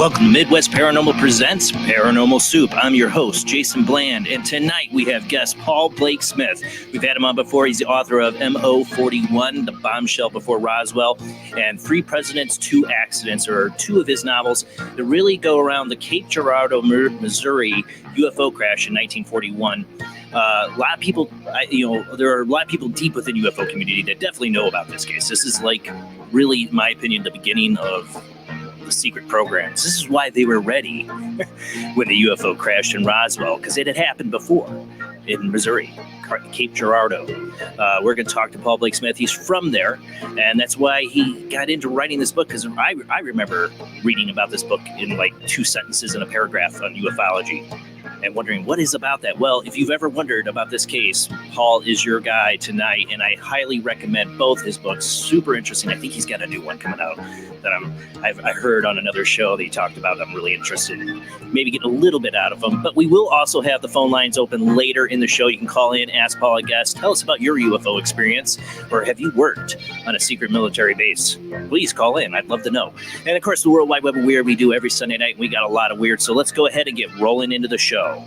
Welcome to Midwest Paranormal Presents Paranormal Soup. I'm your host, Jason Bland, and tonight we have guest Paul Blake Smith. We've had him on before. He's the author of MO41, The Bombshell Before Roswell, and Three Presidents, Two Accidents, or two of his novels that really go around the Cape Girardeau, Missouri UFO crash in 1941. A lot of people, there are a lot of people deep within the UFO community that definitely know about this case. This is like, really, in my opinion, the beginning of the secret programs. This is why they were ready when the UFO crashed in Roswell, because it had happened before in Missouri, Cape Girardeau. We're going to talk to Paul Blake Smith. He's from there, and that's why he got into writing this book, because I remember reading about this book in like 2 sentences in a paragraph on ufology and wondering what is about that. Well, if you've ever wondered about this case, Paul is your guy tonight, and I highly recommend both his books. Super interesting. I think he's got a new one coming out that I heard on another show that he talked about. I'm really interested in maybe getting a little bit out of him. But we will also have the phone lines open later in the show. You can call in, ask Paul a guest, tell us about your UFO experience, or have you worked on a secret military base? Please call in. I'd love to know. And of course, the World Wide Web of Weird we do every Sunday night. We got a lot of weird, so let's go ahead and get rolling into the show.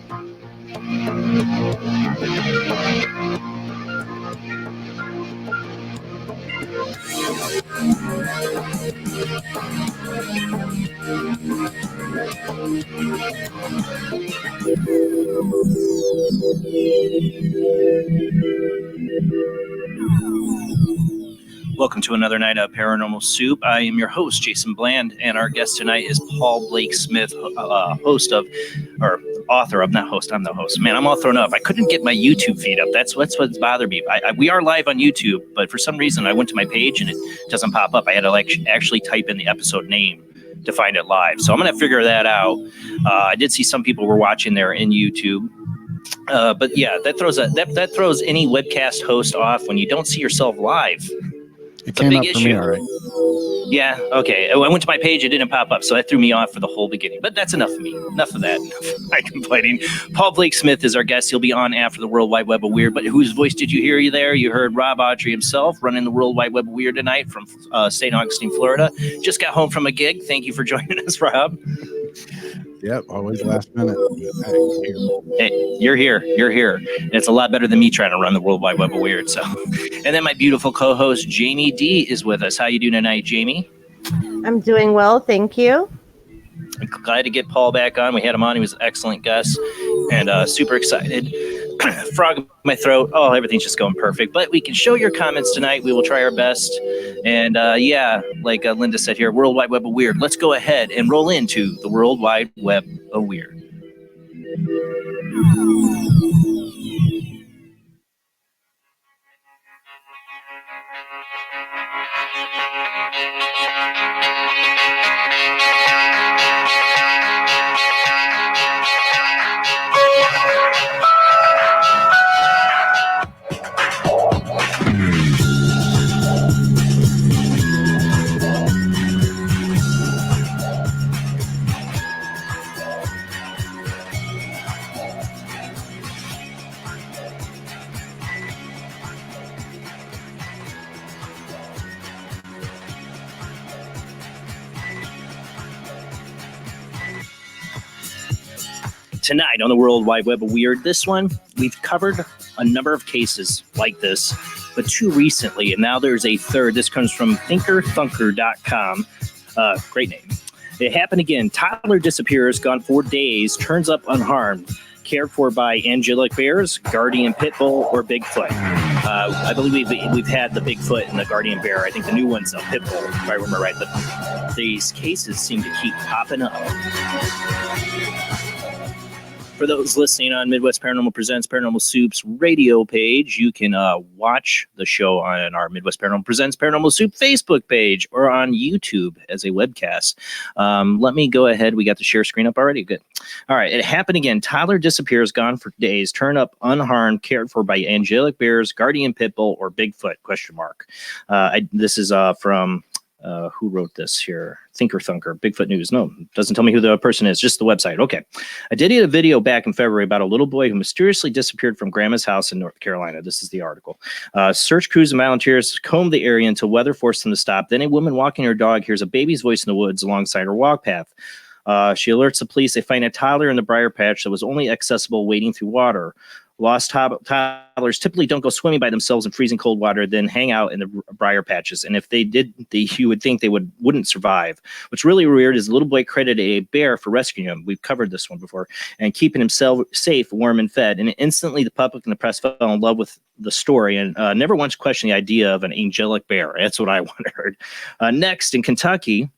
Welcome to another night of Paranormal Soup. I am your host, Jason Bland, and our guest tonight is Paul Blake Smith, author of, not host, I'm the host. Man, I'm all thrown up. I couldn't get my YouTube feed up. That's what's bothered me. We are live on YouTube, but for some reason I went to my page and it doesn't pop up. I had to actually type in the episode name to find it live. So I'm going to figure that out. I did see some people were watching there in YouTube. But yeah, that throws any webcast host off when you don't see yourself live. It's a big issue. Me, all right. Yeah, okay. I went to my page, it didn't pop up, so that threw me off for the whole beginning. But that's enough of me. Enough of that. Enough of my complaining. Paul Blake Smith is our guest. He'll be on after the World Wide Web of Weird. But whose voice did you hear there? You heard Rob Autry himself running the World Wide Web of Weird tonight from St. Augustine, Florida. Just got home from a gig. Thank you for joining us, Rob. Yep, always last minute. Hey, you're here. You're here. And it's a lot better than me trying to run the World Wide Web of Weird. So, and then my beautiful co-host Jamie D is with us. How you doing tonight, Jamie? I'm doing well, thank you. I'm glad to get Paul back on. We had him on. He was an excellent guest, and super excited. Frog in my throat. Oh, everything's just going perfect. But we can show your comments tonight. We will try our best. And yeah, like Linda said here, World Wide Web of Weird. Let's go ahead and roll into the World Wide Web of Weird. Tonight on the World Wide Web of Weird, this one, we've covered a number of cases like this, but 2 recently, and now there's a third. This comes from thinkerthunker.com. Great name. It happened again. Toddler disappears, gone 4 days, turns up unharmed, cared for by angelic bears, guardian pit bull, or Bigfoot. I believe we've had the Bigfoot and the guardian bear. I think the new one's a pit bull, if I remember right. But these cases seem to keep popping up. For those listening on Midwest Paranormal Presents Paranormal Soup's radio page, you can watch the show on our Midwest Paranormal Presents Paranormal Soup Facebook page or on YouTube as a webcast. Let me go ahead. We got the share screen up already. Good. All right. It happened again. Toddler disappears, gone for days, turn up unharmed, cared for by angelic bears, guardian pit bull, or Bigfoot, ? This is from... who wrote this here? Thinker Thunker, Bigfoot News. No, doesn't tell me who the person is, just the website. Okay. I did a video back in February about a little boy who mysteriously disappeared from grandma's house in North Carolina. This is the article. Search crews and volunteers combed the area until weather forced them to stop. Then a woman walking her dog hears a baby's voice in the woods alongside her walk path. She alerts the police. They find a toddler in the briar patch that was only accessible wading through water. Lost toddlers typically don't go swimming by themselves in freezing cold water, then hang out in the briar patches. And if they did, you would think they wouldn't survive. What's really weird is the little boy credited a bear for rescuing him. We've covered this one before, and keeping himself safe, warm, and fed. And instantly, the public and the press fell in love with the story and never once questioned the idea of an angelic bear. That's what I wondered. Next, in Kentucky,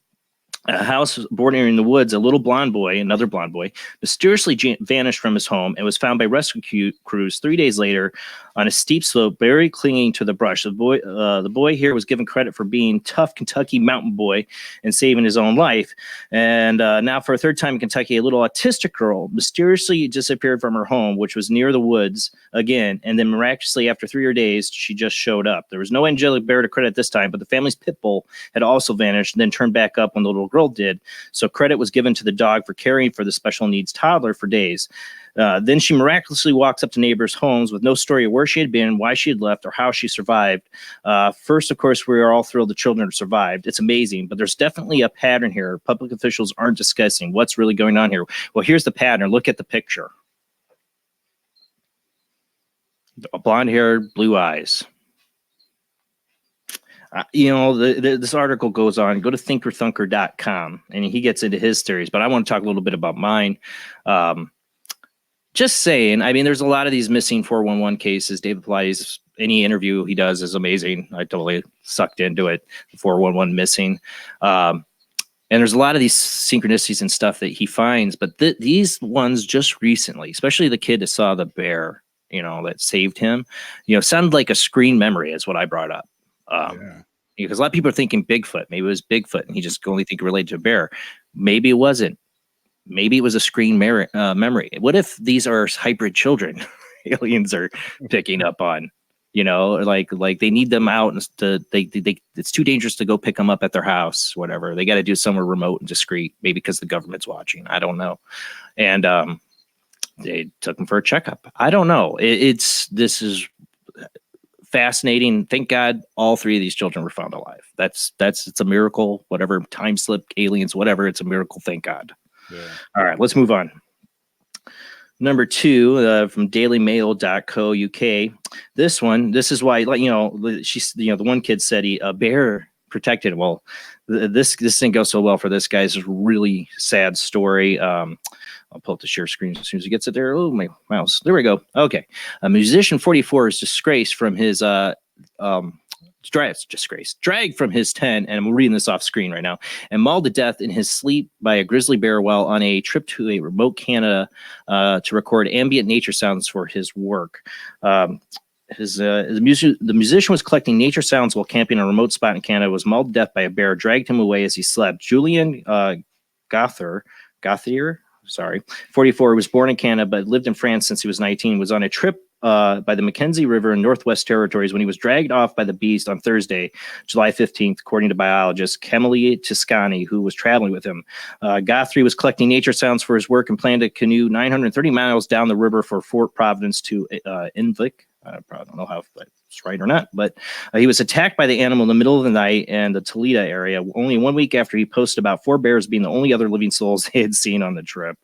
a house bordering in the woods, a little blonde boy, another blonde boy, mysteriously vanished from his home and was found by rescue crews 3 days later on a steep slope, barely clinging to the brush. The boy here was given credit for being tough Kentucky mountain boy and saving his own life. And now, for a third time in Kentucky, a little autistic girl mysteriously disappeared from her home, which was near the woods again. And then miraculously, after 3 days, she just showed up. There was no angelic bear to credit this time, but the family's pit bull had also vanished and then turned back up when the little girl did. So credit was given to the dog for caring for the special needs toddler for days. Then she miraculously walks up to neighbors' homes with no story of where she had been, why she had left, or how she survived. First, of course, we are all thrilled the children survived. It's amazing, but there's definitely a pattern here. Public officials aren't discussing what's really going on here. Well, here's the pattern. Look at the picture. Blonde hair, blue eyes. This article goes on. Go to thinkerthunker.com, and he gets into his theories, but I want to talk a little bit about mine. Just saying, I mean, there's a lot of these missing 411 cases. David Pilates, any interview he does is amazing. I totally sucked into it. 411 missing. And there's a lot of these synchronicities and stuff that he finds, but these ones just recently, especially the kid that saw the bear, that saved him, sounded like a screen memory is what I brought up. Because a lot of people are thinking Bigfoot. Maybe it was Bigfoot, and he just only think it related to a bear. Maybe it wasn't. Maybe it was a screen memory. What if these are hybrid children aliens are picking up on? Like they need them out, and it's too dangerous to go pick them up at their house. Whatever, they got to do somewhere remote and discreet. Maybe because the government's watching. I don't know. And they took him for a checkup. I don't know. This is fascinating. Thank God all three of these children were found alive. It's a miracle. Whatever, time slip, aliens, whatever. It's a miracle. Thank God. Yeah. All right, let's move on. Number 2 from dailymail.co.uk. This is why, she's, the one kid said a bear protected him. Well, this didn't go so well for this guy. It's a really sad story. I'll pull up the share screen as soon as he gets it there. Oh, my mouse. There we go. Okay. A musician 44 is disgraced from his dragged from his tent, and I'm reading this off screen right now, and mauled to death in his sleep by a grizzly bear while on a trip to a remote Canada to record ambient nature sounds for his work. The musician was collecting nature sounds while camping in a remote spot in Canada, was mauled to death by a bear, dragged him away as he slept. Julian Gauthier, 44, was born in Canada but lived in France since he was 19, was on a trip by the Mackenzie River in Northwest Territories when he was dragged off by the beast on Thursday, July 15th, according to biologist Camille Tiscani, who was traveling with him. Guthrie was collecting nature sounds for his work and planned to canoe 930 miles down the river for Fort Providence to Inuvik. I don't know if that's right or not, but he was attacked by the animal in the middle of the night in the Toledo area, only 1 week after he posted about 4 bears being the only other living souls they had seen on the trip.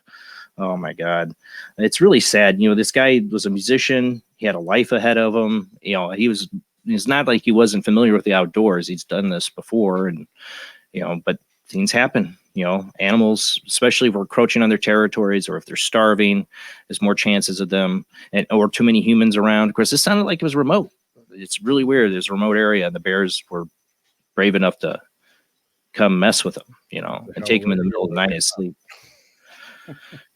Oh my God. It's really sad. This guy was a musician. He had a life ahead of him. It's not like he wasn't familiar with the outdoors. He's done this before, and, but things happen. Animals, especially if we're encroaching on their territories or if they're starving, there's more chances of them, or too many humans around. Of course, this sounded like it was remote. It's really weird. There's a remote area, and the bears were brave enough to come mess with them, and take them in the middle of the night and sleep.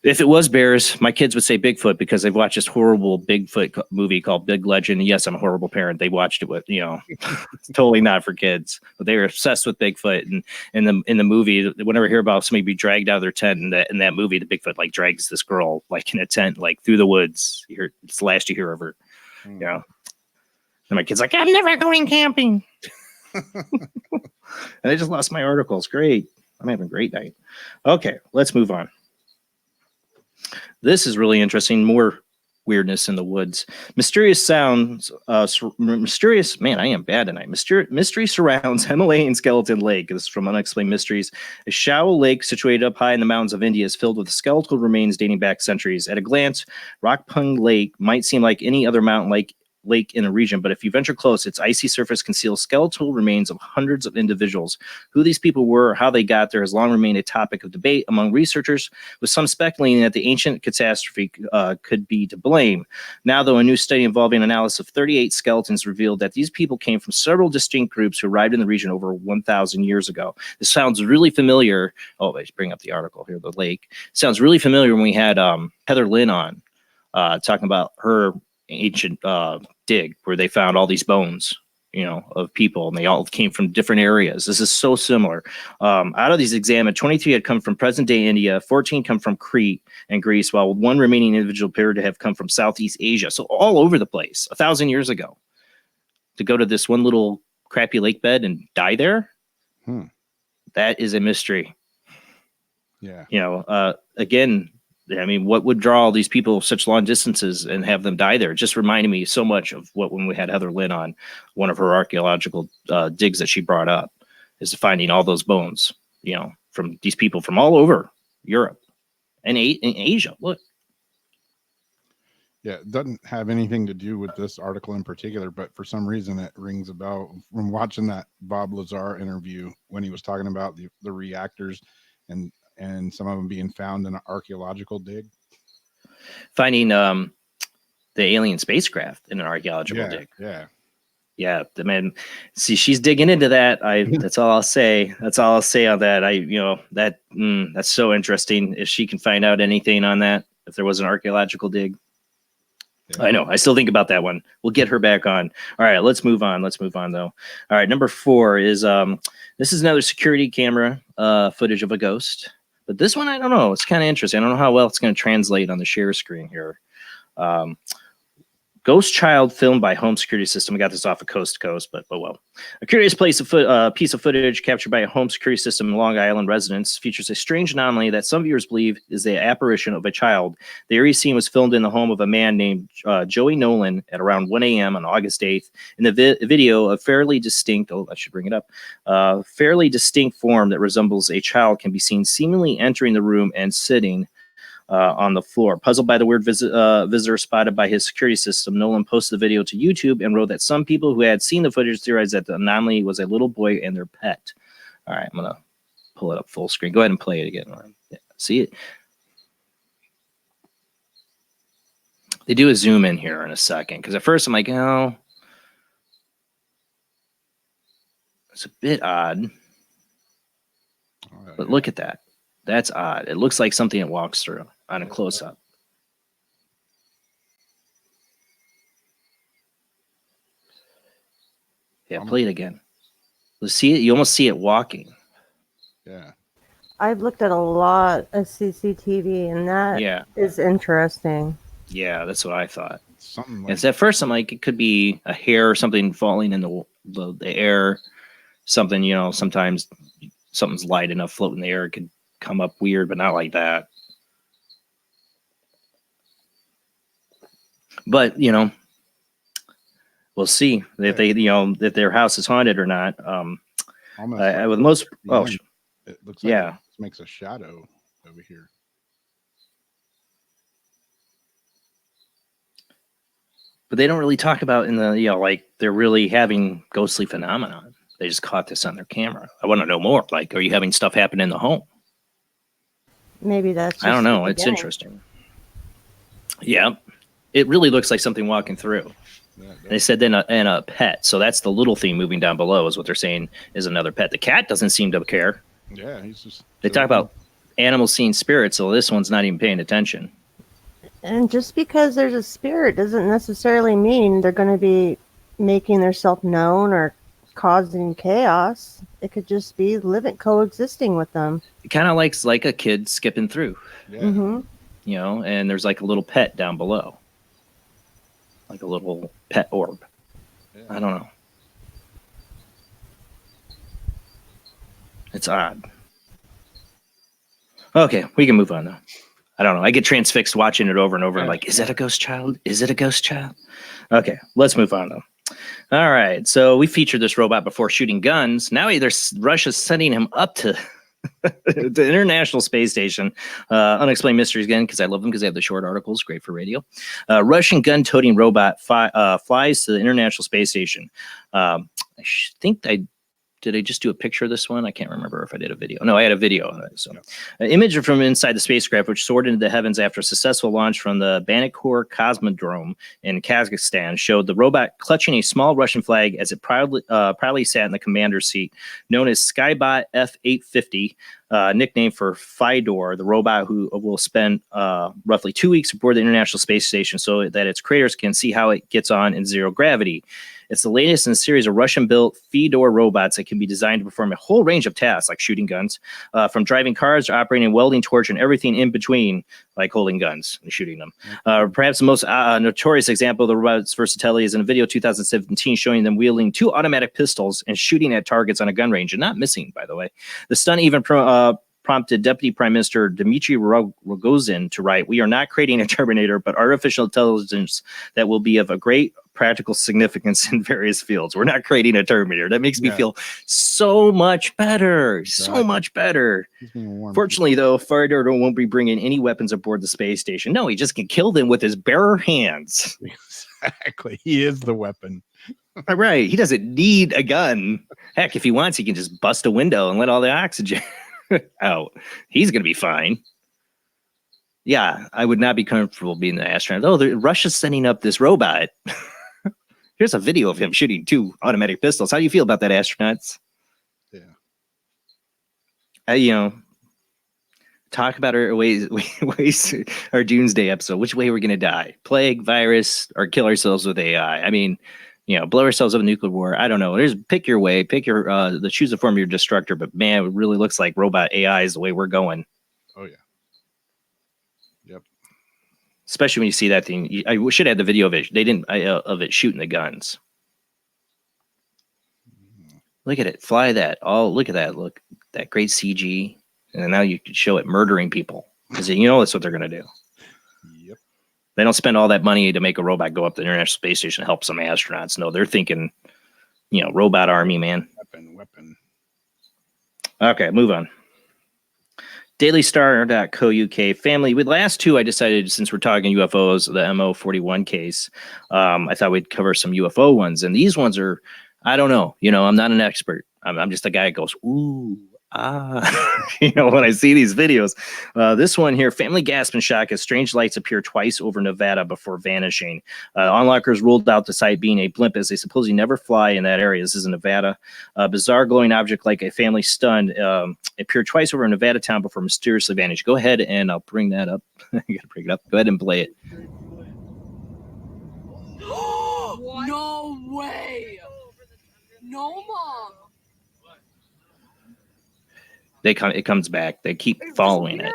If it was bears, my kids would say Bigfoot because they've watched this horrible Bigfoot movie called Big Legend. Yes, I'm a horrible parent. They watched it with, it's totally not for kids, but they were obsessed with Bigfoot. And in the movie, whenever I hear about somebody be dragged out of their tent in that movie, the Bigfoot drags this girl in a tent through the woods. It's the last you hear of her. And my kid's like, I'm never going camping. And I just lost my article. It's great. I'm having a great night. Okay, let's move on. This is really interesting. More weirdness in the woods. Mysterious sounds, mysterious, man, I am bad tonight. Mystery surrounds Himalayan Skeleton Lake. This is from Unexplained Mysteries. A shallow lake situated up high in the mountains of India is filled with skeletal remains dating back centuries. At a glance, Rockpung Lake might seem like any other mountain lake in the region, but if you venture close, its icy surface conceals skeletal remains of hundreds of individuals. Who these people were or how they got there has long remained a topic of debate among researchers, with some speculating that the ancient catastrophe could be to blame. Now, though, a new study involving analysis of 38 skeletons revealed that these people came from several distinct groups who arrived in the region over 1,000 years ago. This sounds really familiar. Oh, I bring up the article here, the lake. Sounds really familiar when we had Heather Lynn on talking about her ancient dig where they found all these bones, of people, and they all came from different areas. This is so similar. Out of these examined, 23 had come from present-day India, 14 come from Crete and Greece, while one remaining individual appeared to have come from Southeast Asia. So all over the place, 1,000 years ago. To go to this one little crappy lake bed and die there, that is a mystery. Yeah. Again, I mean, what would draw all these people such long distances and have them die there? It just reminded me so much of when we had Heather Lynn on, one of her archaeological digs that she brought up, is finding all those bones, from these people from all over Europe and in Asia. Look. Yeah, it doesn't have anything to do with this article in particular, but for some reason it rings a bell from watching that Bob Lazar interview when he was talking about the reactors and some of them being found in an archaeological dig. Finding the alien spacecraft in an archaeological dig. Yeah. The man, see, she's digging into that. That's all I'll say. That's all I'll say on that. That's so interesting. If she can find out anything on that, if there was an archaeological dig. Yeah. I know. I still think about that one. We'll get her back on. All right, let's move on. Though. All right, number 4 is this is another security camera footage of a ghost. But this one, I don't know. It's kind of interesting. I don't know how well it's going to translate on the share screen here. Ghost child filmed by home security system. We got this off of Coast to Coast, but well. A curious piece of footage captured by a home security system in Long Island residents features a strange anomaly that some viewers believe is the apparition of a child. The eerie scene was filmed in the home of a man named Joey Nolan at around 1 a.m. on August 8th. In the video, a fairly distinct form that resembles a child can be seen seemingly entering the room and sitting on the floor. Puzzled by the weird visitor spotted by his security system, Nolan posted the video to YouTube and wrote that some people who had seen the footage theorized that the anomaly was a little boy and their pet. All right, I'm going to pull it up full screen. Go ahead and play it again. Yeah, see it? They do a zoom in here in a second, because at first I'm like, oh, it's a bit odd. But look at that. That's odd. It looks like something it walks through on a close-up. Yeah, play it again. Let's see it. You almost see it walking. Yeah. I've looked at a lot of CCTV, and that is interesting. Yeah, that's what I thought. Something like at first I'm like, it could be a hair or something falling in the air. Something, sometimes something's light enough floating in the air. It could come up weird, but not like that. But we'll see if they if their house is haunted or not. With most it looks like it makes a shadow over here. But they don't really talk about in the like they're really having ghostly phenomenon. They just caught this on their camera. I want to know more. Like, are you having stuff happen in the home? Maybe that's just I don't know. It's interesting. Yeah. It really looks like something walking through. Yeah, they said then a pet. So that's the little thing moving down below is what they're saying is another pet. The cat doesn't seem to care. Yeah, he's just... They talk about animals seeing spirits, so this one's not even paying attention. And just because there's a spirit doesn't necessarily mean they're going to be making themselves known or causing chaos. It could just be coexisting with them. It kind of like a kid skipping through. Yeah. Mm-hmm. And there's like a little pet down below. Like a little pet orb. Yeah. I don't know. It's odd. Okay, we can move on now. I don't know. I get transfixed watching it over and over. I'm like, is that a ghost child? Is it a ghost child? Okay, let's move on though. All right, so we featured this robot before shooting guns. Now Russia's sending him up to the International Space Station. Unexplained mysteries again, because I love them because they have the short articles, great for radio. Russian gun-toting robot flies to the International Space Station. I think did I just do a picture of this one? I can't remember if I did a video. No, I had a video of it. So, an image from inside the spacecraft, which soared into the heavens after a successful launch from the Baikonur Cosmodrome in Kazakhstan, showed the robot clutching a small Russian flag as it proudly sat in the commander's seat. Known as Skybot F-850, nicknamed for Fedor, the robot who will spend roughly 2 weeks aboard the International Space Station so that its creators can see how it gets on in zero gravity. It's the latest in a series of Russian-built Fedor robots that can be designed to perform a whole range of tasks, like shooting guns, from driving cars to operating a welding torch and everything in between, like holding guns and shooting them. Perhaps the most notorious example of the robot's versatility is in a video 2017 showing them wielding 2 automatic pistols and shooting at targets on a gun range, and not missing, by the way. The stunt even prompted Deputy Prime Minister Dmitry Rogozin to write, "We are not creating a Terminator, but artificial intelligence that will be of a great practical significance in various fields. We're not creating a Terminator." That makes me feel so much better. Exactly. So much better. Fortunately, though, Fedor won't be bringing any weapons aboard the space station. No, he just can kill them with his bare hands. Exactly. He is the weapon. All right. He doesn't need a gun. Heck, if he wants, he can just bust a window and let all the oxygen out. He's going to be fine. Yeah, I would not be comfortable being the astronaut. Oh, Russia's sending up this robot. Here's a video of him shooting 2 automatic pistols. How do you feel about that, astronauts? Yeah. Talk about our ways our doomsday episode. Which way we're going to die? Plague, virus, or kill ourselves with AI? I mean, blow ourselves up in nuclear war. I don't know. Pick your way. Pick your choose the form of your destructor. But man, it really looks like robot AI is the way we're going. Oh yeah. Yep. Especially when you see that thing. I should have the video of it. They didn't of it shooting the guns. Look at it. Fly that. Oh, look at that. Look, that great CG. And now you could show it murdering people. Because that's what they're going to do. Yep. They don't spend all that money to make a robot go up the International Space Station and help some astronauts. No, they're thinking, robot army, man. Weapon. Okay, move on. dailystar.co.uk family. With the last 2, I decided, since we're talking UFOs, the MO41 case, I thought we'd cover some UFO ones. And these ones are, I don't know. I'm not an expert. I'm just a guy that goes, ooh, when I see these videos. This one here, family gasp and shock as strange lights appear twice over Nevada before vanishing. Onlookers ruled out the site being a blimp as they supposedly never fly in that area. This is in Nevada. A bizarre glowing object like a family stunned appeared twice over a Nevada town before mysteriously vanished. Go ahead and I'll bring that up. I gotta bring it up. Go ahead and play it. No way! No, Mom! It comes back. They keep following it.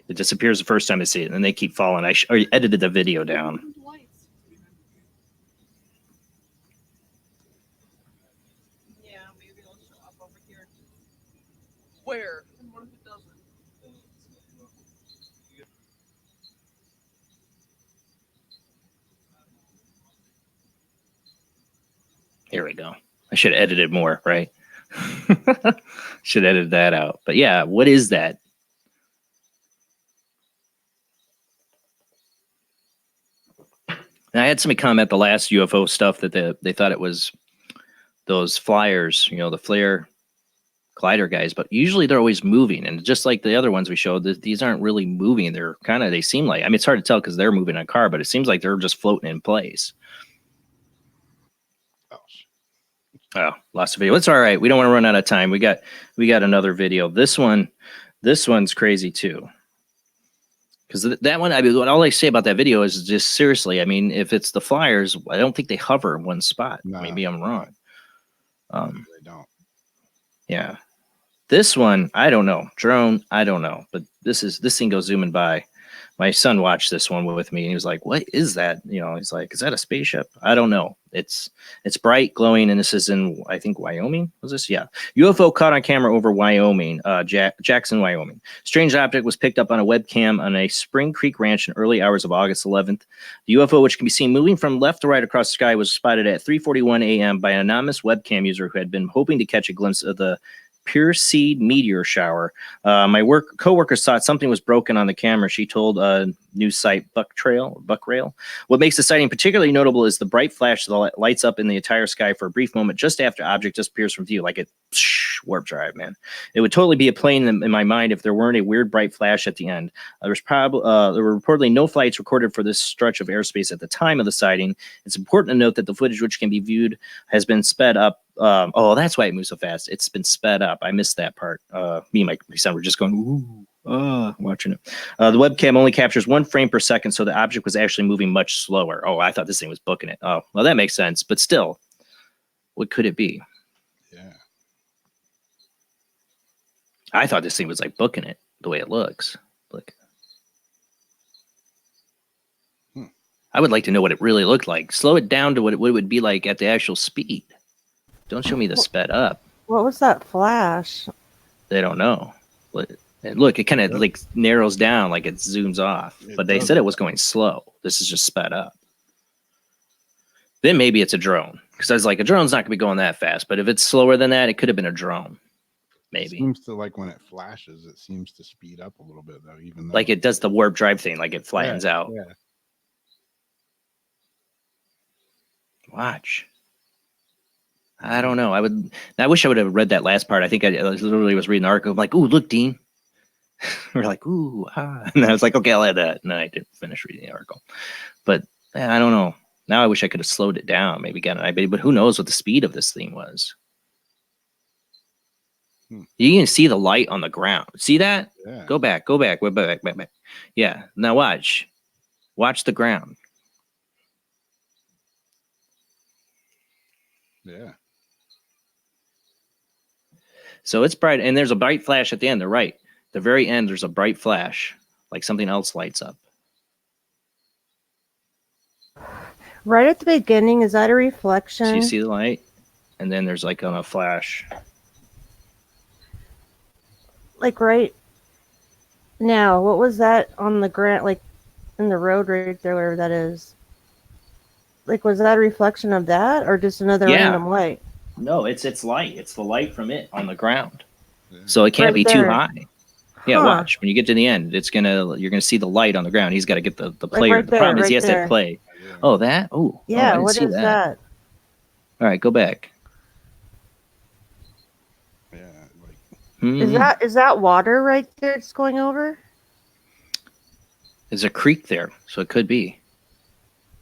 It disappears the first time I see it, and then they keep following. I edited the video down. Yeah, maybe it'll show up over here. Where? What if it doesn't? Here we go. I should have edited more, right? Should edit that out. But yeah, what is that? And I had somebody comment the last UFO stuff that they thought it was those flyers, the flare glider guys, but usually they're always moving. And just like the other ones we showed, these aren't really moving. They seem like, it's hard to tell because they're moving a car, but it seems like they're just floating in place. Oh, lost a video. It's all right. We don't want to run out of time. We got another video. This one's crazy too. Because that one, all I say about that video is just seriously. If it's the flyers, I don't think they hover in one spot. No, maybe I'm wrong. They don't. Yeah. This one, I don't know. Drone, I don't know. But this thing goes zooming by. My son watched this one with me, and he was like, "What is that?" You know, he's like, "Is that a spaceship?" I don't know. It's bright, glowing, and this is in, I think, Wyoming. Was this? Yeah, UFO caught on camera over Wyoming, Jackson, Wyoming. Strange object was picked up on a webcam on a Spring Creek ranch in early hours of August 11th. The UFO, which can be seen moving from left to right across the sky, was spotted at 3:41 a.m. by an anonymous webcam user who had been hoping to catch a glimpse of the pure seed meteor shower. My coworkers thought something was broken on the camera. She told news site Buckrail. What makes the sighting particularly notable is the bright flash that lights up in the entire sky for a brief moment just after object disappears from view, like it warp drive, man. It would totally be a plane in my mind if there weren't a weird bright flash at the end. There were reportedly no flights recorded for this stretch of airspace at the time of the sighting. It's important to note that the footage, which can be viewed, has been sped up. Oh, that's why it moves so fast. It's been sped up. I missed that part. Me and my son were just going, ooh, watching it. The webcam only captures 1 frame per second, so the object was actually moving much slower. Oh, I thought this thing was booking it. Oh, well, that makes sense. But still, what could it be? Yeah. I thought this thing was like booking it the way it looks. Look. I would like to know what it really looked like. Slow it down to what it would be like at the actual speed. Don't show me the sped up. What was that flash? They don't know. Look, it kind of like narrows down, like it zooms off. But they said it was going slow. This is just sped up. Then maybe it's a drone. Because I was like, a drone's not going to be going that fast. But if it's slower than that, it could have been a drone. Maybe. It seems to, like, when it flashes, it seems to speed up a little bit, though. Even though, like, it does the warp drive thing, like it flattens out. Yeah. Watch. I don't know. I wish I would have read that last part. I think I literally was reading the article. I'm like, ooh, look, Dean. We're like, ooh, ah. And I was like, okay, I'll add that. And then I didn't finish reading the article. But I don't know. Now I wish I could have slowed it down, maybe got an idea. But who knows what the speed of this thing was? You can see the light on the ground. See that? Yeah. Go back. Back. Yeah. Now watch. Watch the ground. Yeah. So it's bright, and there's a bright flash at the end. They're right. The very end, there's a bright flash, like something else lights up. Right at the beginning, is that a reflection? So you see the light, and then there's like a flash. Like right now, what was that on the ground, like in the road right there, wherever that is? Like, was that a reflection of that, or just another random light? No, it's light. It's the light from it on the ground. Yeah. So it can't Right be there. too high. Yeah, Huh. watch. When you get to the end, you're gonna see the light on the ground. He's got to get the player. right The problem there, is he right has to there. play. Yeah. Oh, that? Oh, I Yeah, didn't what see is that? All right, go back. Yeah. Like, Mhm. Is that water right there it's going over? There's a creek there, so it could be.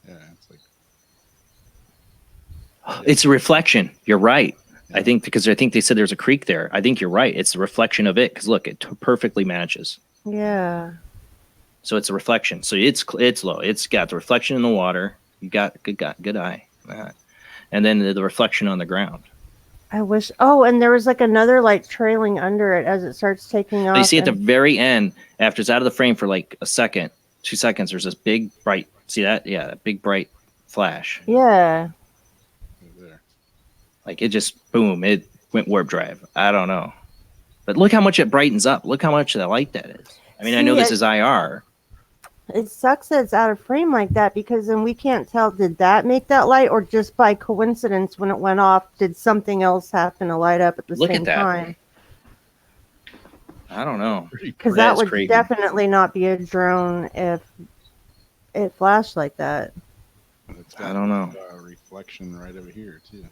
yeah. It's like, It's a reflection. You're right. Yeah. I think they said there's a creek there. I think you're right. It's the reflection of it because look, it perfectly matches. Yeah. So it's a reflection. So it's low. It's got the reflection in the water. You got good eye. And then the reflection on the ground. I wish. Oh, and there was like another light trailing under it as it starts taking off. But you see at the and- very end, after it's out of the frame for like a second, 2 seconds, there's this big bright. See that? Yeah, that big bright flash. Yeah. right there. Like it just boom, it went warp drive. I don't know. But look how much it brightens up. Look how much of the light that is. I mean, I know See, this is IR. It sucks that it's out of frame like that because then we can't tell, did that make that light, or just by coincidence when it went off, did something else happen to light up at the Look at same that. time? I don't know. Because That that is would crazy. definitely not be a drone if it flashed like that. It's I don't know. A reflection right over here too.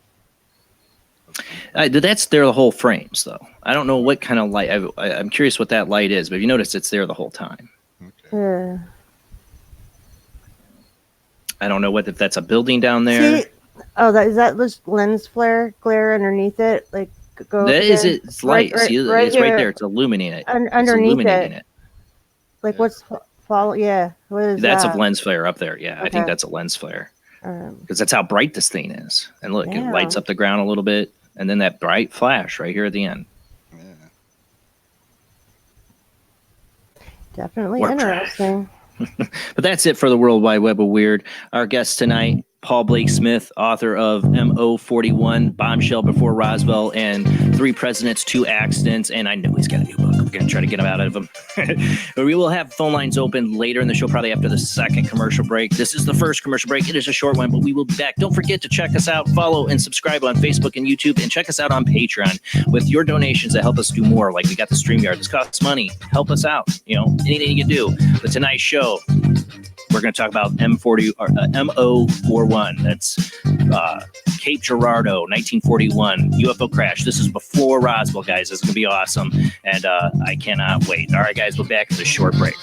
That's there the whole frames though. I don't know what kind of light. I'm curious what that light is, but if you notice, it's there the whole time. Okay. Yeah. I don't know if that's a building down there. See, is that just lens glare underneath it? Like go. That is there? it. It's light. Right- See, right it's right here. there. It's illuminating it. It's Underneath illuminating it. it. Like Yeah. what's follow? Yeah. What is That's that? a lens flare up there. Yeah, I think Okay. that's a lens flare Um, because that's how bright this thing is. And look, it Yeah. lights up the ground a little bit, and then that bright flash right here at the end. Yeah. definitely Warp drive. interesting. But that's it for the World Wide Web of Weird. Our guest tonight, Paul Blake Smith, author of MO41, Bombshell Before Roswell, and 3 Presidents, 2 Accidents. And I know he's got a new book. We're going to try to get him out of him. We will have phone lines open later in the show, probably after the second commercial break. This is the first commercial break. It is a short one, but we will be back. Don't forget to check us out, follow and subscribe on Facebook and YouTube, and check us out on Patreon with your donations that help us do more. Like we got the StreamYard. This costs money. Help us out. You know, anything you can do. The Tonight Show. We're going to talk about MO41. That's Cape Girardeau, 1941, UFO crash. This is before Roswell, guys. This is going to be awesome, and I cannot wait. All right, guys, we're back to the short break.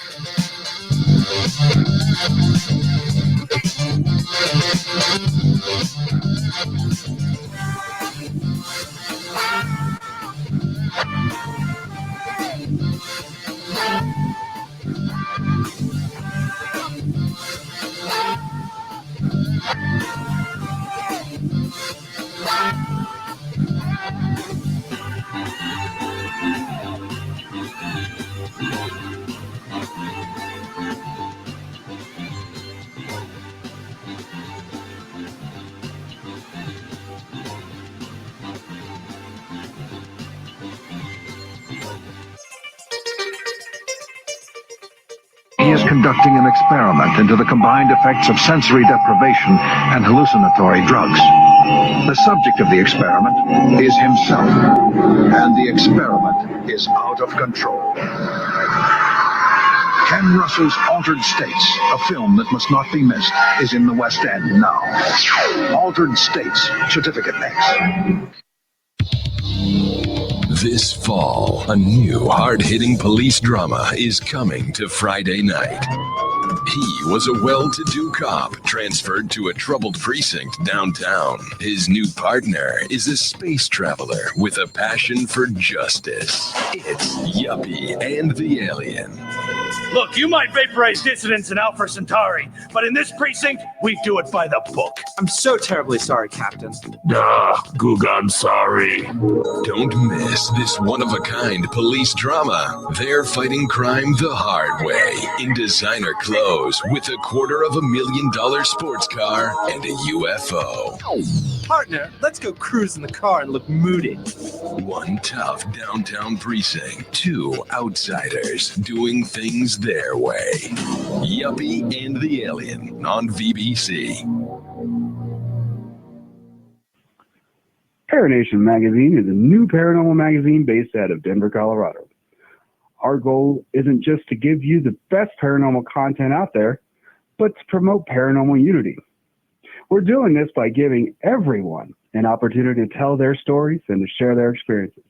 He is conducting an experiment into the combined effects of sensory deprivation and hallucinatory drugs. The subject of the experiment is himself, and the experiment is out of control. Ken Russell's Altered States, a film that must not be missed, is in the West End now. Altered States, Certificate X. This fall, a new hard-hitting police drama is coming to Friday night. He was a well-to-do cop transferred to a troubled precinct downtown. His new partner is a space traveler with a passion for justice. It's Yuppie and the Alien. Look, you might vaporize dissidents in Alpha Centauri, but in this precinct, we do it by the book. I'm so terribly sorry, Captain. Goog, I'm sorry. Don't miss this one-of-a-kind police drama. They're fighting crime the hard way in designer clothes with $250,000 sports car and a UFO. Partner, let's go cruise in the car and look moody. One tough downtown precinct, 2 outsiders doing things their way. Yuppie and the Alien on VBC. Paranation Magazine is a new paranormal magazine based out of Denver, Colorado. Our goal isn't just to give you the best paranormal content out there, but to promote paranormal unity. We're doing this by giving everyone an opportunity to tell their stories and to share their experiences.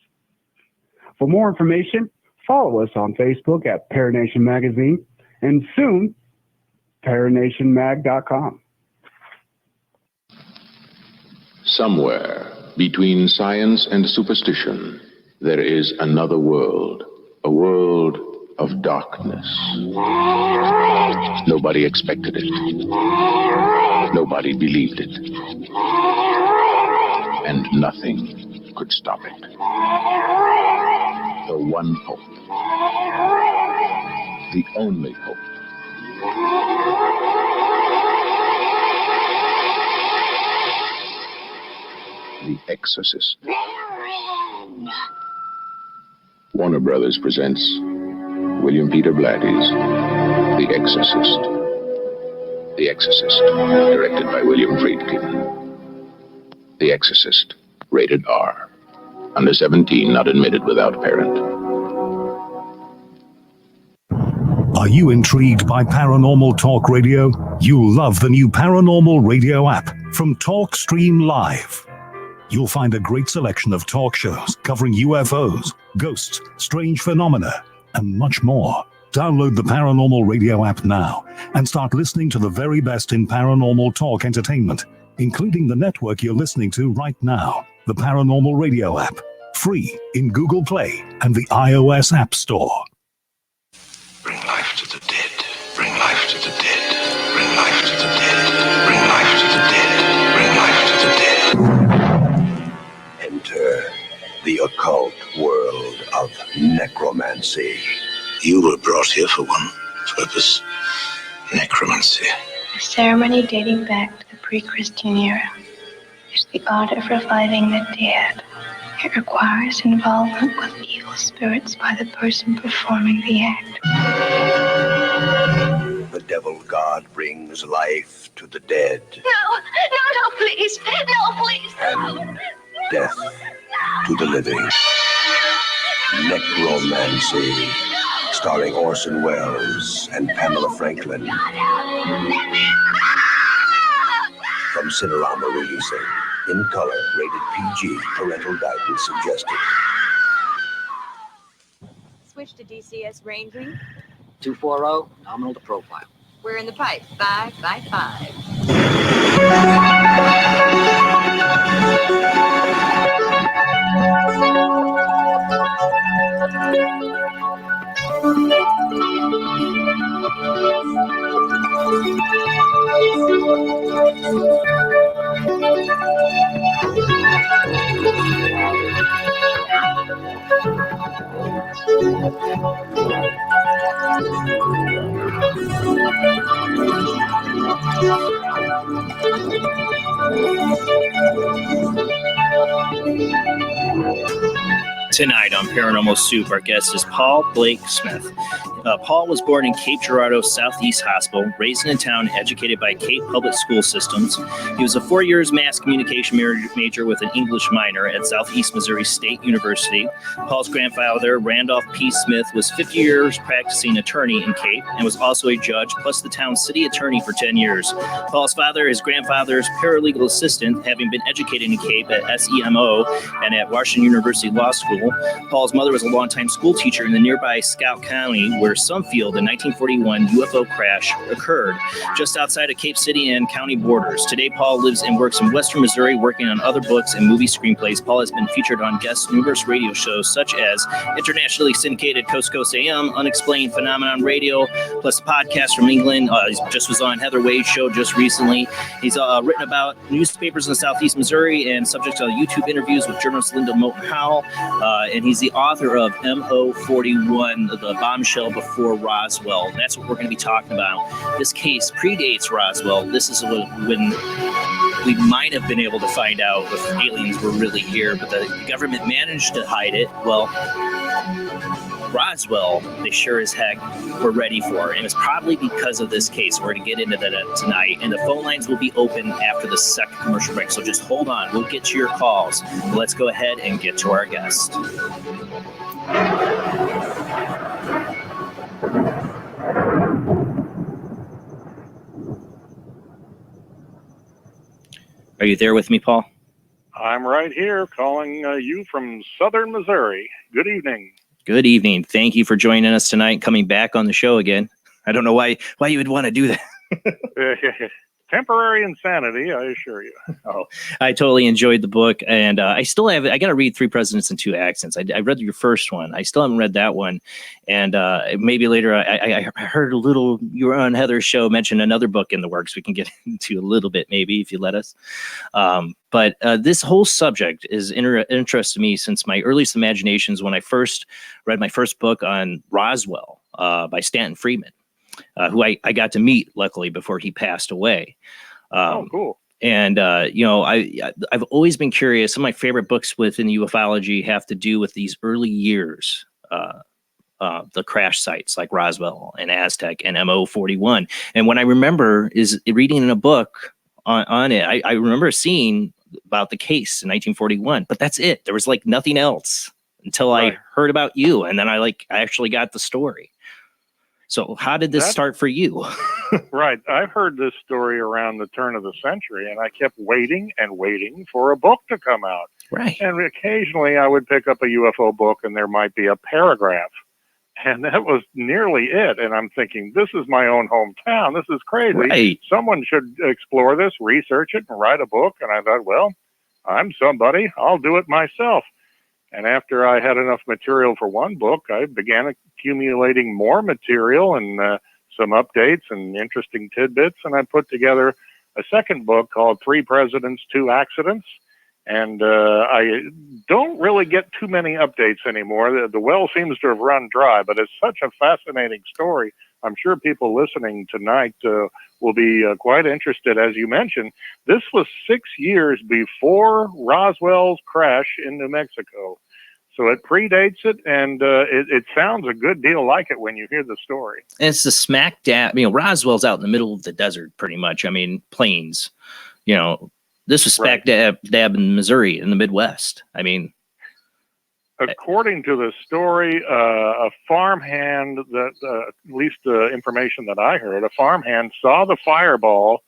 For more information, follow us on Facebook at Paranation Magazine and soon, paranationmag.com. Somewhere between science and superstition, there is another world, a world of darkness. Nobody expected it. Nobody believed it. And nothing could stop it. The one hope. The only hope. The Exorcist. Warner Brothers presents William Peter Blatty's The Exorcist. The Exorcist, directed by William Friedkin. The Exorcist, rated R. Under 17, not admitted without parent. Are you intrigued by Paranormal Talk Radio? You'll love the new Paranormal Radio app from Talkstream Live. You'll find a great selection of talk shows covering UFOs, ghosts, strange phenomena, and much more. Download the Paranormal Radio app now and start listening to the very best in paranormal talk entertainment, including the network you're listening to right now, the Paranormal Radio app, free in Google Play and the iOS App Store. Bring life to the dead. Bring life to the dead. Bring life to the dead. Bring life to the dead. Bring life to the dead. Enter the occult world of necromancy. You were brought here for one purpose. necromancy. A ceremony dating back to the pre-Christian era. It's the art of reviving the dead. It requires involvement with evil spirits by the person performing the act. The devil god brings life to the dead. No, please. No, please. And death to the living. Necromancy, starring Orson Welles and Pamela Franklin. From Cinerama releasing. In color, rated PG, parental guidance suggested. Switch to DCS ranging. 240, nominal to profile. We're in the pipe. 5 by 5. Tonight on Paranormal Soup, our guest is Paul Blake Smith. Paul was born in Cape Girardeau Southeast Hospital, raised in town, educated by Cape Public School Systems. He was a 4 years mass communication major with an English minor at Southeast Missouri State University. Paul's grandfather, Randolph P. Smith, was 50 years practicing attorney in Cape and was also a judge, plus the town's city attorney for 10 years. Paul's father, his grandfather's paralegal assistant, having been educated in Cape at SEMO and at Washington University Law School. Paul's mother was a longtime school teacher in the nearby Scott County, where some feel the 1941 UFO crash occurred just outside of Cape City and county borders. Today, Paul lives and works in Western Missouri, working on other books and movie screenplays. Paul has been featured on numerous radio shows, such as internationally syndicated Coast to Coast AM, Unexplained Phenomenon Radio, plus the podcast from England. He just was on Heather Wade's show just recently. He's written about newspapers in Southeast Missouri and subject to YouTube interviews with journalist Linda Moulton Howell. And he's the author of MO41, the Bombshell Before Roswell. And that's what we're going to be talking about. This case predates Roswell. This is when we might have been able to find out if aliens were really here, but the government managed to hide it. Well, Roswell, they sure as heck were ready for. And it's probably because of this case. We're going to get into that tonight. And the phone lines will be open after the second commercial break. So just hold on. We'll get to your calls. Let's go ahead and get to our guest. Are you there with me, Paul? I'm right here calling you from southern Missouri. Good evening. Good evening. Thank you for joining us tonight, coming back on the show again. I don't know why you would want to do that. Temporary insanity, I assure you. Oh, I totally enjoyed the book, and I got to read Three Presidents and Two Accents. I read your first one. I still haven't read that one, and maybe later. I heard a little. You were on Heather's show, mention another book in the works. We can get into a little bit, maybe, if you let us. But this whole subject is interested me since my earliest imaginations when I first read my first book on Roswell by Stanton Friedman. Who I got to meet, luckily, before he passed away. Oh, cool. And, I've always been curious. Some of my favorite books within ufology have to do with these early years, the crash sites like Roswell and Aztec and MO41. And what I remember is reading in a book on it, I remember seeing about the case in 1941, but that's it. There was like nothing else until I heard about you. And then I actually got the story. So how did this start for you? Right. I've heard this story around the turn of the century, and I kept waiting and waiting for a book to come out. Right. And occasionally I would pick up a UFO book, and there might be a paragraph. And that was nearly it. And I'm thinking, this is my own hometown. This is crazy. Right. Someone should explore this, research it, and write a book. And I thought, well, I'm somebody. I'll do it myself. And after I had enough material for one book, I began accumulating more material and some updates and interesting tidbits. And I put together a second book called Three Presidents, Two Accidents. And I don't really get too many updates anymore. The well seems to have run dry, but it's such a fascinating story. I'm sure people listening tonight will be quite interested. As you mentioned, this was 6 years before Roswell's crash in New Mexico. So it predates it, and it sounds a good deal like it when you hear the story. And it's the smack dab. Roswell's out in the middle of the desert, pretty much. Plains. This was smack dab in Missouri, in the Midwest. According to the story, a farmhand, at least the information that I heard, a farmhand saw the fireball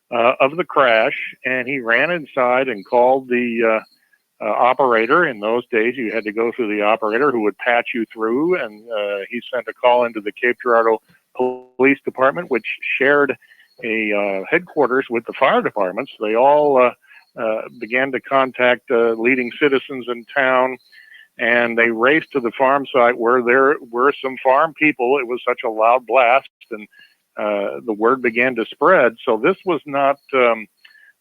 of the crash, and he ran inside and called the operator. In those days, you had to go through the operator who would patch you through, and he sent a call into the Cape Girardeau Police Department, which shared a headquarters with the fire departments. They all began to contact leading citizens in town, and they raced to the farm site where there were some farm people. It was such a loud blast, and the word began to spread. So this was not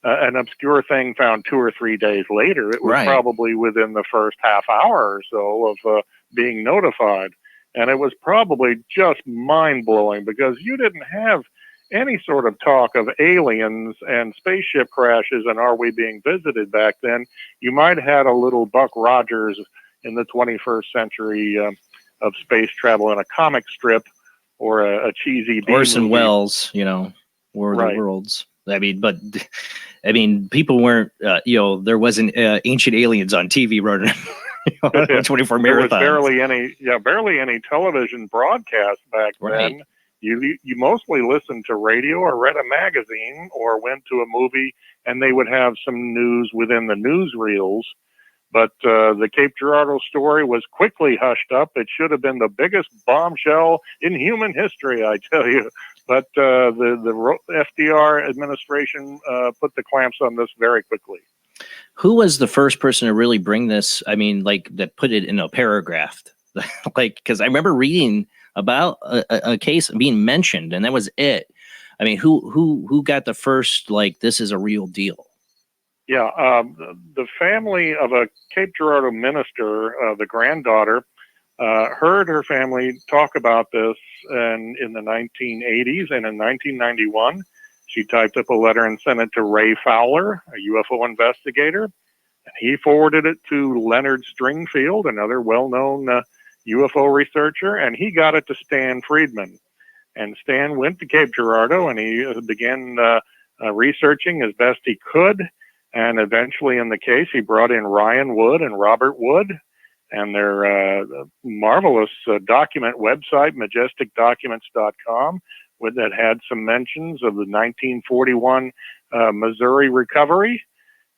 an obscure thing found 2 or 3 days later. It was probably within the first half hour or so of being notified. And it was probably just mind-blowing, because you didn't have any sort of talk of aliens and spaceship crashes and are we being visited back then. You might have had a little Buck Rogers in the 21st century of space travel in a comic strip or a cheesy B Orson movie. Welles, War of the Worlds. People weren't, there wasn't Ancient Aliens on TV running 24 marathons. There was barely any television broadcast back then. You mostly listened to radio or read a magazine or went to a movie, and they would have some news within the newsreels. But the Cape Girardeau story was quickly hushed up. It should have been the biggest bombshell in human history, I tell you. But the FDR administration put the clamps on this very quickly. Who was the first person to really bring this? That put it in a paragraph. Because I remember reading about a case being mentioned, and that was it. Who got the first, this is a real deal? Yeah, the family of a Cape Girardeau minister, the granddaughter, heard her family talk about this in the 1980s, and in 1991, she typed up a letter and sent it to Ray Fowler, a UFO investigator, and he forwarded it to Leonard Stringfield, another well-known UFO researcher, and he got it to Stan Friedman. And Stan went to Cape Girardeau, and he began researching as best he could. And eventually in the case, he brought in Ryan Wood and Robert Wood and their marvelous document website, majesticdocuments.com, that had some mentions of the 1941 Missouri recovery.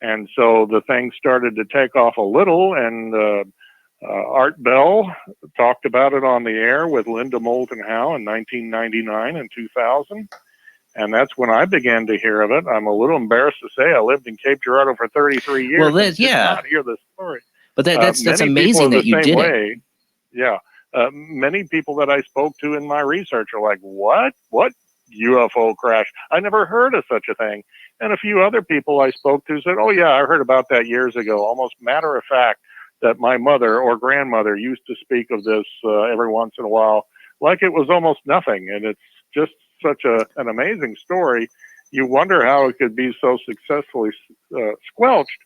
And so the thing started to take off a little, and Art Bell talked about it on the air with Linda Moulton Howe in 1999 and 2000. And that's when I began to hear of it. I'm a little embarrassed to say I lived in Cape Girardeau for 33 years. Well, did not hear the story. But that's amazing that you did it. Yeah. Many people that I spoke to in my research are like, what UFO crash? I never heard of such a thing. And a few other people I spoke to said, oh, yeah, I heard about that years ago. Almost matter of fact that my mother or grandmother used to speak of this every once in a while, like it was almost nothing. And it's just such an amazing story. You wonder how it could be so successfully squelched.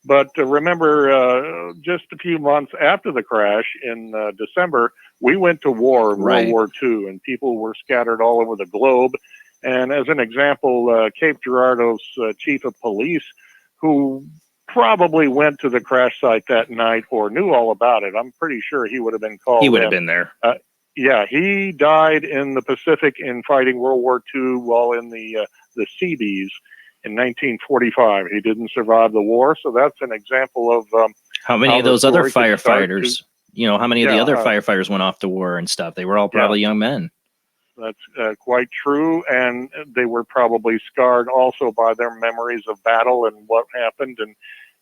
But remember, just a few months after the crash in December, we went to war, World War II, and people were scattered all over the globe. And as an example, Cape Girardeau's chief of police, who probably went to the crash site that night or knew all about it, I'm pretty sure he would have been called. He would have been there. Yeah, he died in the Pacific in fighting World War II while in the Seabees in 1945. He didn't survive the war, so that's an example of how many of those other firefighters, how many of the other firefighters went off to war and stuff? They were all probably young men. That's quite true, and they were probably scarred also by their memories of battle and what happened,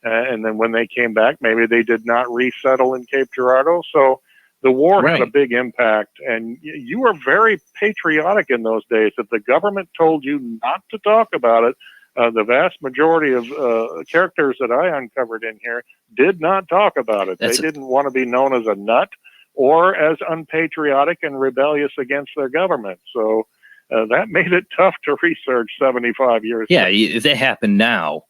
and then when they came back, maybe they did not resettle in Cape Girardeau, so the war had a big impact, and you were very patriotic in those days. If the government told you not to talk about it, The vast majority of characters that I uncovered in here did not talk about it. They didn't want to be known as a nut or as unpatriotic and rebellious against their government. So that made it tough to research 75 years Yeah, ago. if that happened now,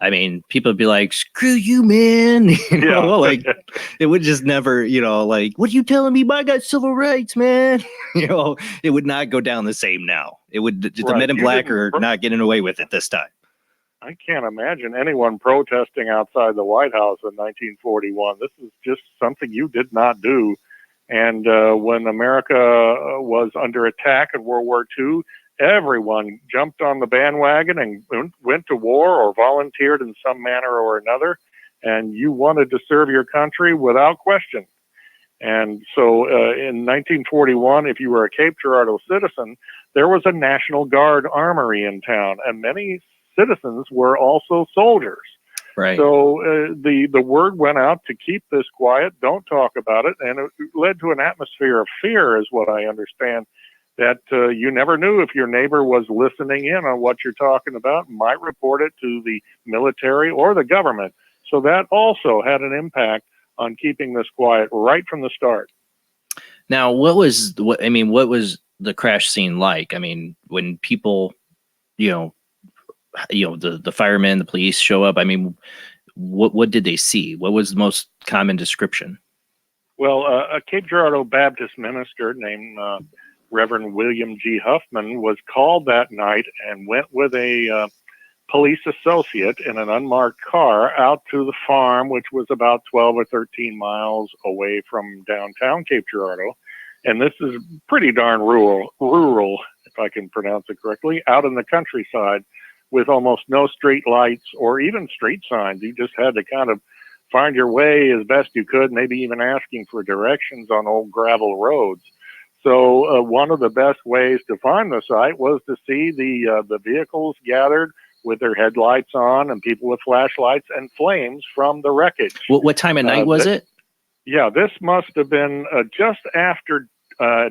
I mean, people would be like, screw you, man. You know, like, it would just never, you know, like, what are you telling me? I got civil rights, man. You know, it would not go down the same now. It would, the Men in Black are not getting away with it this time. I can't imagine anyone protesting outside the White House in 1941. This is just something you did not do. And when America was under attack in World War II, everyone jumped on the bandwagon and went to war or volunteered in some manner or another. And you wanted to serve your country without question. And so in 1941, if you were a Cape Girardeau citizen, there was a National Guard armory in town, and many citizens were also soldiers. Right. So the word went out to keep this quiet, don't talk about it, and it led to an atmosphere of fear, is what I understand, that you never knew if your neighbor was listening in on what you're talking about and might report it to the military or the government. So that also had an impact on keeping this quiet right from the start. Now, what was the crash scene like? I mean, when people, the firemen, the police show up, I mean, what did they see? What was the most common description? Well, a Cape Girardeau Baptist minister named Reverend William G. Huffman was called that night and went with a police associate in an unmarked car out to the farm, which was about 12 or 13 miles away from downtown Cape Girardeau. And this is pretty darn rural, if I can pronounce it correctly, out in the countryside with almost no street lights or even street signs. You just had to kind of find your way as best you could, maybe even asking for directions on old gravel roads. So one of the best ways to find the site was to see the vehicles gathered with their headlights on and people with flashlights and flames from the wreckage. What time of night was it? Yeah, this must have been just after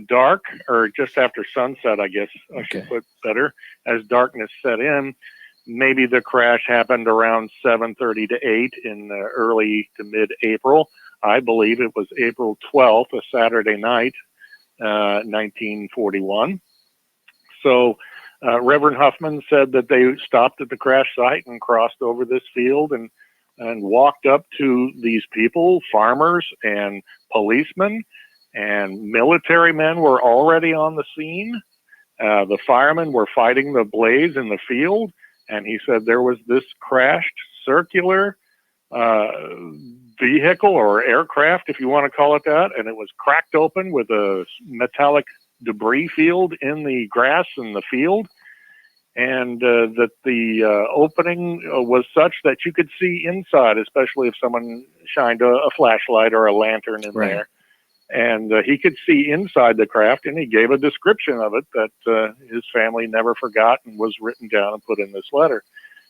dark, or just after sunset, I guess I should put better, as darkness set in. Maybe the crash happened around 7:30 to 8 in early to mid-April. I believe it was April 12th, a Saturday night, 1941. So Reverend Huffman said that they stopped at the crash site and crossed over this field and walked up to these people, farmers and policemen, and military men were already on the scene. The firemen were fighting the blaze in the field, and he said there was this crashed circular vehicle or aircraft, if you want to call it that, and it was cracked open with a metallic debris field in the grass in the field, and that the opening was such that you could see inside, especially if someone shined a flashlight or a lantern in there. And he could see inside the craft, and he gave a description of it that his family never forgot and was written down and put in this letter.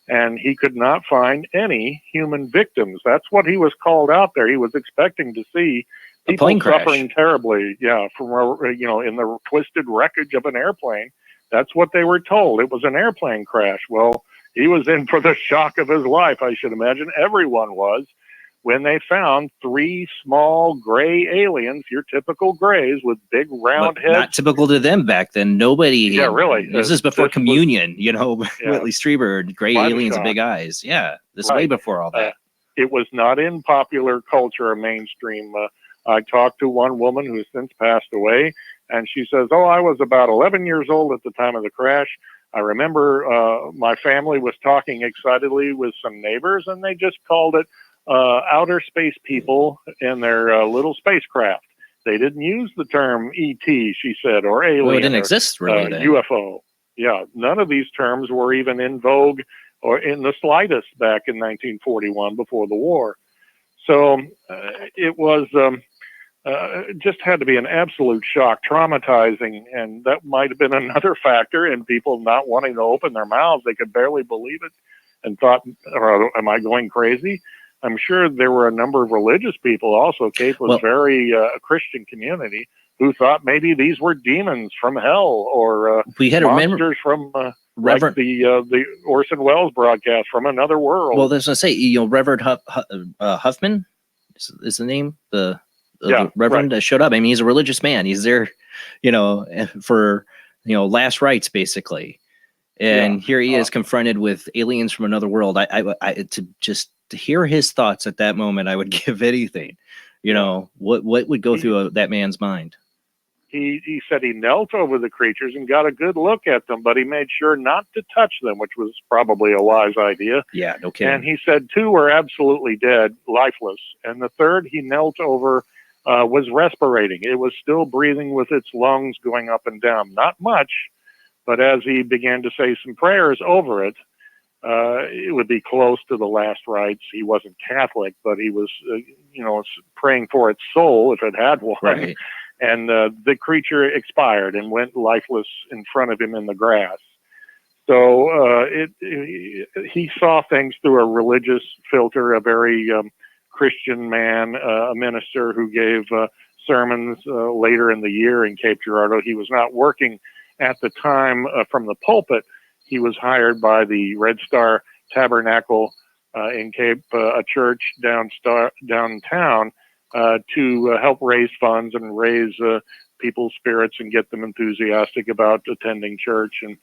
And he could not find any human victims. That's what he was called out there. He was expecting to see people suffering terribly, from in the twisted wreckage of an airplane. That's what they were told. It was an airplane crash. Well, he was in for the shock of his life, I should imagine. Everyone was, when they found 3 small gray aliens, your typical grays with big round heads. Not typical to them back then. Nobody. Yeah, really. This is before communion, Whitley Strieber, gray aliens and big eyes. Yeah, this way before all that. It was not in popular culture or mainstream. I talked to one woman who has since passed away, and she says, I was about 11 years old at the time of the crash. I remember my family was talking excitedly with some neighbors, and they just called it outer space people in their little spacecraft. They didn't use the term ET, she said, or alien. Well, it didn't exist really then. UFO. Yeah, none of these terms were even in vogue or in the slightest back in 1941 before the war. So it was just had to be an absolute shock, traumatizing, and that might have been another factor in people not wanting to open their mouths. They could barely believe it and thought, am I going crazy? I'm sure there were a number of religious people also. Cape was very a Christian community who thought maybe these were demons from hell or we had monsters from Reverend, like the Orson Welles broadcast from another world. well, there's gonna say, Reverend Huffman is the name, the Reverend that showed up. I mean, he's a religious man. He's there, for last rites basically. And here he is confronted with aliens from another world. To hear his thoughts at that moment, I would give anything. What would go through that man's mind? He said he knelt over the creatures and got a good look at them, but he made sure not to touch them, which was probably a wise idea. Yeah, no kidding. And he said 2 were absolutely dead, lifeless, and the third he knelt over was respirating. It was still breathing with its lungs going up and down. Not much, but as he began to say some prayers over it, it would be close to the last rites. He wasn't Catholic, but he was, praying for its soul if it had one. Right. And the creature expired and went lifeless in front of him in the grass. So he saw things through a religious filter, a very Christian man, a minister who gave sermons later in the year in Cape Girardeau. He was not working at the time from the pulpit. He was hired by the Red Star Tabernacle in Cape, a church downtown, to help raise funds and raise people's spirits and get them enthusiastic about attending church. And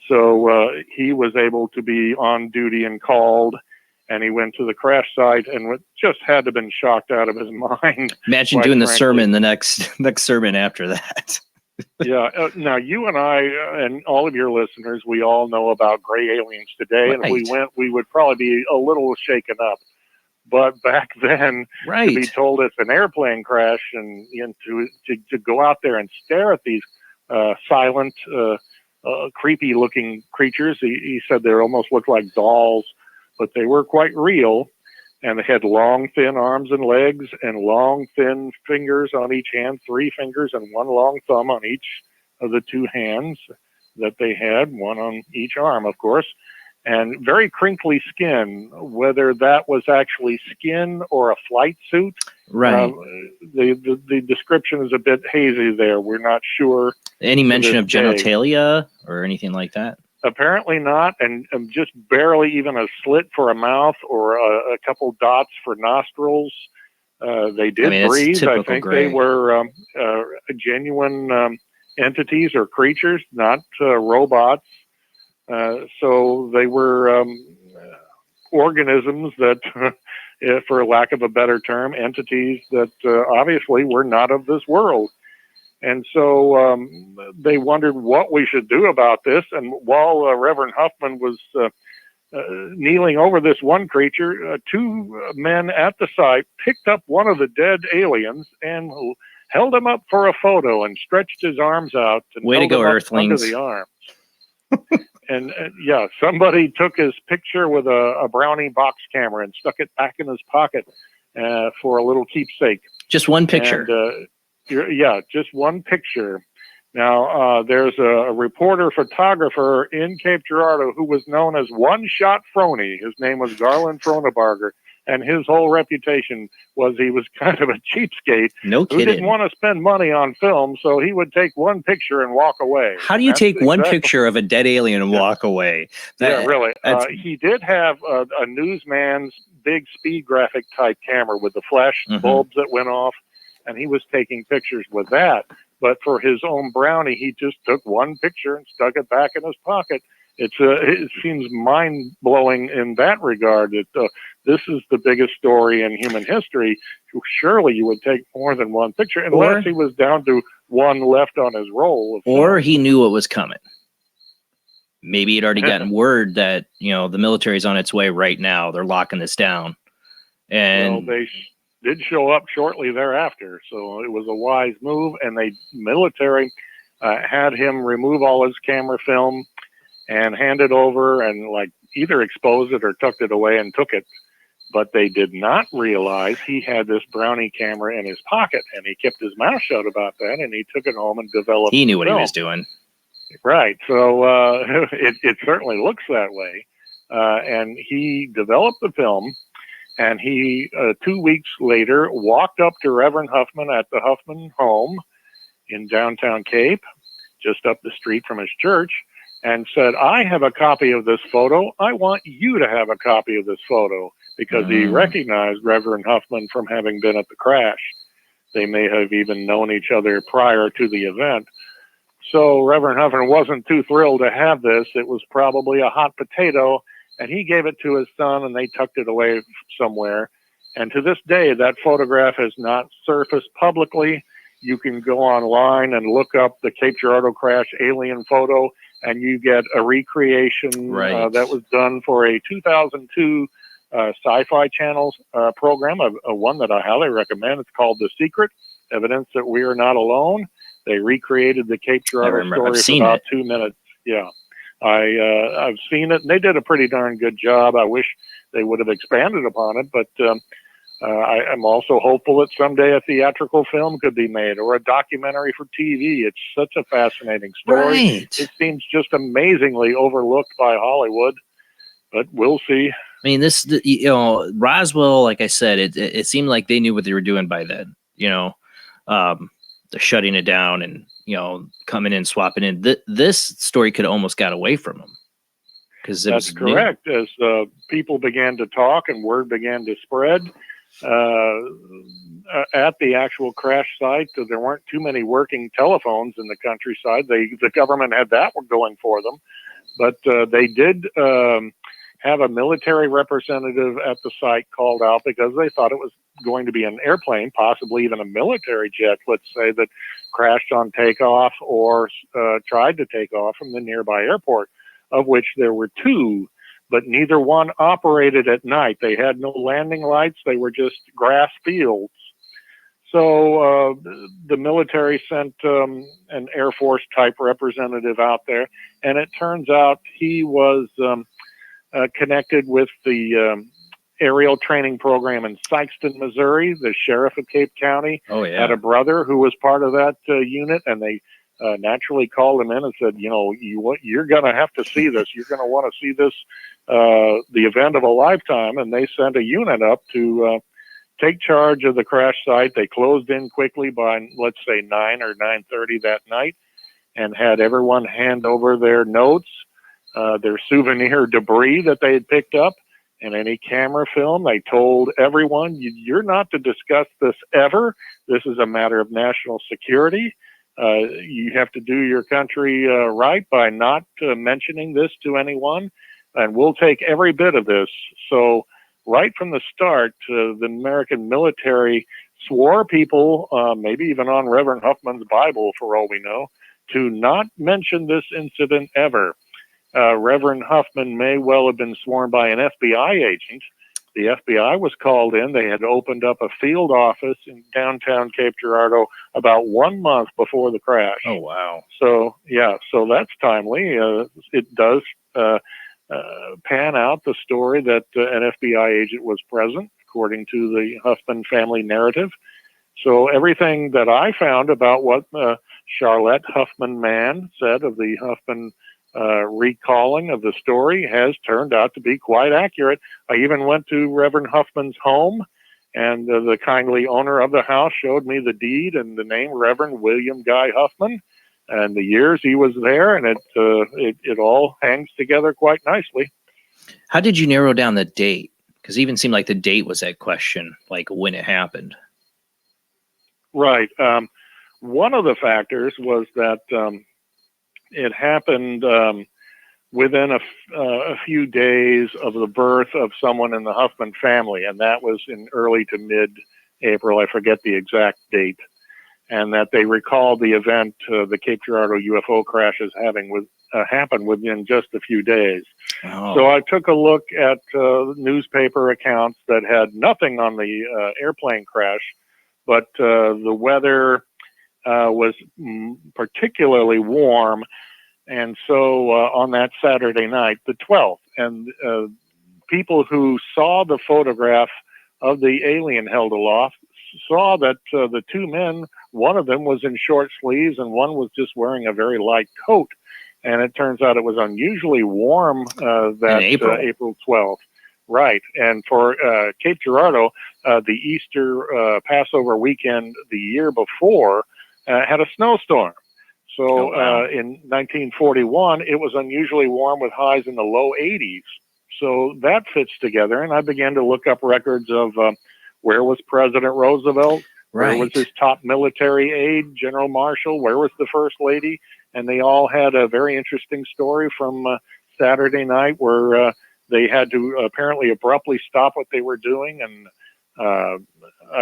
so he was able to be on duty and called, and he went to the crash site and just had to have been shocked out of his mind. Imagine doing the sermon, the next sermon after that. Yeah. Now, you and I and all of your listeners, we all know about gray aliens today. And if we went, we would probably be a little shaken up. But back then, to be told it's an airplane crash and to go out there and stare at these silent, creepy-looking creatures, he said they almost looked like dolls, but they were quite real. And they had long, thin arms and legs and long, thin fingers on each hand, 3 fingers and 1 long thumb on each of the 2 hands that they had, 1 on each arm, of course. And very crinkly skin, whether that was actually skin or a flight suit. Right. The description is a bit hazy there. We're not sure. Any mention of genitalia or anything like that? Apparently not, and just barely even a slit for a mouth or a couple dots for nostrils. They did breathe. I think they were genuine entities or creatures, not robots. So they were organisms that, for lack of a better term, entities that obviously were not of this world. And so they wondered what we should do about this. And while Reverend Huffman was kneeling over this one creature, 2 men at the site picked up one of the dead aliens and held him up for a photo and stretched his arms out. And way to go, Earthlings. Under the arms. And somebody took his picture with a Brownie box camera and stuck it back in his pocket for a little keepsake. Just one picture. And, just one picture. Now, there's a reporter photographer in Cape Girardeau who was known as One Shot Frony. His name was Garland Fronebarger, and his whole reputation was he was kind of a cheapskate who didn't want to spend money on film, so he would take one picture and walk away. How do you take one picture of a dead alien and walk away? Really. He did have a newsman's big speed graphic type camera with the flash bulbs that went off, and he was taking pictures with that. But for his own Brownie, he just took one picture and stuck it back in his pocket. It seems mind-blowing in that regard that this is the biggest story in human history. Surely you would take more than one picture, unless he was down to one left on his roll. Or he knew what was coming. Maybe he'd already gotten word that, the military's on its way right now. They're locking this down. And they did show up shortly thereafter, so it was a wise move. And the military had him remove all his camera film and hand it over and either exposed it or tucked it away and took it. But they did not realize he had this Brownie camera in his pocket, and he kept his mouth shut about that, and he took it home and developed He knew what he was doing. Right. So it certainly looks that way. And he developed the film, and he 2 weeks later walked up to Reverend Huffman at the Huffman home in downtown Cape, just up the street from his church, and said, I have a copy of this photo. I want you to have a copy of this photo, because he recognized Reverend Huffman from having been at the crash. They may have even known each other prior to the event. So Reverend Huffman wasn't too thrilled to have this. It was probably a hot potato, and he gave it to his son, and they tucked it away somewhere. And to this day, that photograph has not surfaced publicly. You can go online and look up the Cape Girardeau crash alien photo, and you get a recreation that was done for a 2002 Sci-Fi Channel program, a one that I highly recommend. It's called The Secret, Evidence That We Are Not Alone. They recreated the Cape Girardeau story for about 2 minutes. Yeah, I've seen it, and they did a pretty darn good job. I wish they would have expanded upon it, but I'm also hopeful that someday a theatrical film could be made, or a documentary for TV. It's such a fascinating story. Right. It seems just amazingly overlooked by Hollywood, but we'll see. I mean, Roswell, like I said, it seemed like they knew what they were doing by then. The shutting it down and coming in, swapping in. This story could almost got away from them, because that's correct. New. As people began to talk and word began to spread at the actual crash site, there weren't too many working telephones in the countryside. The government had that going for them, but they did have a military representative at the site called out, because they thought it was going to be an airplane, possibly even a military jet, let's say, that crashed on takeoff or tried to take off from the nearby airport, of which there were 2, but neither one operated at night. They had no landing lights. They were just grass fields. So the military sent an Air Force type representative out there, and it turns out he was connected with the aerial training program in Sikeston, Missouri. The sheriff of Cape County had a brother who was part of that unit, and they naturally called him in and said, you're going to have to see this. You're going to want to see this, the event of a lifetime. And they sent a unit up to take charge of the crash site. They closed in quickly by, let's say, 9 or 9:30 that night, and had everyone hand over their notes, their souvenir debris that they had picked up, and any camera film. They told everyone, you're not to discuss this ever. This is a matter of national security. You have to do your country right by not mentioning this to anyone, and we'll take every bit of this. So right from the start, the American military swore people, maybe even on Reverend Huffman's Bible for all we know, to not mention this incident ever. Reverend Huffman may well have been sworn by an FBI agent. The FBI was called in. They had opened up a field office in downtown Cape Girardeau about 1 month before the crash. Oh, wow. So, so that's timely. It does pan out the story that an FBI agent was present, according to the Huffman family narrative. So everything that I found about what Charlotte Huffman Mann said of the Huffman recalling of the story has turned out to be quite accurate. I even went to Reverend Huffman's home, and the kindly owner of the house showed me the deed and the name Reverend William Guy Huffman and the years he was there, and it all hangs together quite nicely. How did you narrow down the date? Because it even seemed like the date was that question, like when it happened. Right. One of the factors was that it happened within a few days of the birth of someone in the Huffman family, and that was in early to mid-April. I forget the exact date. And that they recalled the event, the Cape Girardeau UFO crashes happened within just a few days. Oh. So I took a look at newspaper accounts that had nothing on the airplane crash, but the weather was particularly warm. And so on that Saturday night, the 12th, and people who saw the photograph of the alien held aloft saw that the 2 men, one of them was in short sleeves and one was just wearing a very light coat. And it turns out it was unusually warm that April 12th. Right. And for Cape Girardeau, the Easter Passover weekend the year before had a snowstorm. So in 1941, it was unusually warm with highs in the low 80s. So that fits together. And I began to look up records of where was President Roosevelt? Where was his top military aide, General Marshall? Where was the First Lady? And they all had a very interesting story from Saturday night where they had to apparently abruptly stop what they were doing. And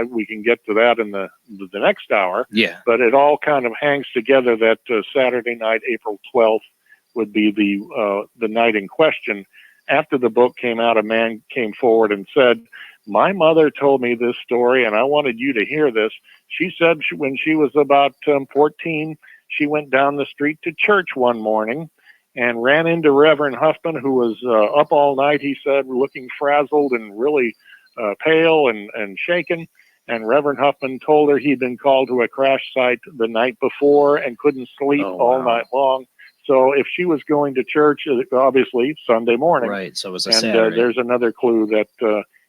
we can get to that in the next hour. Yeah. But it all kind of hangs together that Saturday night, April 12th, would be the night in question. After the book came out, a man came forward and said, "My mother told me this story, and I wanted you to hear this. She said when she was about 14, she went down the street to church one morning and ran into Reverend Huffman, who was up all night, he said, looking frazzled and really pale and shaken. And Reverend Huffman told her he'd been called to a crash site the night before and couldn't sleep all night long. So if she was going to church, obviously Sunday morning. Right, so it was a and Saturday. There's another clue that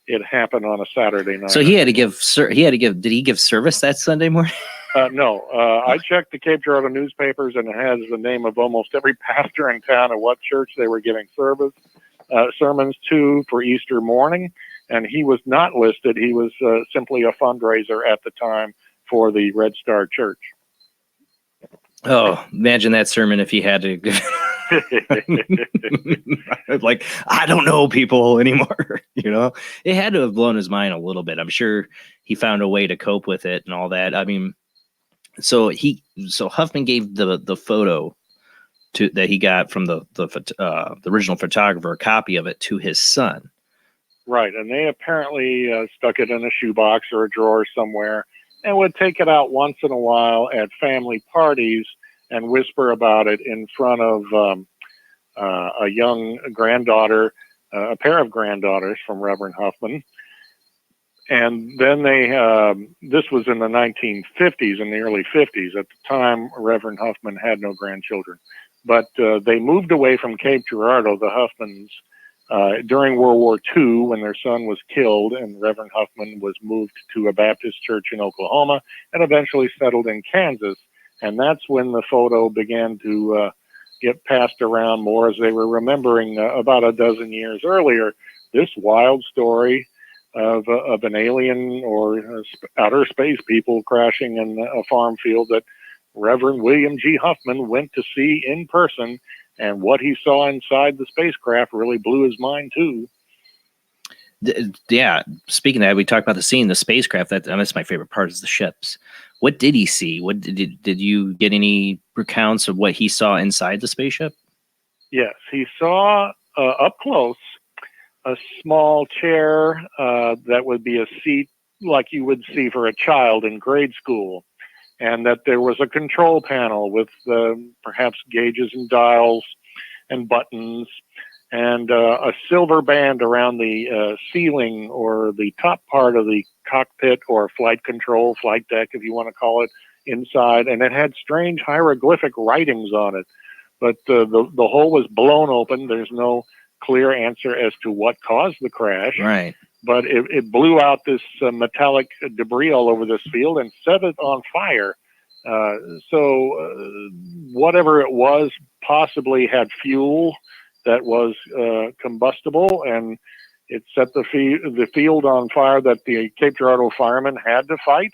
it happened on a Saturday night. So he had to give, did he give service that Sunday morning? No, I checked the Cape Girardeau newspapers, and it has the name of almost every pastor in town and what church they were giving sermons to for Easter morning. And he was not listed. He was simply a fundraiser at the time for the Red Star Church. Oh, imagine that sermon if he had to. Like, I don't know people anymore. You know, it had to have blown his mind a little bit. I'm sure he found a way to cope with it and all that. I mean, so Huffman gave the photo that he got from the original photographer, a copy of it, to his son. Right, and they apparently stuck it in a shoebox or a drawer somewhere and would take it out once in a while at family parties and whisper about it in front of a young granddaughter, a pair of granddaughters from Reverend Huffman. And then this was in the 1950s, in the early 50s. At the time, Reverend Huffman had no grandchildren. But they moved away from Cape Girardeau, the Huffmans, during World War II, when their son was killed, and Reverend Huffman was moved to a Baptist church in Oklahoma and eventually settled in Kansas. And that's when the photo began to get passed around more, as they were remembering about a dozen years earlier this wild story of an alien or outer space people crashing in a farm field that Reverend William G. Huffman went to see in person. And what he saw inside the spacecraft really blew his mind, too. Yeah. Speaking of that, we talked about the scene, the spacecraft. That's my favorite part, is the ships. What did he see? What did you get any recounts of what he saw inside the spaceship? Yes, he saw up close a small chair that would be a seat like you would see for a child in grade school. And that there was a control panel with perhaps gauges and dials and buttons, and a silver band around the ceiling or the top part of the cockpit or flight control, flight deck, if you want to call it, inside. And it had strange hieroglyphic writings on it. But the hole was blown open. There's no clear answer as to what caused the crash. Right. But it blew out this metallic debris all over this field and set it on fire. So whatever it was possibly had fuel that was combustible, and it set the field on fire that the Cape Girardeau firemen had to fight.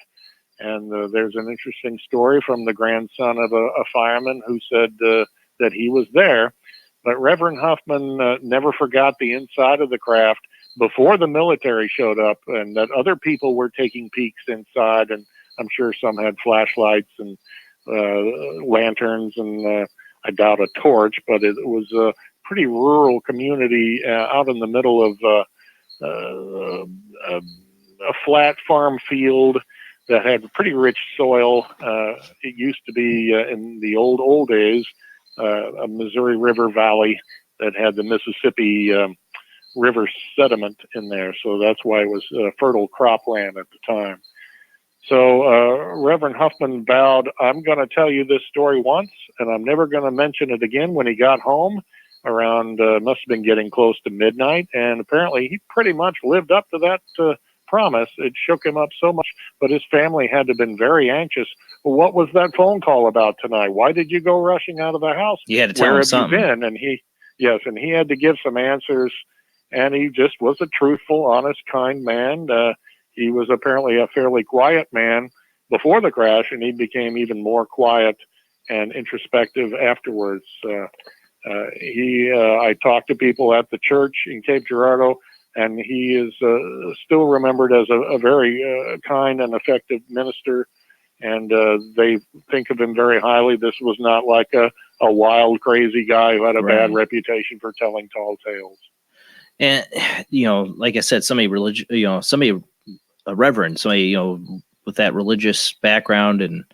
And there's an interesting story from the grandson of a fireman who said that he was there. But Reverend Huffman never forgot the inside of the craft before the military showed up, and that other people were taking peeks inside, and I'm sure some had flashlights and lanterns and I doubt a torch, but it was a pretty rural community out in the middle of a flat farm field that had pretty rich soil. It used to be in the old days a Missouri River valley that had the Mississippi river sediment in there, so that's why it was fertile cropland at the time. So Reverend Huffman vowed, I'm going to tell you this story once, and I'm never going to mention it again. When he got home around, must have been getting close to midnight, and apparently he pretty much lived up to that promise, it shook him up so much. But his family had to have been very anxious. Well, what was that phone call about tonight? Why did you go rushing out of the house? You had to tell Where him have something. you been? And he had to give some answers. And he just was a truthful, honest, kind man. He was apparently a fairly quiet man before the crash, and he became even more quiet and introspective afterwards. I talked to people at the church in Cape Girardeau, and he is still remembered as a very kind and effective minister, and they think of him very highly. This was not like a wild, crazy guy who had a bad reputation for telling tall tales. And, like I said, somebody a reverend, somebody, with that religious background and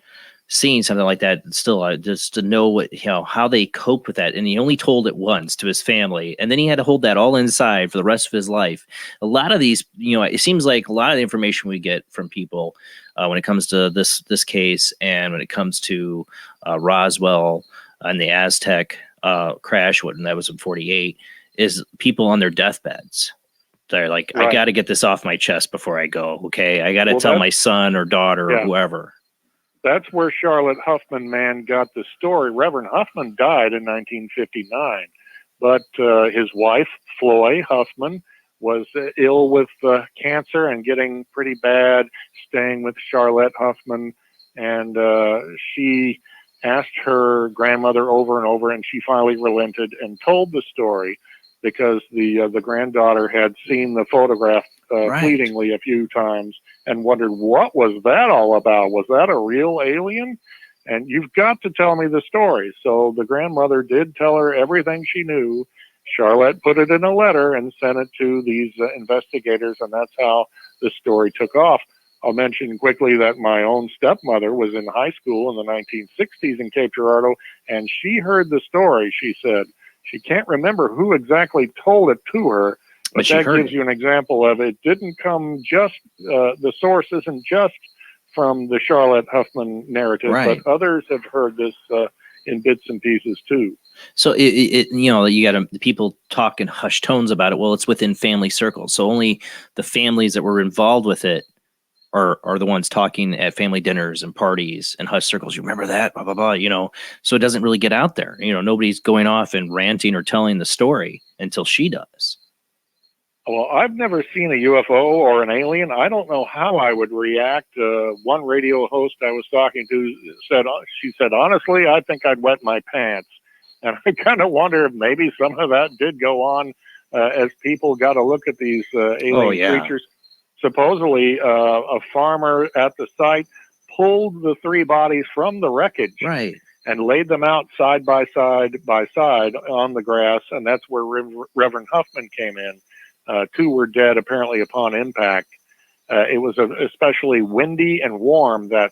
seeing something like that, still just to know what, how they cope with that. And he only told it once to his family, and then he had to hold that all inside for the rest of his life. A lot of these, it seems like a lot of the information we get from people when it comes to this case, and when it comes to Roswell and the Aztec crash, that was in 48, is people on their deathbeds. They're like, I got to get this off my chest before I go. Okay, I got to tell my son or daughter or whoever. That's where Charlotte Huffman man got the story. Reverend Huffman died in 1959, but his wife, Floy Huffman, was ill with cancer and getting pretty bad, staying with Charlotte Huffman, and she asked her grandmother over and over, and she finally relented and told the story, because the granddaughter had seen the photograph fleetingly a few times and wondered, what was that all about? Was that a real alien? And you've got to tell me the story. So the grandmother did tell her everything she knew. Charlotte put it in a letter and sent it to these investigators, and that's how the story took off. I'll mention quickly that my own stepmother was in high school in the 1960s in Cape Girardeau, and she heard the story. She said she can't remember who exactly told it to her, but that gives you an example of it didn't come just, the source isn't just from the Charlotte Huffman narrative, but others have heard this in bits and pieces too. So you got people talk in hushed tones about it. Well, it's within family circles, so only the families that were involved with it are the ones talking at family dinners and parties and hush circles. You remember that, blah blah blah. So it doesn't really get out there. Nobody's going off and ranting or telling the story until she does. Well, I've never seen a UFO or an alien. I don't know how I would react. One radio host I was talking to she said, honestly, I think I'd wet my pants. And I kind of wonder if maybe some of that did go on as people got to look at these alien creatures. Supposedly, a farmer at the site pulled the three bodies from the wreckage and laid them out side by side on the grass, and that's where Reverend Huffman came in. Two were dead, apparently, upon impact. It was especially windy and warm that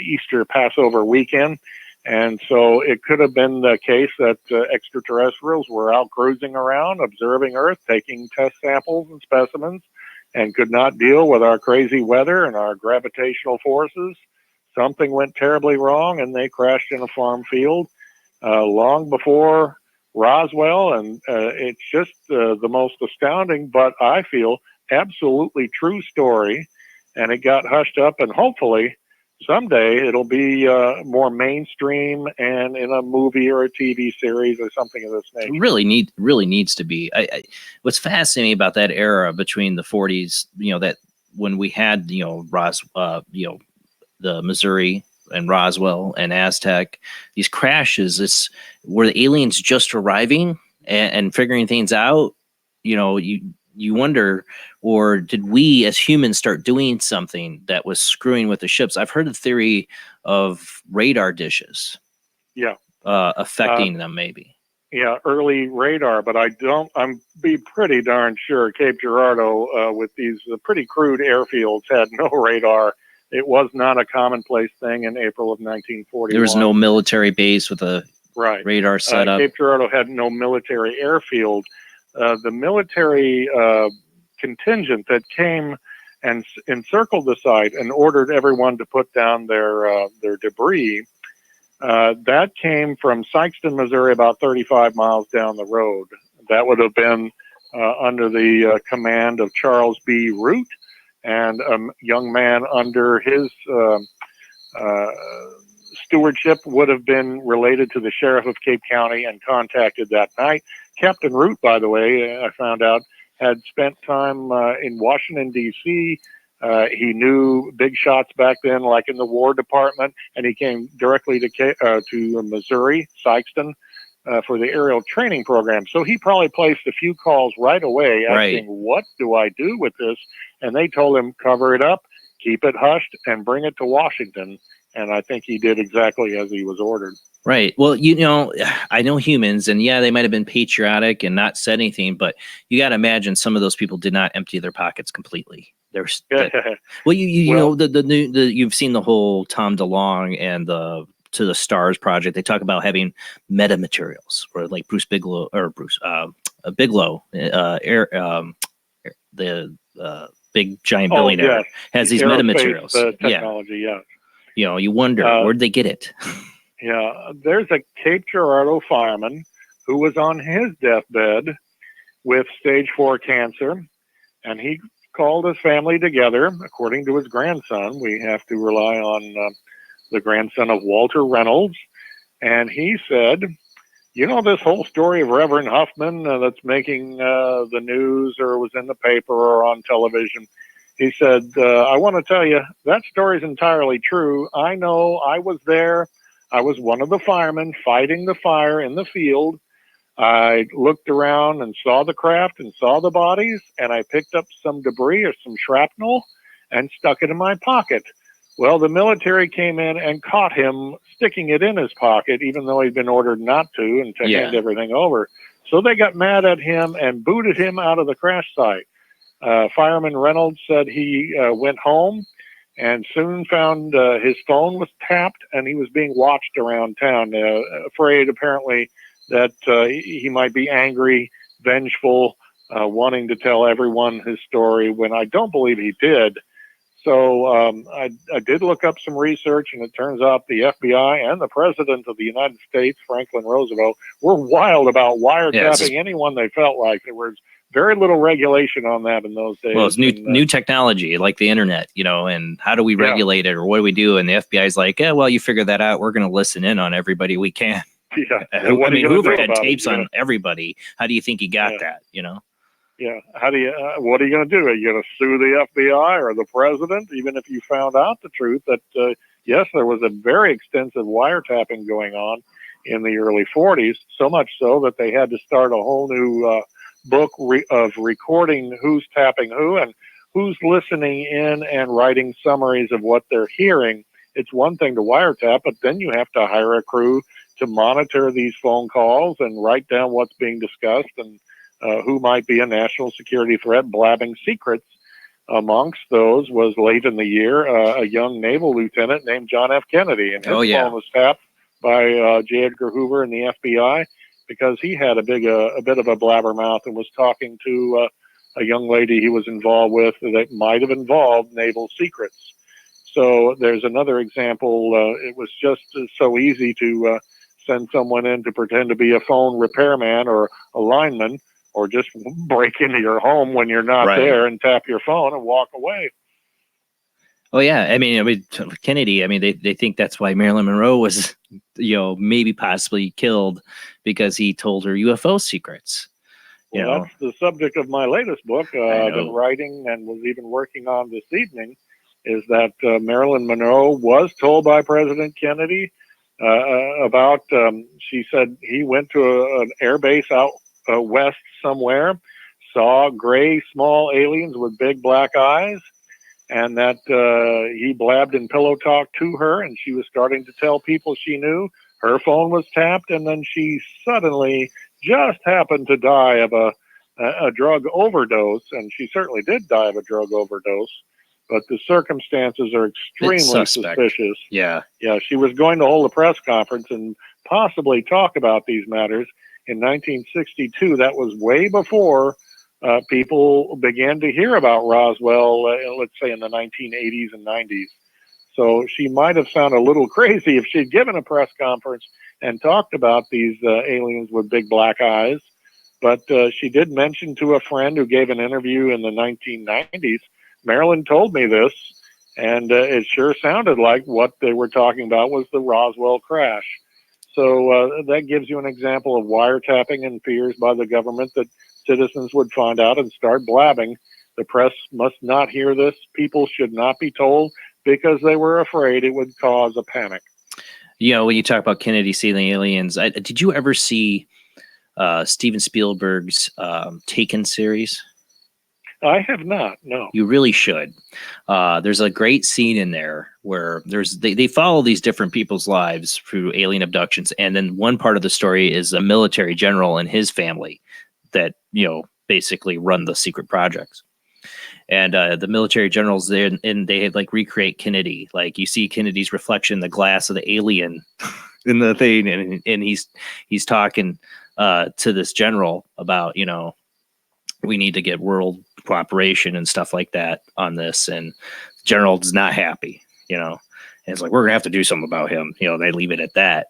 Easter Passover weekend, and so it could have been the case that extraterrestrials were out cruising around, observing Earth, taking test samples and specimens, and could not deal with our crazy weather and our gravitational forces. Something went terribly wrong, and they crashed in a farm field long before Roswell. And it's just the most astounding, but I feel absolutely true story. And it got hushed up, and hopefully someday it'll be more mainstream and in a movie or a TV series or something of this nature. It really needs to be. What's fascinating about that era between the 40s, that when we had, the Missouri and Roswell and Aztec, these crashes, were the aliens just arriving and figuring things out? You wonder, or did we as humans start doing something that was screwing with the ships? I've heard the theory of radar dishes. Affecting them maybe. Early radar, but I'm be pretty darn sure Cape Girardeau with these pretty crude airfields had no radar. It was not a commonplace thing in April of 1941. There was no military base with a radar setup. Cape Girardeau had no military airfield. The military contingent that came and encircled the site and ordered everyone to put down their debris, that came from Sikeston, Missouri, about 35 miles down the road. That would have been under the command of Charles B. Root, and a young man under his stewardship would have been related to the sheriff of Cape County and contacted that night. Captain Root, by the way, I found out, had spent time in Washington, D.C. He knew big shots back then, like in the War Department, and he came directly to Missouri, Sykeston, for the aerial training program. So he probably placed a few calls right away asking, what do I do with this? And they told him, cover it up, keep it hushed, and bring it to Washington. And I think he did exactly as he was ordered. Right. Well, you know, I know humans, and yeah, they might have been patriotic and not said anything, but you got to imagine some of those people did not empty their pockets completely. There's well, you know, you've seen the whole Tom DeLonge and the To the Stars project. They talk about having meta materials, where like Bigelow, the big giant billionaire, has these meta materials. Technology, yeah. You know, you wonder where'd they get it. Yeah, there's a Cape Girardeau fireman who was on his deathbed with stage 4 cancer, and he called his family together. According to his grandson, we have to rely on the grandson of Walter Reynolds, and he said, you know, this whole story of Reverend Huffman that's making the news or was in the paper or on television, he said, I want to tell you, that story is entirely true. I know, I was there. I was one of the firemen fighting the fire in the field. I looked around and saw the craft and saw the bodies, and I picked up some debris or some shrapnel and stuck it in my pocket. Well, the military came in and caught him sticking it in his pocket, even though he'd been ordered not to and to hand everything over. So they got mad at him and booted him out of the crash site. Fireman Reynolds said he went home and soon found his phone was tapped and he was being watched around town, afraid apparently that he might be angry, vengeful, wanting to tell everyone his story, when I don't believe he did. So I did look up some research, and it turns out the FBI and the President of the United States, Franklin Roosevelt, were wild about wiretapping anyone they felt like. There was very little regulation on that in those days. Well, it's new technology, like the internet, you know, and how do we regulate it, or what do we do? And the FBI is like, yeah, well, you figure that out. We're going to listen in on everybody we can. Yeah. I mean, Hoover had tapes on everybody. How do you think he got that, you know? Yeah. How do you, what are you going to do? Are you going to sue the FBI or the president, even if you found out the truth that, yes, there was a very extensive wiretapping going on in the early 40s, so much so that they had to start a whole new book of recording who's tapping who and who's listening in and writing summaries of what they're hearing. It's one thing to wiretap, but then you have to hire a crew to monitor these phone calls and write down what's being discussed and who might be a national security threat, blabbing secrets. Amongst those was late in the year a young naval lieutenant named John F. Kennedy, and his phone was tapped by J. Edgar Hoover and the FBI because he had a bit of a blabbermouth and was talking to a young lady he was involved with that might have involved naval secrets. So there's another example. It was just so easy to send someone in to pretend to be a phone repairman or a lineman, or just break into your home when you're not there and tap your phone and walk away. Oh yeah, I mean Kennedy. I mean, they think that's why Marilyn Monroe was, you know, maybe possibly killed because he told her UFO secrets. Well, that's the subject of my latest book I've been writing and was even working on this evening. Is that Marilyn Monroe was told by President Kennedy about? She said he went to an air base out west somewhere, saw gray small aliens with big black eyes, and that he blabbed in pillow talk to her, and she was starting to tell people she knew. Her phone was tapped, and then she suddenly just happened to die of a drug overdose, and she certainly did die of a drug overdose, but the circumstances are extremely suspicious. Yeah. She was going to hold a press conference and possibly talk about these matters in 1962. That was way before people began to hear about Roswell, let's say in the 1980s and 90s. So she might have sounded a little crazy if she'd given a press conference and talked about these aliens with big black eyes. But she did mention to a friend who gave an interview in the 1990s, Marilyn told me this, and it sure sounded like what they were talking about was the Roswell crash. So that gives you an example of wiretapping and fears by the government that citizens would find out and start blabbing. The press must not hear this. People should not be told because they were afraid it would cause a panic. You know, when you talk about Kennedy seeing the aliens, did you ever see Steven Spielberg's Taken series? I have not, no. You really should. There's a great scene in there where they follow these different people's lives through alien abductions, and then one part of the story is a military general and his family that, you know, basically run the secret projects. And the military generals there, and they had like recreate Kennedy. Like you see Kennedy's reflection in the glass of the alien in the thing, and he's talking to this general about, you know, we need to get world cooperation and stuff like that on this. And the general's not happy, you know, and it's like, we're gonna have to do something about him. You know, they leave it at that.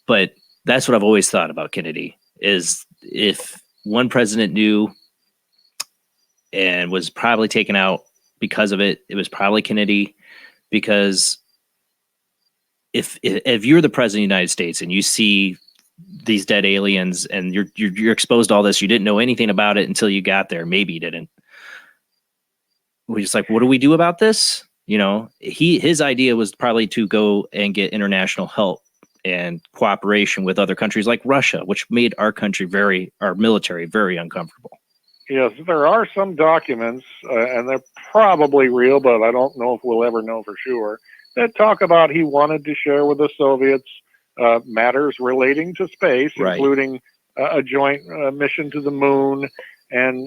But that's what I've always thought about Kennedy is if one president knew and was probably taken out because of it, it was probably Kennedy, because if you're the president of the United States and you see these dead aliens and you're exposed to all this, you didn't know anything about it until you got there. Maybe you didn't. We're just like, what do we do about this? You know, his idea was probably to go and get international help and cooperation with other countries like Russia, which made our military very uncomfortable. Yes, there are some documents, and they're probably real, but I don't know if we'll ever know for sure, that talk about he wanted to share with the Soviets matters relating to space, right, including a joint mission to the moon and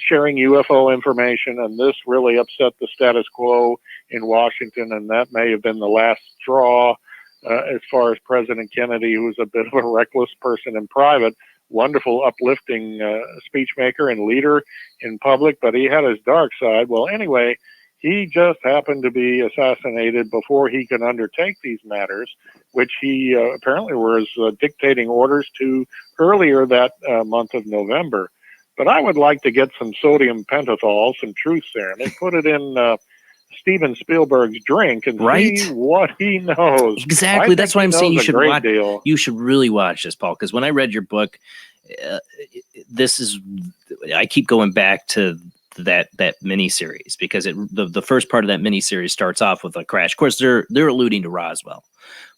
sharing UFO information. And this really upset the status quo in Washington, and that may have been the last straw as far as President Kennedy, who was a bit of a reckless person in private, wonderful, uplifting speech maker and leader in public, but he had his dark side. Well, anyway, he just happened to be assassinated before he could undertake these matters, which he apparently was dictating orders to earlier that month of November. But I would like to get some sodium pentothal, some truth serum, and put it in Steven Spielberg's drink and see what he knows. Exactly. That's why I'm saying you should watch. You should really watch this, Paul, because when I read your book, I keep going back to that miniseries because the first part of that miniseries starts off with a crash. Of course, they're alluding to Roswell,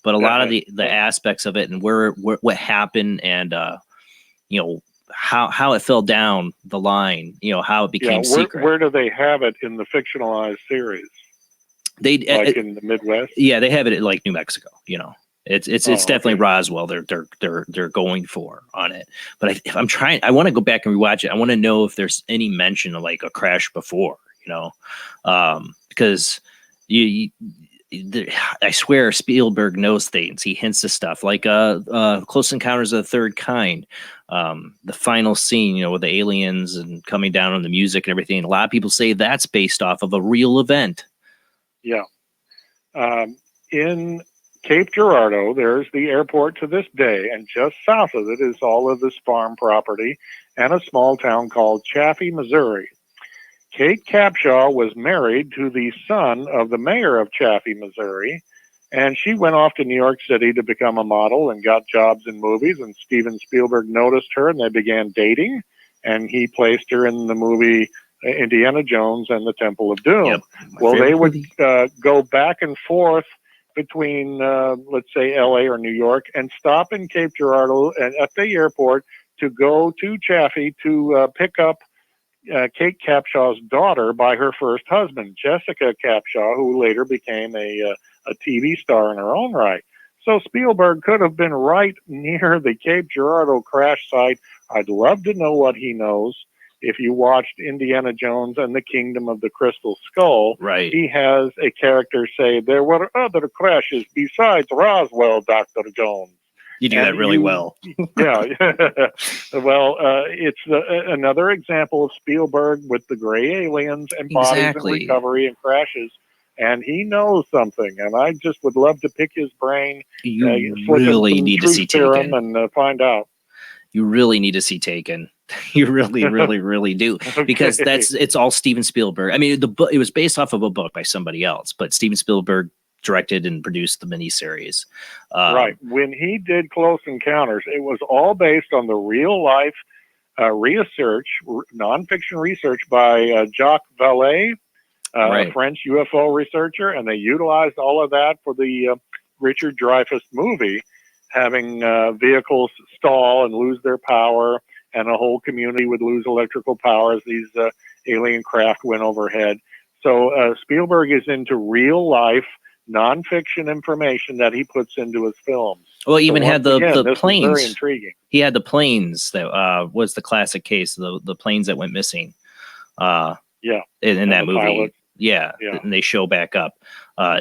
but a lot of the aspects of it and what happened and you know, how it fell down the line, you know, how it became secret. Where do they have it in the fictionalized series? They like in the Midwest. Yeah, they have it at like New Mexico. You know, it's definitely Roswell. They're going for on it. But if I'm trying, I want to go back and rewatch it. I want to know if there's any mention of like a crash before. You know, because I swear Spielberg knows things. He hints to stuff like Close Encounters of the Third Kind, the final scene, you know, with the aliens and coming down on the music and everything. A lot of people say that's based off of a real event. Yeah. In Cape Girardeau, there's the airport to this day, and just south of it is all of this farm property and a small town called Chaffee, Missouri. Kate Capshaw was married to the son of the mayor of Chaffee, Missouri, and she went off to New York City to become a model and got jobs in movies, and Steven Spielberg noticed her, and they began dating, and he placed her in the movie Indiana Jones and the Temple of Doom. Yep. Well, they would go back and forth between, let's say, L.A. or New York, and stop in Cape Girardeau and at the airport to go to Chaffee to pick up Kate Capshaw's daughter by her first husband, Jessica Capshaw, who later became a TV star in her own right. So Spielberg could have been right near the Cape Girardeau crash site. I'd love to know what he knows. If you watched Indiana Jones and the Kingdom of the Crystal Skull, right, he has a character say, there were other crashes besides Roswell, Dr. Jones. You do that really well. Yeah. Well, it's another example of Spielberg with the gray aliens and bodies and recovery and crashes. And he knows something. And I just would love to pick his brain. You really need to see Taken and find out. you really need to see Taken. You really, really, really do, because it's all Steven Spielberg. I mean, the book, it was based off of a book by somebody else, but Steven Spielberg directed and produced the miniseries. Right. When he did Close Encounters, it was all based on the real life nonfiction research by Jacques Vallée, a French UFO researcher, and they utilized all of that for the Richard Dreyfuss movie, having vehicles stall and lose their power, and a whole community would lose electrical power as these alien craft went overhead. So Spielberg is into real life nonfiction information that he puts into his films. Well, he even had the this planes. is very intriguing. He had the planes that was the classic case, the planes that went missing. In that movie. Pilots. Yeah, and they show back up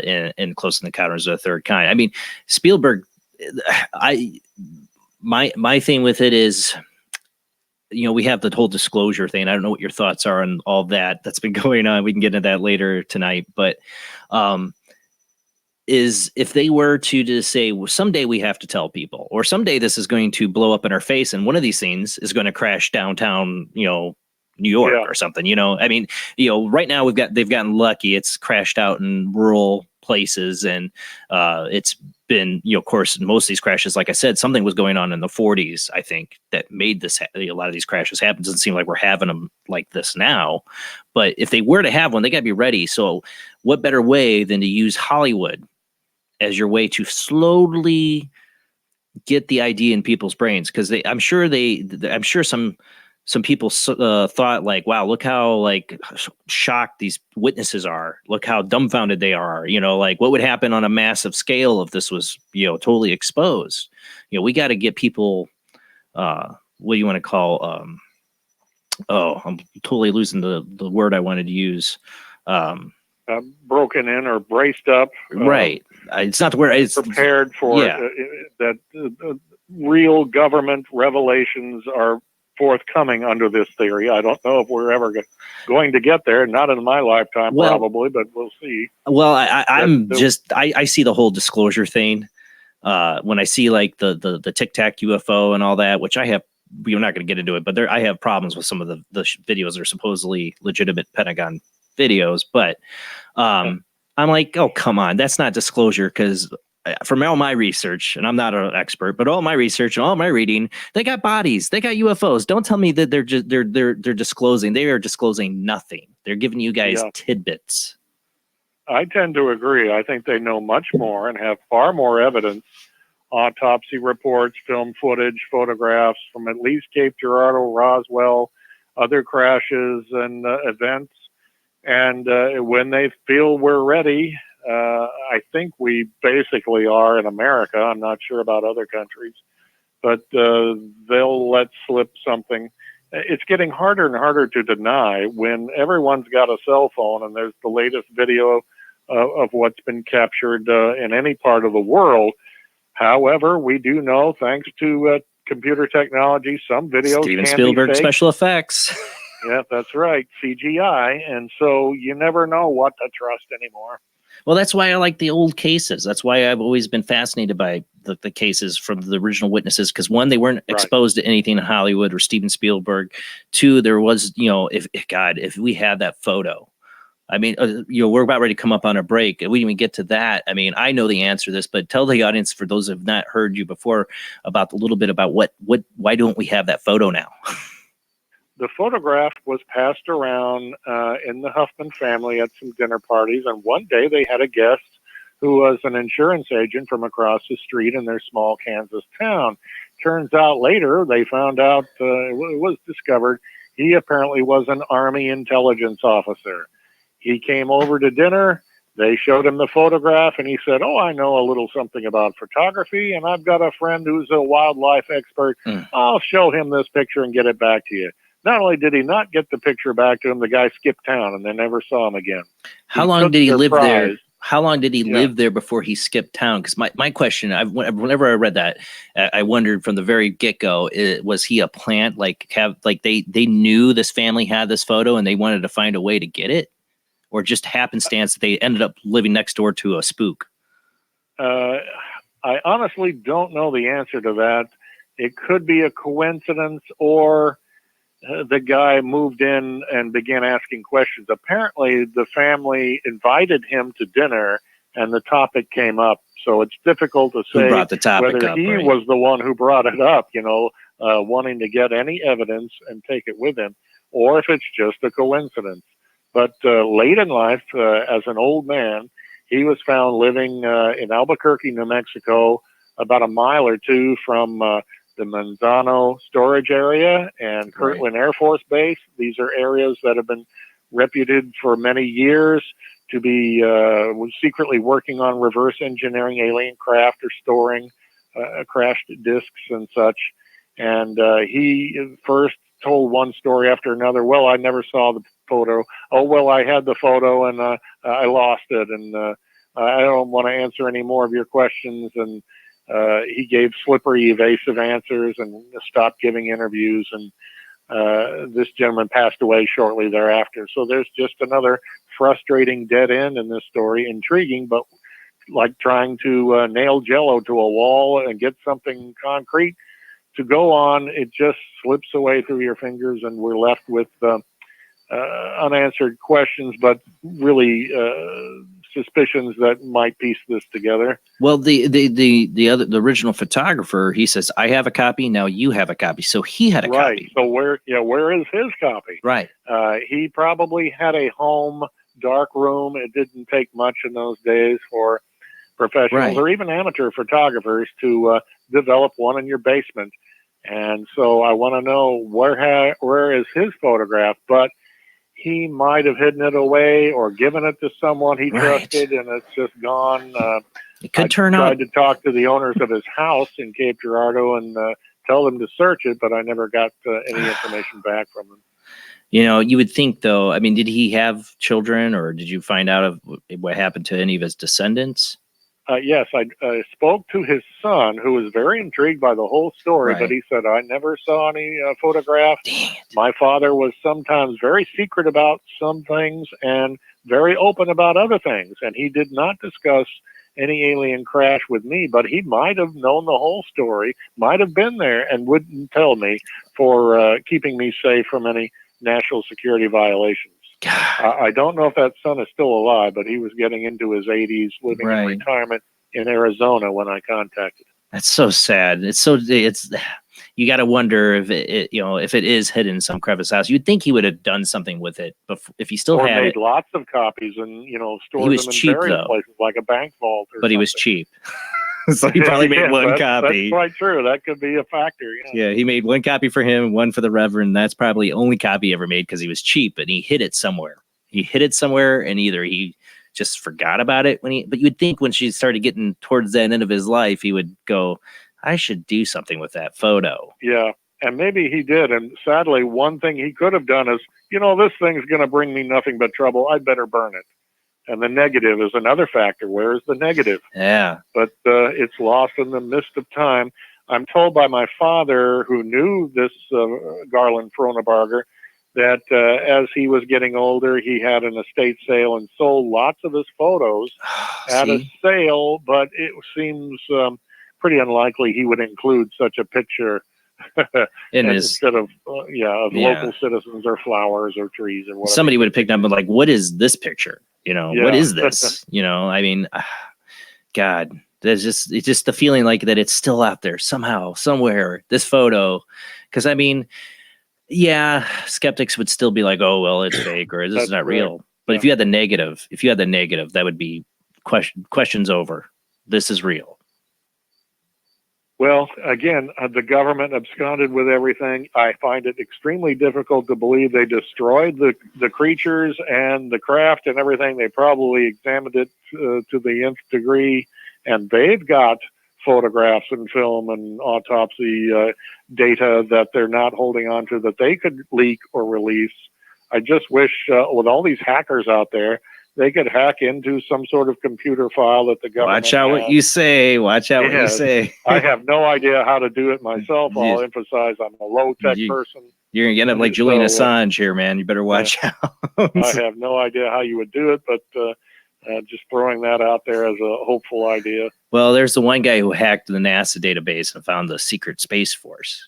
in Close Encounters of the Third Kind. I mean, Spielberg. My thing with it is, we have the whole disclosure thing. I don't know what your thoughts are on all that that's been going on. We can get into that later tonight, but is if they were to just say, well, someday we have to tell people, or someday this is going to blow up in our face, and one of these things is going to crash downtown, New York or something. I mean, right now they've gotten lucky. It's crashed out in rural places, and it's been, of course, most of these crashes, like I said, something was going on in the 40s, I think, that made this a lot of these crashes happen. It doesn't seem like we're having them like this now, but if they were to have one, they got to be ready. So what better way than to use Hollywood as your way to slowly get the idea in people's brains? Because I'm sure some people thought, like, wow, look how shocked these witnesses are. Look how dumbfounded they are. Like, what would happen on a massive scale if this was, totally exposed? We got to get people, what do you want to call, I'm totally losing the word I wanted to use. Broken in or braced up. Right. It's not the word. It's prepared for that real government revelations are forthcoming under this theory. I don't know if we're ever going to get there. Not in my lifetime, probably, but we'll see. Well, I see the whole disclosure thing. When I see like the Tic Tac UFO and all that, which we're not going to get into it, but I have problems with some of the videos that are supposedly legitimate Pentagon videos, but I'm like, oh, come on, that's not disclosure, because from all my research, and I'm not an expert, but all my research and all my reading, they got bodies, they got UFOs. Don't tell me that they're disclosing. They are disclosing nothing. They're giving you guys tidbits. I tend to agree. I think they know much more and have far more evidence, autopsy reports, film footage, photographs from at least Cape Girardeau, Roswell, other crashes and events. And when they feel we're ready, I think we basically are in America. I'm not sure about other countries, but they'll let slip something. It's getting harder and harder to deny when everyone's got a cell phone and there's the latest video of what's been captured in any part of the world. However, we do know, thanks to computer technology, some videos Steven can Spielberg be fake. special effects. Yeah, that's right. CGI. And so you never know what to trust anymore. Well, that's why I like the old cases. That's why I've always been fascinated by the cases from the original witnesses. Because one, they weren't exposed to anything in Hollywood or Steven Spielberg. Two, there was, if we had that photo, I mean, we're about ready to come up on a break. We didn't even get to that. I mean, I know the answer to this, but tell the audience, for those who have not heard you before, about a little bit about why don't we have that photo now? The photograph was passed around in the Huffman family at some dinner parties, and one day they had a guest who was an insurance agent from across the street in their small Kansas town. Turns out later they found out, it was discovered, he apparently was an Army intelligence officer. He came over to dinner, they showed him the photograph, and he said, oh, I know a little something about photography, and I've got a friend who's a wildlife expert. I'll show him this picture and get it back to you. Not only did he not get the picture back to him, the guy skipped town and they never saw him again. How long did he live there? How long did he live there before he skipped town? Because my question, whenever I read that, I wondered from the very get-go, was he a plant? They knew this family had this photo and they wanted to find a way to get it? Or just happenstance that they ended up living next door to a spook? I honestly don't know the answer to that. it could be a coincidence, or the guy moved in and began asking questions. Apparently, the family invited him to dinner, and the topic came up. So it's difficult to Who say brought the topic whether up, he right? was the one who brought it up, wanting to get any evidence and take it with him, or if it's just a coincidence. But late in life, as an old man, he was found living in Albuquerque, New Mexico, about a mile or two from the Manzano storage area and Kirtland Air Force Base. These are areas that have been reputed for many years to be secretly working on reverse engineering alien craft or storing crashed discs and such. And he first told one story after another. Well, I never saw the photo. Oh, well, I had the photo and I lost it. And I don't want to answer any more of your questions. And he gave slippery, evasive answers and stopped giving interviews. And this gentleman passed away shortly thereafter. So there's just another frustrating dead end in this story. Intriguing, but like trying to nail Jello to a wall and get something concrete to go on, it just slips away through your fingers, and we're left with unanswered questions, but really suspicions that might piece this together. Well, the original photographer, he says, I have a copy, now you have a copy. So he had a copy. So where is his copy? Right. He probably had a home dark room. It didn't take much in those days for professionals or even amateur photographers to develop one in your basement. And so I want to know where is his photograph, but he might have hidden it away or given it to someone he trusted, and it's just gone. It could turn out. I tried to talk to the owners of his house in Cape Girardeau and tell them to search it, but I never got any information back from them. You would think, though, I mean, did he have children, or did you find out of what happened to any of his descendants? Yes, I spoke to his son, who was very intrigued by the whole story, but he said, I never saw any photograph. My father was sometimes very secret about some things and very open about other things, and he did not discuss any alien crash with me, but he might have known the whole story, might have been there, and wouldn't tell me for keeping me safe from any national security violations. I don't know if that son is still alive, but he was getting into his 80s, living in retirement in Arizona when I contacted him. That's so sad. You got to wonder if it is hidden in some crevice house. You'd think he would have done something with it, but if he still had made it, lots of copies and stored he was them in cheap, various though. places like a bank vault. But he was cheap, so he probably made one copy. That's quite true. That could be a factor. Yeah, he made one copy for him, one for the Reverend. That's probably the only copy he ever made because he was cheap, and he hid it somewhere. And either he just forgot about it but you'd think when she started getting towards the end of his life, he would go, I should do something with that photo. Yeah, and maybe he did. And sadly, one thing he could have done is, this thing's going to bring me nothing but trouble. I'd better burn it. And the negative is another factor. Where is the negative? Yeah. But it's lost in the mist of time. I'm told by my father, who knew this Garland Fronabarger, that as he was getting older, he had an estate sale and sold lots of his photos at a sale, but it seems pretty unlikely he would include such a picture instead of local citizens or flowers or trees or whatever. Somebody would have picked up and like, what is this picture? What is this? I mean, God, it's just the feeling like that it's still out there somehow, somewhere, this photo. Because I mean, skeptics would still be like, oh, well, it's fake or this is not real. But if you had the negative, that would be questions over. This is real. Well, again, the government absconded with everything. I find it extremely difficult to believe they destroyed the creatures and the craft and everything. They probably examined it to the nth degree, and they've got photographs and film and autopsy data that they're not holding on to that they could leak or release. I just wish with all these hackers out there, they could hack into some sort of computer file that the government Watch out what you say. Watch out what you say. I have no idea how to do it myself. I'll emphasize I'm a low-tech person. You're going to end up like Julian Assange here, man. You better watch out. I have no idea how you would do it, but Just throwing that out there as a hopeful idea. Well, there's the one guy who hacked the NASA database and found the secret space force.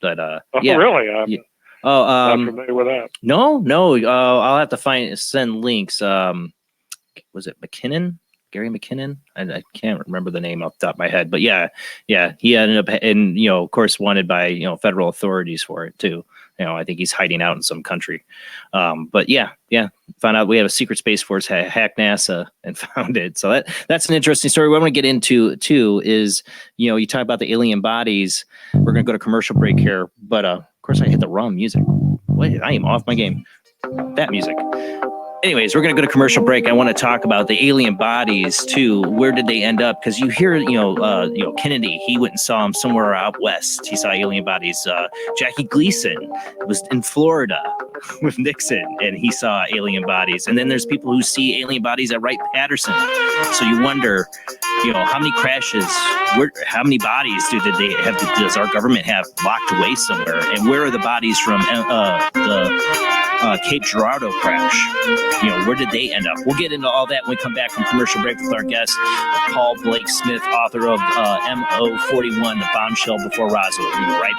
But yeah. Really? I'm not familiar with that. No. I'll have to send links. Was it McKinnon? Gary McKinnon? I can't remember the name off the top of my head, but yeah, he ended up, and of course, wanted by federal authorities for it too. I think he's hiding out in some country. But yeah, found out we have a secret space force hacked NASA and found it. So that's an interesting story. What I want to get into too is you talk about the alien bodies. We're gonna go to commercial break here, but of course I hit the wrong music. Wait, I am off my game. That music. Anyways, we're going to go to commercial break. I want to talk about the alien bodies too. Where did they end up? Because you hear, Kennedy, he went and saw them somewhere out west. He saw alien bodies. Jackie Gleason was in Florida with Nixon, and he saw alien bodies. And then there's people who see alien bodies at Wright-Patterson. So you wonder, how many crashes, how many bodies does our government have locked away somewhere? And where are the bodies from the Cape Girardeau crash? Where did they end up? We'll get into all that when we come back from commercial break with our guest, Paul Blake Smith, author of MO41, The Bombshell Before Roswell. We'll be right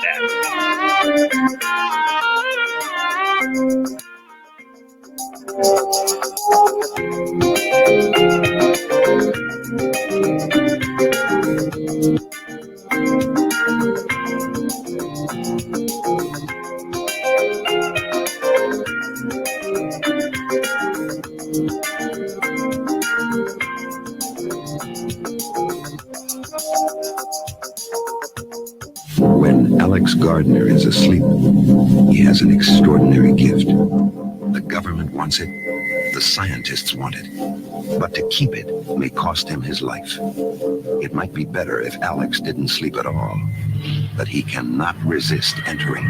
When Alex Gardner is asleep, he has an extraordinary gift. The government wants it, the scientists want it, but to keep it may cost him his life. It might be better if Alex didn't sleep at all, but he cannot resist entering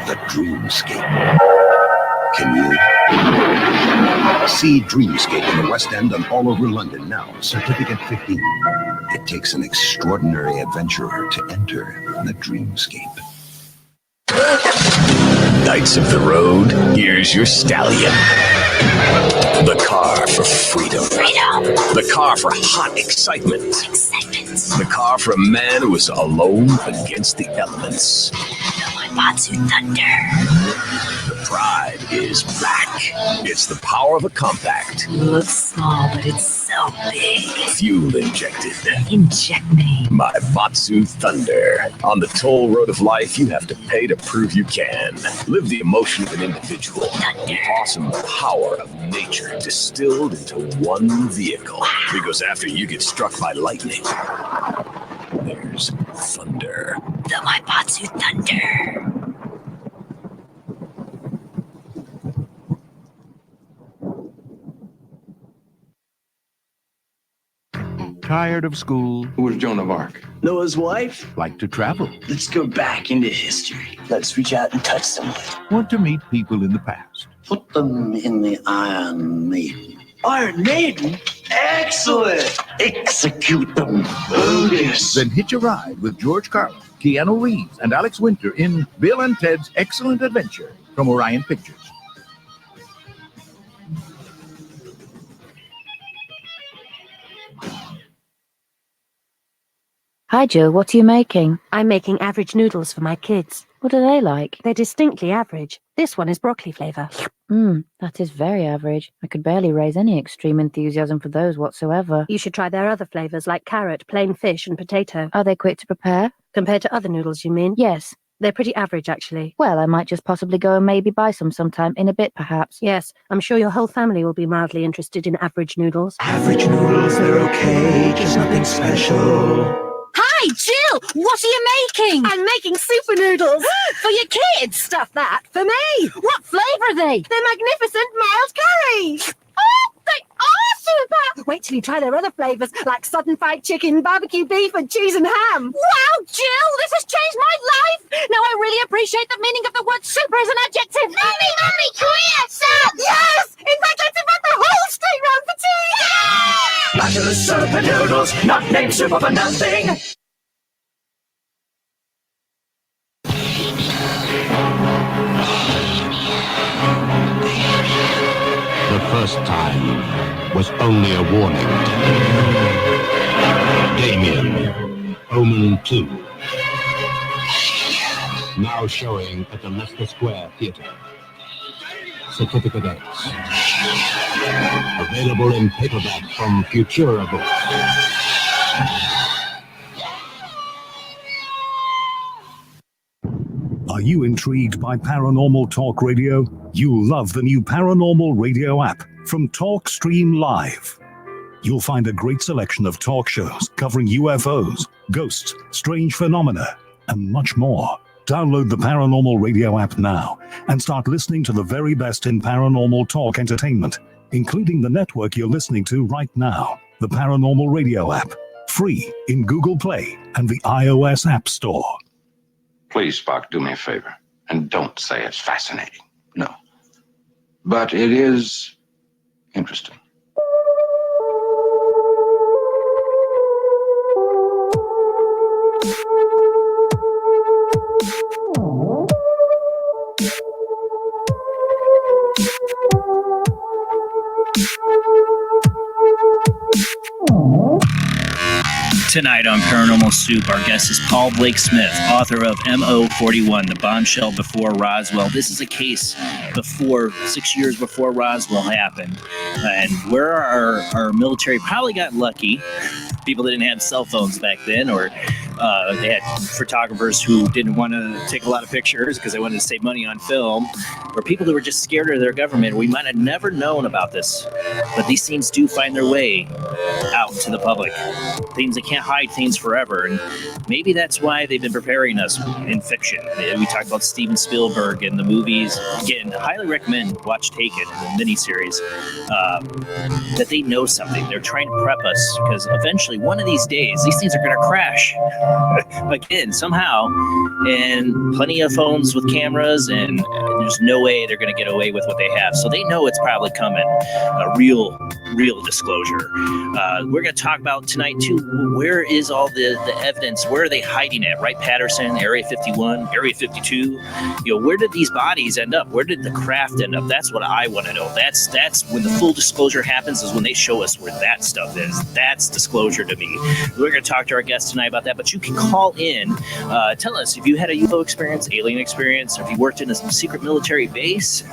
the dreamscape. Can you? See Dreamscape in the West End and all over London now. Certificate 15. It takes an extraordinary adventurer to enter the dreamscape. Knights of the road, here's your stallion. The car for freedom. The car for hot excitement. The car for a man who is alone against the elements. Batsu Thunder. The pride is back. It's the power of a compact. Looks small, but it's so big. Fuel injected. Inject me. My Vatsu Thunder. On the toll road of life, you have to pay to prove you can. Live the emotion of an individual. The awesome power of nature distilled into one vehicle. Because after you get struck by lightning, there's thunder. The Maibatsu Thunder. Tired of school? Who was Joan of Arc? Noah's wife? Like to travel? Let's go back into history. Let's reach out and touch someone. Want to meet people in the past? Put them in the Iron Maiden. Iron Maiden? Excellent! Execute them. Otis. Then hitch a ride with George Carlin, Keanu Reeves, and Alex Winter in Bill and Ted's Excellent Adventure from Orion Pictures. Hi, Jill. What are you making? I'm making average noodles for my kids. What are they like? They're distinctly average. This one is broccoli flavour. That is very average. I could barely raise any extreme enthusiasm for those whatsoever. You should try their other flavours like carrot, plain fish and potato. Are they quick to prepare? Compared to other noodles, you mean? Yes. They're pretty average, actually. Well, I might just possibly go and maybe buy some sometime in a bit, perhaps. Yes, I'm sure your whole family will be mildly interested in average noodles. Average noodles, they're okay, just nothing special. Hi, Jill! What are you making? I'm making super noodles. For your kids? Stuff that. For me. What flavour are they? They're magnificent mild curries. Oh, they are super! Wait till you try their other flavours, like sudden fried chicken, barbecue beef, and cheese and ham. Wow, Jill, this has changed my life! Now I really appreciate the meaning of the word super as an adjective. Mummy, can we have some? Yes! In fact, let's invite the whole street round for tea! Yeah! Fabulous super noodles, not named super for nothing. The first time was only a warning. Damien, Omen 2. Now showing at the Leicester Square Theatre. Certificate X. Available in paperback from Futura Books. Are you intrigued by Paranormal Talk Radio? You'll love the new Paranormal Radio app from Talkstream Live. You'll find a great selection of talk shows covering UFOs, ghosts, strange phenomena, and much more. Download the Paranormal Radio app now and start listening to the very best in paranormal talk entertainment, including the network you're listening to right now, the Paranormal Radio app, free in Google Play and the iOS App Store. Please, Spock, do me a favor, and don't say it's fascinating. No. But it is interesting. Tonight on Paranormal Soup, our guest is Paul Blake Smith, author of MO41, The Bombshell Before Roswell. This is a case 6 years before Roswell happened, and where our military probably got lucky. People that didn't have cell phones back then, or they had photographers who didn't want to take a lot of pictures because they wanted to save money on film, or people that were just scared of their government. We might have never known about this, but these things do find their way out to the public. Things that can't hide things forever, and maybe that's why they've been preparing us in fiction. We talked about Steven Spielberg and the movies. Again, I highly recommend watch Taken, the miniseries, that they know something. They're trying to prep us because eventually, one of these days, these things are going to crash again somehow, and plenty of phones with cameras, and there's no way they're going to get away with what they have. So they know it's probably coming. A real disclosure. We're going to talk about tonight too, where is all the evidence? Where are they hiding it? Right, Patterson, Area 51, Area 52. Where did these bodies end up? Where did the craft end up? That's what I want to know. That's when the full disclosure happens, is when they show us where that stuff is. That's disclosure to me. We're going to talk to our guests tonight about that, but you can call in. Tell us if you had a UFO experience, alien experience, or if you worked in a secret military base.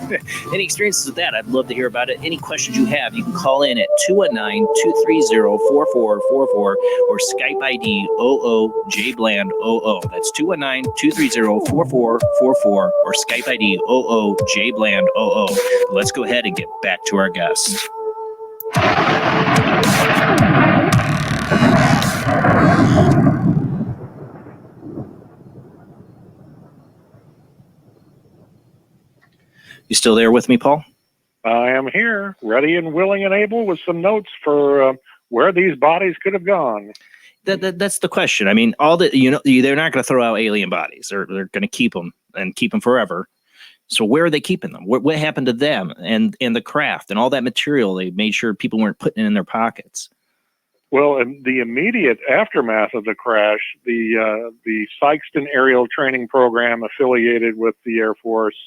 Any experiences with that, I'd love to hear about it. Any questions you have, you can call in at 219-230-4444 or Skype ID OOJBland00. That's 219-230-4444 or Skype ID OOJBland00. Let's go ahead and get back to our guest. You still there with me, Paul? I am here, ready and willing and able, with some notes for where these bodies could have gone. That's the question. I mean, they're not going to throw out alien bodies. They're going to keep them and keep them forever. So where are they keeping them? What happened to them and the craft and all that material? They made sure people weren't putting it in their pockets. Well, in the immediate aftermath of the crash, the Sykeston Aerial Training Program affiliated with the Air Force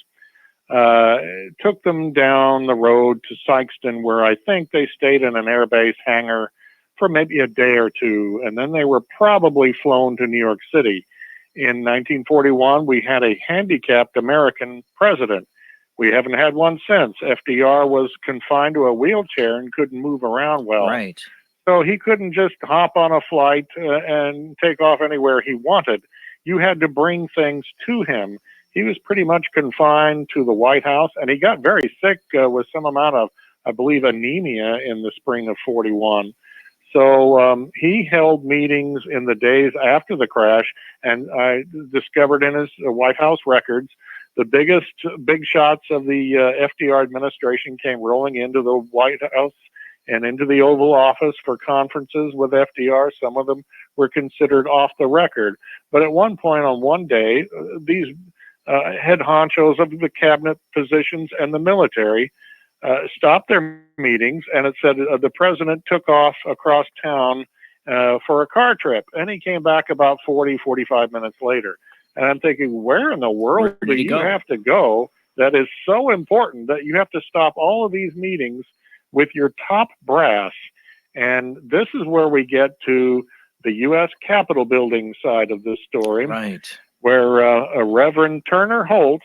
took them down the road to Sykeston, where I think they stayed in an airbase hangar for maybe a day or two, and then they were probably flown to New York City. In 1941, we had a handicapped American president. We haven't had one since. FDR was confined to a wheelchair and couldn't move around well. Right. So he couldn't just hop on a flight and take off anywhere he wanted. You had to bring things to him. He was pretty much confined to the White House, and he got very sick with some amount of, I believe, anemia in the spring of 41. So he held meetings in the days after the crash, and I discovered in his White House records the big shots of the FDR administration came rolling into the White House and into the Oval Office for conferences with FDR. Some of them were considered off the record. But at one point on one day, these head honchos of the cabinet positions and the military stopped their meetings, and it said the president took off across town for a car trip, and he came back about 45 minutes later. And I'm thinking, where in the world do you have to go that is so important that you have to stop all of these meetings with your top brass. And this is where we get to the U.S. Capitol building side of this story, right, where a Reverend Turner Holt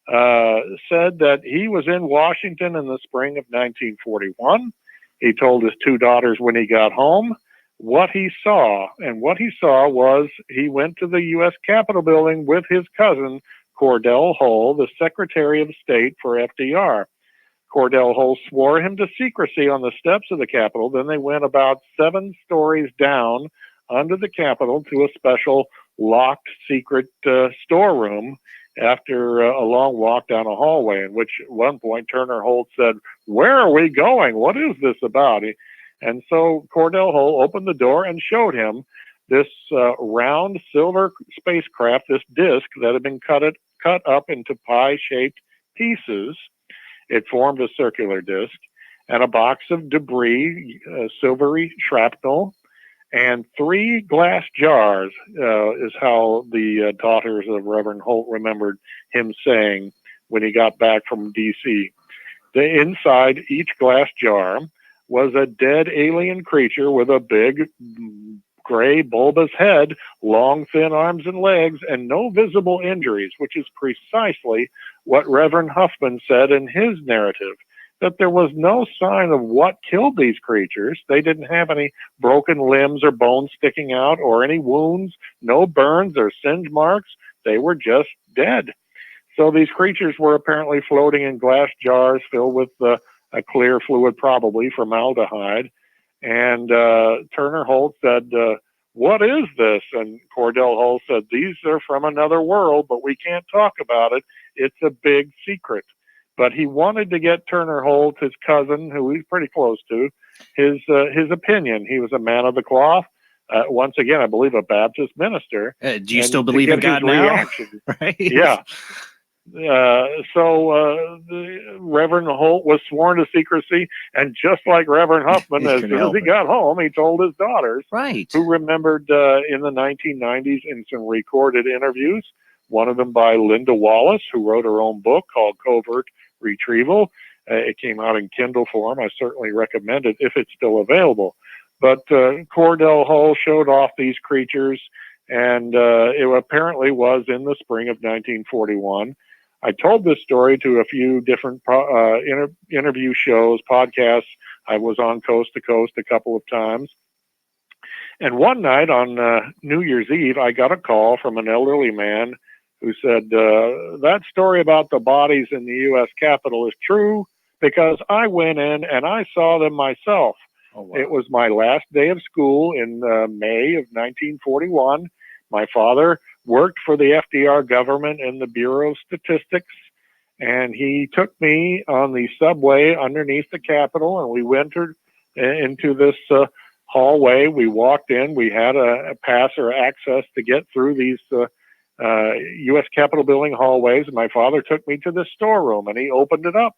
said that he was in Washington in the spring of 1941. He told his two daughters when he got home what he saw. And what he saw was he went to the U.S. Capitol building with his cousin, Cordell Hull, the Secretary of State for FDR. Cordell Hull swore him to secrecy on the steps of the Capitol. Then they went about 7 stories down under the Capitol to a special locked secret storeroom after a long walk down a hallway, in which at one point Turner Holt said, "Where are we going? What is this about?" And so Cordell Hull opened the door and showed him this round silver spacecraft, this disc that had been cut up into pie-shaped pieces. It formed a circular disc, and a box of debris, silvery shrapnel, and 3 glass jars is how the daughters of Reverend Holt remembered him saying when he got back from D.C. Inside each glass jar was a dead alien creature with a big gray bulbous head, long thin arms and legs, and no visible injuries, which is precisely what Reverend Huffman said in his narrative, that there was no sign of what killed these creatures. They didn't have any broken limbs or bones sticking out or any wounds, no burns or singe marks. They were just dead. So these creatures were apparently floating in glass jars filled with a clear fluid, probably formaldehyde. And Turner Holt said, "What is this?" And Cordell Hull said, "These are from another world, but we can't talk about it. It's a big secret." But he wanted to get Turner Holt, his cousin, who he's pretty close to, his opinion. He was a man of the cloth. Once again, I believe a Baptist minister. Do you still believe in God now? Right? Yeah. So the Reverend Holt was sworn to secrecy, and just like Reverend Huffman, as soon as he got home, he told his daughters, who remembered in the 1990s in some recorded interviews, one of them by Linda Wallace, who wrote her own book called Covert Retrieval. It came out in Kindle form. I certainly recommend it if it's still available. But Cordell Hull showed off these creatures, and it apparently was in the spring of 1941. I told this story to a few different interview shows, podcasts. I was on Coast to Coast a couple of times. And one night on New Year's Eve, I got a call from an elderly man who said, that story about the bodies in the U.S. Capitol is true because I went in and I saw them myself. Oh, wow. It was my last day of school in May of 1941. My father worked for the FDR government in the Bureau of Statistics, and he took me on the subway underneath the Capitol, and we entered into this hallway. We walked in. We had a pass or access to get through these U.S. Capitol building hallways, and my father took me to the storeroom, and he opened it up.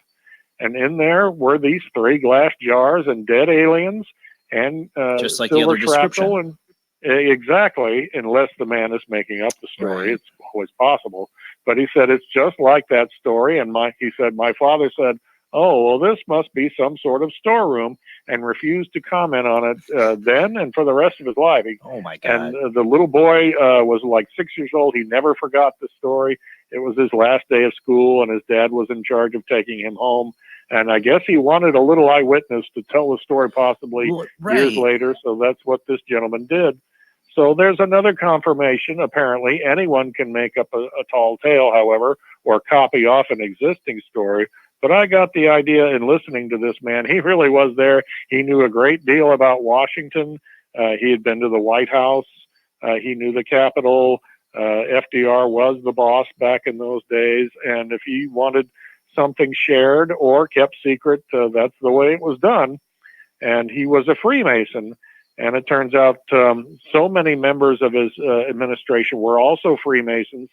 And in there were these 3 glass jars and dead aliens and just like the other description. And exactly, unless the man is making up the story. Right. It's always possible. But he said, it's just like that story. And he said, my father said, oh, well, this must be some sort of storeroom, and refused to comment on it then and for the rest of his life. Oh, my God. And the little boy was like 6 years old. He never forgot the story. It was his last day of school, and his dad was in charge of taking him home. And I guess he wanted a little eyewitness to tell the story possibly years later. So that's what this gentleman did. So there's another confirmation. Apparently, anyone can make up a tall tale, however, or copy off an existing story. But I got the idea in listening to this man. He really was there. He knew a great deal about Washington. He had been to the White House. He knew the Capitol. FDR was the boss back in those days. And if he wanted something shared or kept secret, that's the way it was done. And he was a Freemason. And it turns out so many members of his administration were also Freemasons,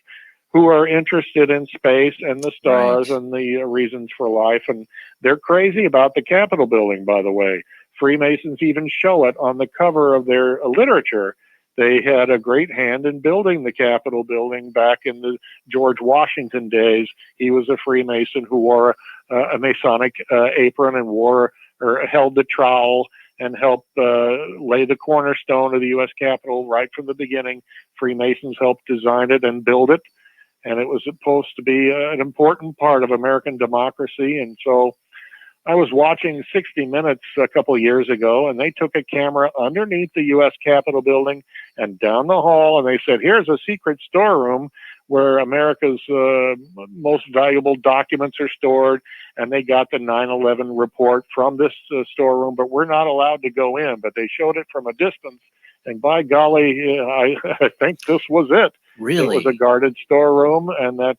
who are interested in space and the stars and the reasons for life. And they're crazy about the Capitol building, by the way. Freemasons even show it on the cover of their literature. They had a great hand in building the Capitol building back in the George Washington days. He was a Freemason who wore a Masonic apron and wore or held the trowel and helped lay the cornerstone of the U.S. Capitol right from the beginning. Freemasons helped design it and build it, and it was supposed to be an important part of American democracy. And so I was watching 60 Minutes a couple of years ago, and they took a camera underneath the U.S. Capitol building and down the hall, and they said, here's a secret storeroom where America's most valuable documents are stored, and they got the 9/11 report from this storeroom, but we're not allowed to go in. But they showed it from a distance, and by golly, I think this was it. Really? It was a guarded storeroom, and that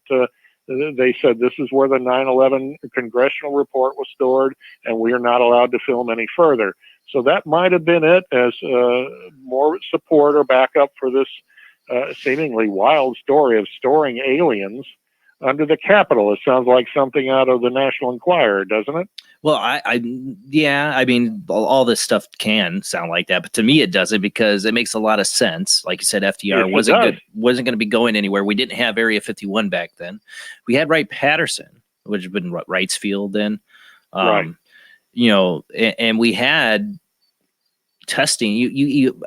they said this is where the 9/11 congressional report was stored, and we are not allowed to film any further. So that might have been it as more support or backup for this seemingly wild story of storing aliens under the Capitol. It sounds like something out of the National Enquirer, doesn't it? Well, yeah, I mean, all this stuff can sound like that, but to me it doesn't, because it makes a lot of sense. Like you said, FDR wasn't going to be going anywhere. We didn't have Area 51 back then. We had Wright-Patterson, which had been Wrightsfield then. Right. You know, and we had testing. You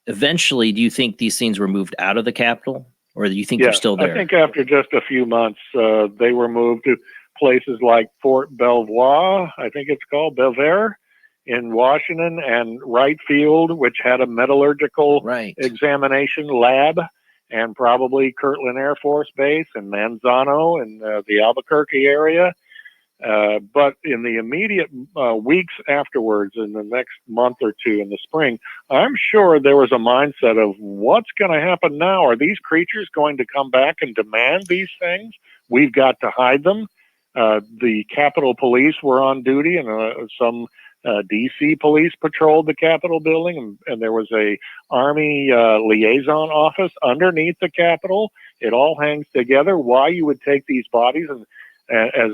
eventually, do you think these things were moved out of the Capitol, or do you think they're still there? I think after just a few months, they were moved to places like Fort Belvoir, I think it's called, Belvoir, in Washington, and Wright Field, which had a metallurgical examination lab, and probably Kirtland Air Force Base and Manzano and the Albuquerque area. But in the immediate weeks afterwards, in the next month or two in the spring, I'm sure there was a mindset of what's going to happen now? Are these creatures going to come back and demand these things? We've got to hide them. The Capitol Police were on duty, and some D.C. police patrolled the Capitol building, and there was a Army liaison office underneath the Capitol. It all hangs together. Why you would take these bodies and as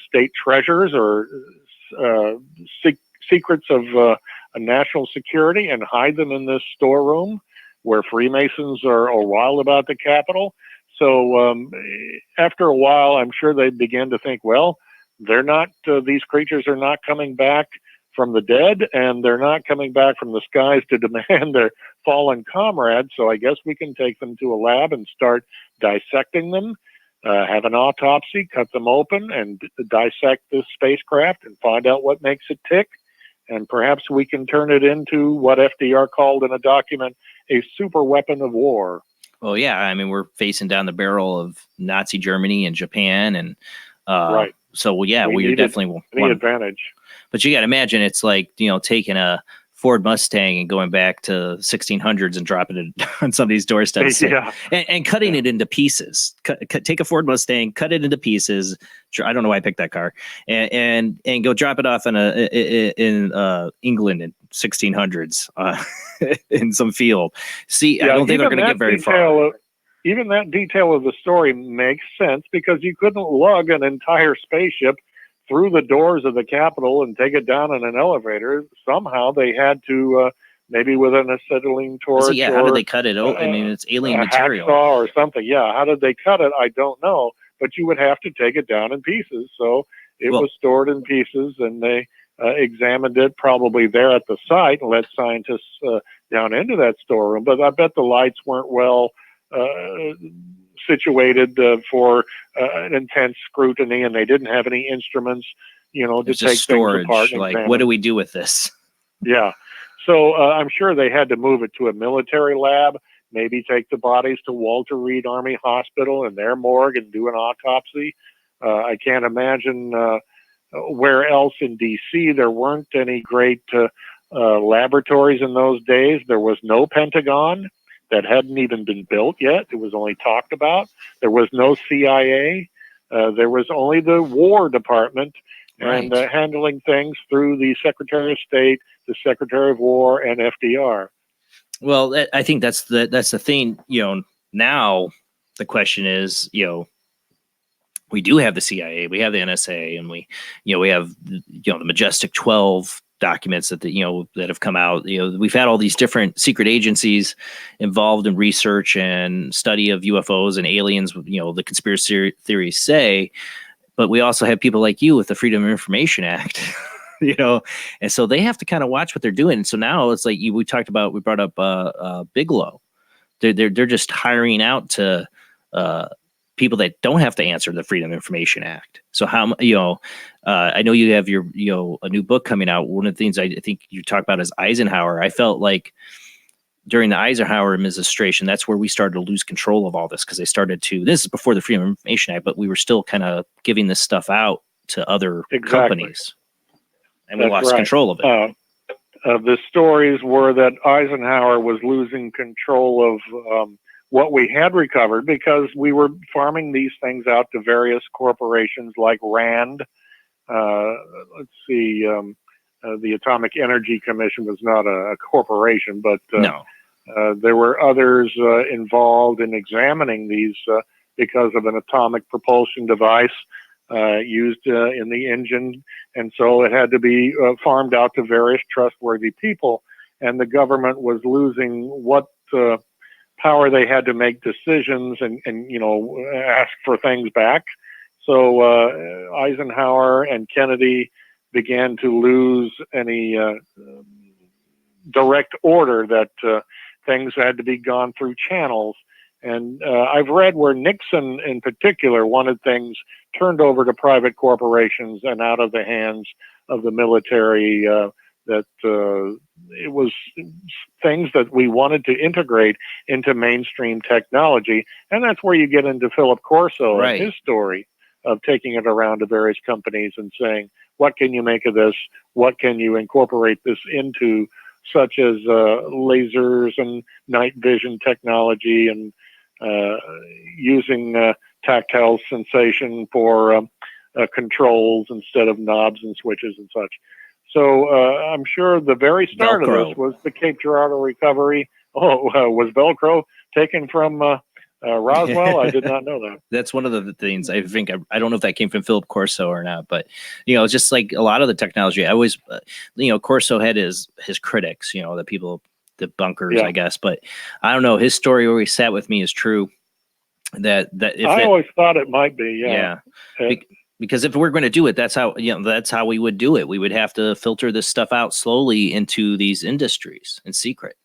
state treasures or secrets of national security and hide them in this storeroom where Freemasons are wild about the Capitol. So after a while, I'm sure they began to think, well, they're not; these creatures are not coming back from the dead, and they're not coming back from the skies to demand their fallen comrades. So I guess we can take them to a lab and start dissecting them, have an autopsy, cut them open, and dissect this spacecraft and find out what makes it tick. And perhaps we can turn it into what FDR called in a document a super weapon of war. Well, yeah, I mean, we're facing down the barrel of Nazi Germany and Japan, and right. So well, yeah, we definitely the advantage. But you got to imagine it's like, you know, taking a Ford Mustang and going back to 1600s and dropping it on somebody's doorsteps, and cutting it into pieces. Take a Ford Mustang, cut it into pieces. I don't know why I picked that car, and go drop it off in England in 1600s in some field. See, I don't think they're going to get very far. Even that detail of the story makes sense, because you couldn't lug an entire spaceship through the doors of the Capitol and take it down in an elevator. Somehow they had to, maybe with an acetylene torch. So, yeah, how did they cut it? I mean, it's alien material. Hacksaw or something. Yeah, how did they cut it? I don't know. But you would have to take it down in pieces. So it was stored in pieces, and they examined it probably there at the site and let scientists down into that storeroom. But I bet the lights weren't well situated for an intense scrutiny, and they didn't have any instruments, you know, to take storage, things apart. And like, examine. What do we do with this? Yeah. So I'm sure they had to move it to a military lab, maybe take the bodies to Walter Reed Army Hospital in their morgue and do an autopsy. I can't imagine where else in D.C. there weren't any great laboratories in those days. There was no Pentagon. That hadn't even been built yet. It was only talked about. There was no CIA. There was only the War Department and handling things through the Secretary of State, the Secretary of War, and FDR. Well, I think that's the thing. You know, now the question is, you know, we do have the CIA, we have the NSA, and we have, you know, the Majestic 12 documents that that have come out. You know, we've had all these different secret agencies involved in research and study of UFOs and aliens. You know, the conspiracy theories say, but we also have people like you with the Freedom of Information Act and so they have to kind of watch what they're doing. And so now it's like we brought up Bigelow. They're just hiring out to people that don't have to answer the Freedom of Information Act. So how, I know you have your, a new book coming out. One of the things I think you talk about is Eisenhower. I felt like during the Eisenhower administration, that's where we started to lose control of all this, because they started to, this is before the Freedom of Information Act, but we were still kind of giving this stuff out to other companies, and we lost control of it. The stories were that Eisenhower was losing control of what we had recovered, because we were farming these things out to various corporations like Rand. Let's see, the Atomic Energy Commission was not a corporation, but there were others involved in examining these because of an atomic propulsion device used in the engine. And so it had to be farmed out to various trustworthy people. And the government was losing what power they had to make decisions and ask for things back. So Eisenhower and Kennedy began to lose any direct order that things had to be gone through channels. And I've read where Nixon in particular wanted things turned over to private corporations and out of the hands of the military, that it was things that we wanted to integrate into mainstream technology. And that's where you get into Philip Corso and his story of taking it around to various companies and saying, what can you make of this? What can you incorporate this into, such as lasers and night vision technology, and using tactile sensation for controls instead of knobs and switches and such. So I'm sure the very start of this was the Cape Girardeau recovery. Was Velcro taken from Roswell? I did not know that. That's one of the things I think. I don't know if that came from Philip Corso or not, but it's just like a lot of the technology. I always, Corso had his critics, the people, the bunkers, I guess. But I don't know. His story where he sat with me is true. That if I always thought it might be. Because if we're going to do it, that's how we would do it. We would have to filter this stuff out slowly into these industries in secret.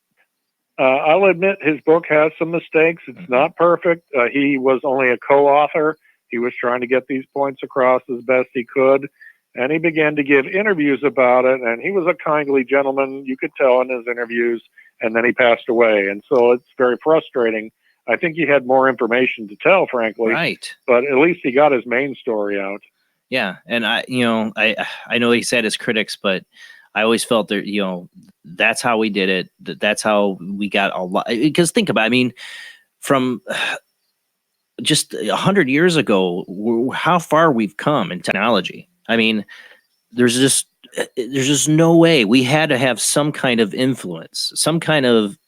I'll admit his book has some mistakes. It's not perfect. He was only a co-author. He was trying to get these points across as best he could. And he began to give interviews about it. And he was a kindly gentleman, you could tell in his interviews. And then he passed away. And so it's very frustrating. I think he had more information to tell, frankly. Right. But at least he got his main story out. Yeah. And I know he said his critics, but I always felt that, that's how we did it. That's how we got a lot. Because think about it, I mean, from just 100 years ago, how far we've come in technology. I mean, there's just no way. We had to have some kind of influence, some kind of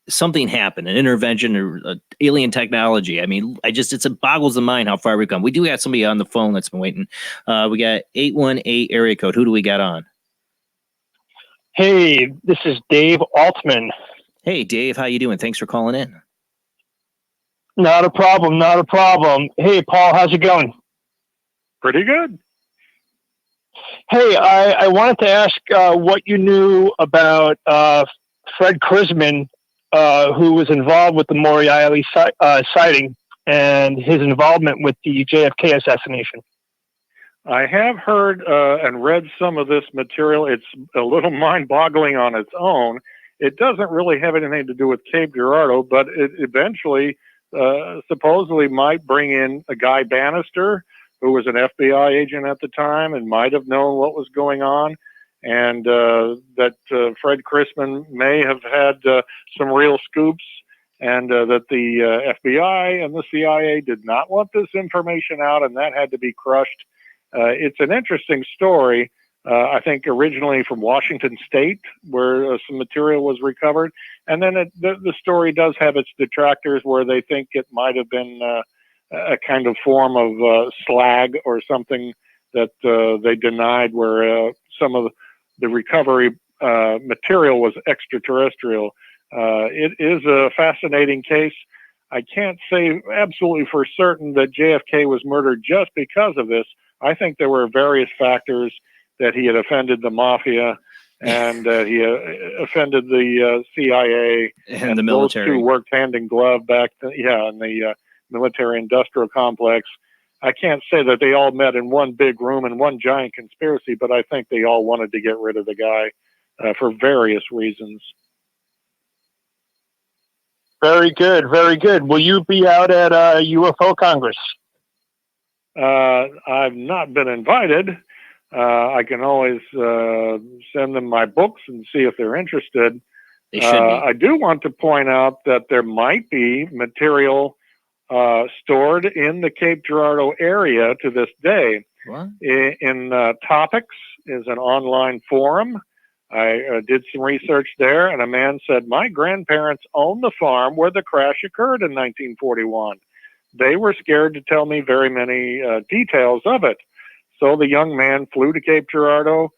something happened, an intervention or alien technology. I mean, it boggles the mind how far we've come. We do have somebody on the phone that's been waiting. We got 818 area code. Who do we got on? Hey, this is Dave Altman. Hey, Dave, how you doing? Thanks for calling in. Not a problem. Not a problem. Hey, Paul, how's it going? Pretty good. Hey, I wanted to ask what you knew about Fred Krisman, who was involved with the Moriarty sighting and his involvement with the JFK assassination. I have heard and read some of this material. It's a little mind-boggling on its own. It doesn't really have anything to do with Cape Girardeau, but it eventually supposedly might bring in a Guy Bannister, who was an FBI agent at the time and might have known what was going on, and that Fred Krisman may have had some real scoops, and that the FBI and the CIA did not want this information out, and that had to be crushed. It's an interesting story. I think originally from Washington State, where some material was recovered. And then the story does have its detractors, where they think it might have been a kind of form of slag or something that they denied, where some of the recovery material was extraterrestrial. It is a fascinating case. I can't say absolutely for certain that JFK was murdered just because of this. I think there were various factors that he had offended the mafia and he offended the CIA and the military. Those two worked hand in glove back then, in the military-industrial complex. I can't say that they all met in one big room in one giant conspiracy, but I think they all wanted to get rid of the guy for various reasons. Very good, very good. Will you be out at UFO Congress? I've not been invited. I can always send them my books and see if they're interested. They should be. I do want to point out that there might be material stored in the Cape Girardeau area to this day. What? In Topics is an online forum. I did some research there, and a man said, my grandparents owned the farm where the crash occurred in 1941. They were scared to tell me very many details of it. So the young man flew to Cape Girardeau,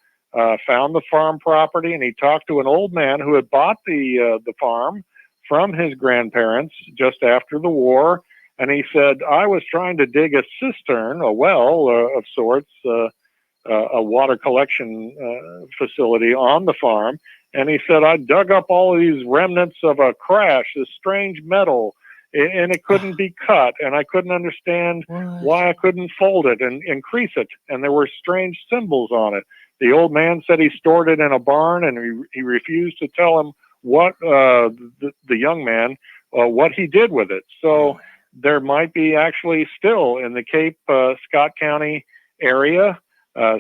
found the farm property, and he talked to an old man who had bought the farm from his grandparents just after the war. And he said, I was trying to dig a cistern, a well of sorts, a water collection facility on the farm. And he said, I dug up all of these remnants of a crash, this strange metal, and it couldn't be cut. And I couldn't understand why I couldn't fold it and increase it. And there were strange symbols on it. The old man said he stored it in a barn, and he refused to tell him what the young man, what he did with it. So there might be actually still in the Cape Scott County area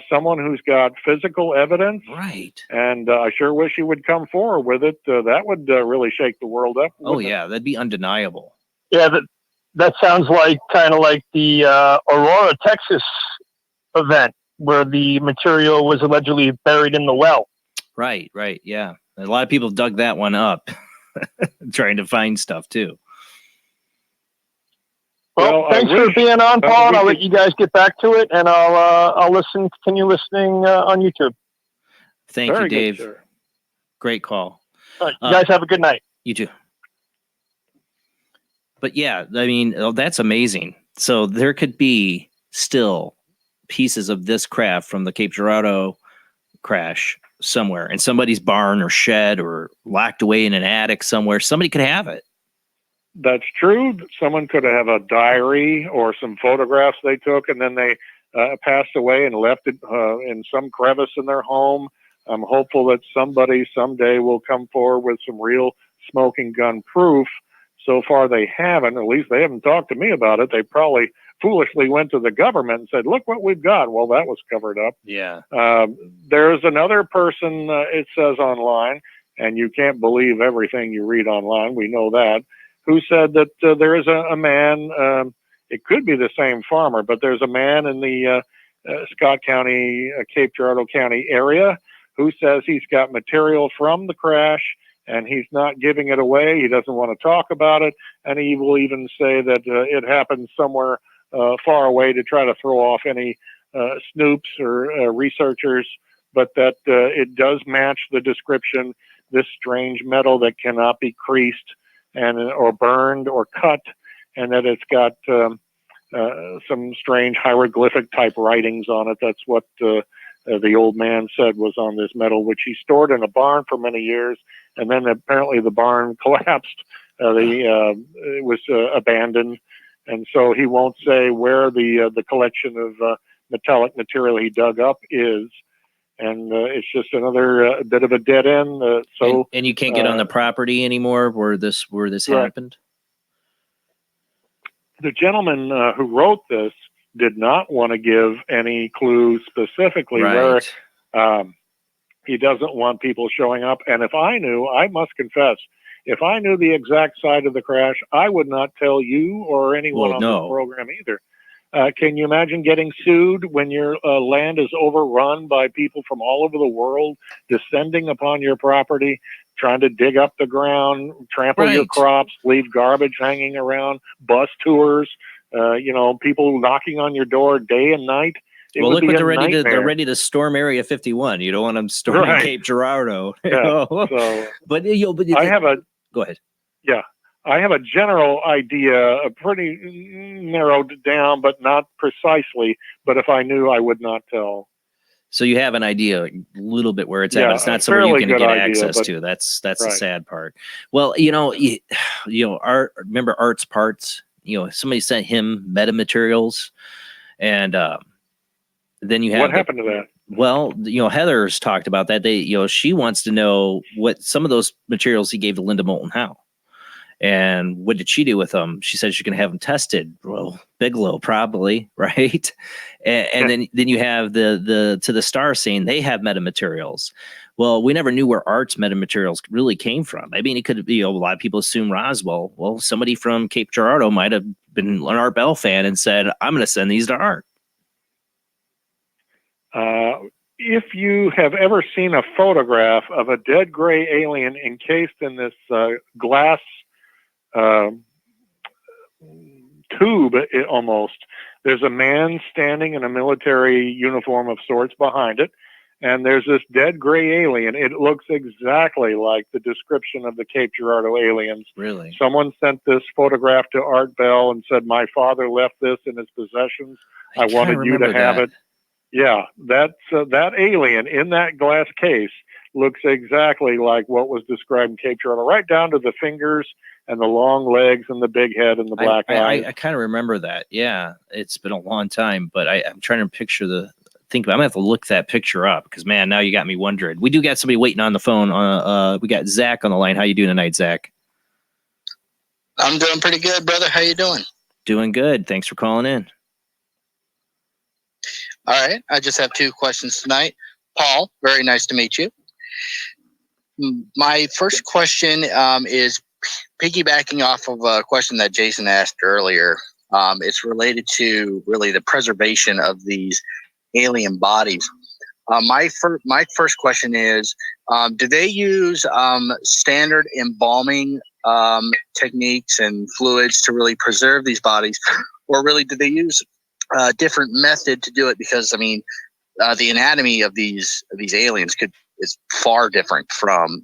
someone who's got physical evidence. Right. And I sure wish he would come forward with it. That would really shake the world up. Oh, yeah. That'd be undeniable. Yeah, that sounds like kind of like the Aurora, Texas event where the material was allegedly buried in the well. Right, yeah. A lot of people dug that one up trying to find stuff, too. Well, thanks for being on, Paul, and I'll let you guys get back to it, and I'll continue listening on YouTube. Thank you, Dave. Good, great call. All right, you guys have a good night. You too. But yeah, I mean, that's amazing. So there could be still pieces of this craft from the Cape Girardeau crash somewhere in somebody's barn or shed or locked away in an attic somewhere. Somebody could have it. That's true. Someone could have a diary or some photographs they took, and then they passed away and left it in some crevice in their home. I'm hopeful that somebody someday will come forward with some real smoking gun proof. So far, they haven't. At least they haven't talked to me about it. They probably foolishly went to the government and said, look what we've got. Well, that was covered up. Yeah. There's another person, it says online, and you can't believe everything you read online. We know that. Who said that there is a man, it could be the same farmer, but there's a man in the Scott County, Cape Girardeau County area who says he's got material from the crash and he's not giving it away. He doesn't want to talk about it. And he will even say that it happened somewhere far away to try to throw off any snoops or researchers, but that it does match the description, this strange metal that cannot be creased and or burned or cut, and that it's got some strange hieroglyphic type writings on it. That's what the old man said was on this metal, which he stored in a barn for many years, and then apparently the barn collapsed. It was abandoned, and so he won't say where the collection of metallic material he dug up is. And it's just another bit of a dead end. And you can't get on the property anymore where this happened. The gentleman who wrote this did not want to give any clue specifically where. He doesn't want people showing up. And if I knew, I must confess, if I knew the exact side of the crash, I would not tell you or anyone on this program either. Can you imagine getting sued when your land is overrun by people from all over the world descending upon your property, trying to dig up the ground, trample your crops, leave garbage hanging around, bus tours, people knocking on your door day and night? Well, look what they're ready to storm Area 51. You don't want them storming Cape Girardeau. But I have a go ahead. Yeah. I have a general idea, pretty narrowed down, but not precisely. But if I knew, I would not tell. So you have an idea a little bit where it's at, Yeah, but it's not a somewhere you fairly can good get idea, access but- to. That's the right. sad part. Well, Art. Remember Art's Parts? Somebody sent him metamaterials, and then you have What happened to that? Well, Heather's talked about that. She wants to know what some of those materials he gave to Linda Moulton Howe. And what did she do with them? She said she's going to have them tested. Well, Bigelow probably, right? And then you have the To the Star scene. They have metamaterials. Well, we never knew where Art's metamaterials really came from. I mean, it could be a lot of people assume Roswell. Well, somebody from Cape Girardeau might have been an Art Bell fan and said, "I'm going to send these to Art." If you have ever seen a photograph of a dead gray alien encased in this glass tube, almost, there's a man standing in a military uniform of sorts behind it, and there's this dead gray alien. It looks exactly like the description of the Cape Girardeau aliens. Really? Someone sent this photograph to Art Bell and said, "My father left this in his possessions. I wanted you to have it." Yeah, that's that alien in that glass case looks exactly like what was described in Cape Girardeau, right down to the fingers and the long legs and the big head and the black eyes. I kind of remember that. Yeah, it's been a long time, but I'm trying to picture I'm gonna have to look that picture up because, man, now you got me wondering. We do got somebody waiting on the phone. We got Zach on the line. How you doing tonight, Zach? I'm doing pretty good, brother. How you doing? Doing good. Thanks for calling in. All right. I just have two questions tonight. Paul, very nice to meet you. My first question is piggybacking off of a question that Jason asked earlier. It's related to really the preservation of these alien bodies. My first question is, do they use standard embalming techniques and fluids to really preserve these bodies, or really do they use a different method to do it? Because I mean, the anatomy of these aliens is far different from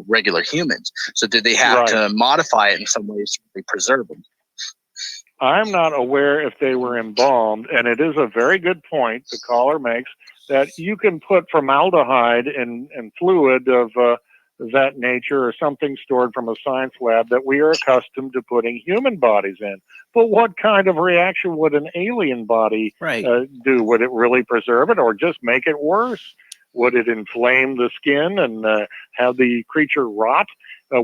regular humans. So did they have to modify it in some ways to really preserve them? I'm not aware if they were embalmed, and it is a very good point the caller makes that you can put formaldehyde and fluid of that nature or something stored from a science lab that we are accustomed to putting human bodies in. But what kind of reaction would an alien body do? Would it really preserve it or just make it worse? Would it inflame the skin and have the creature rot?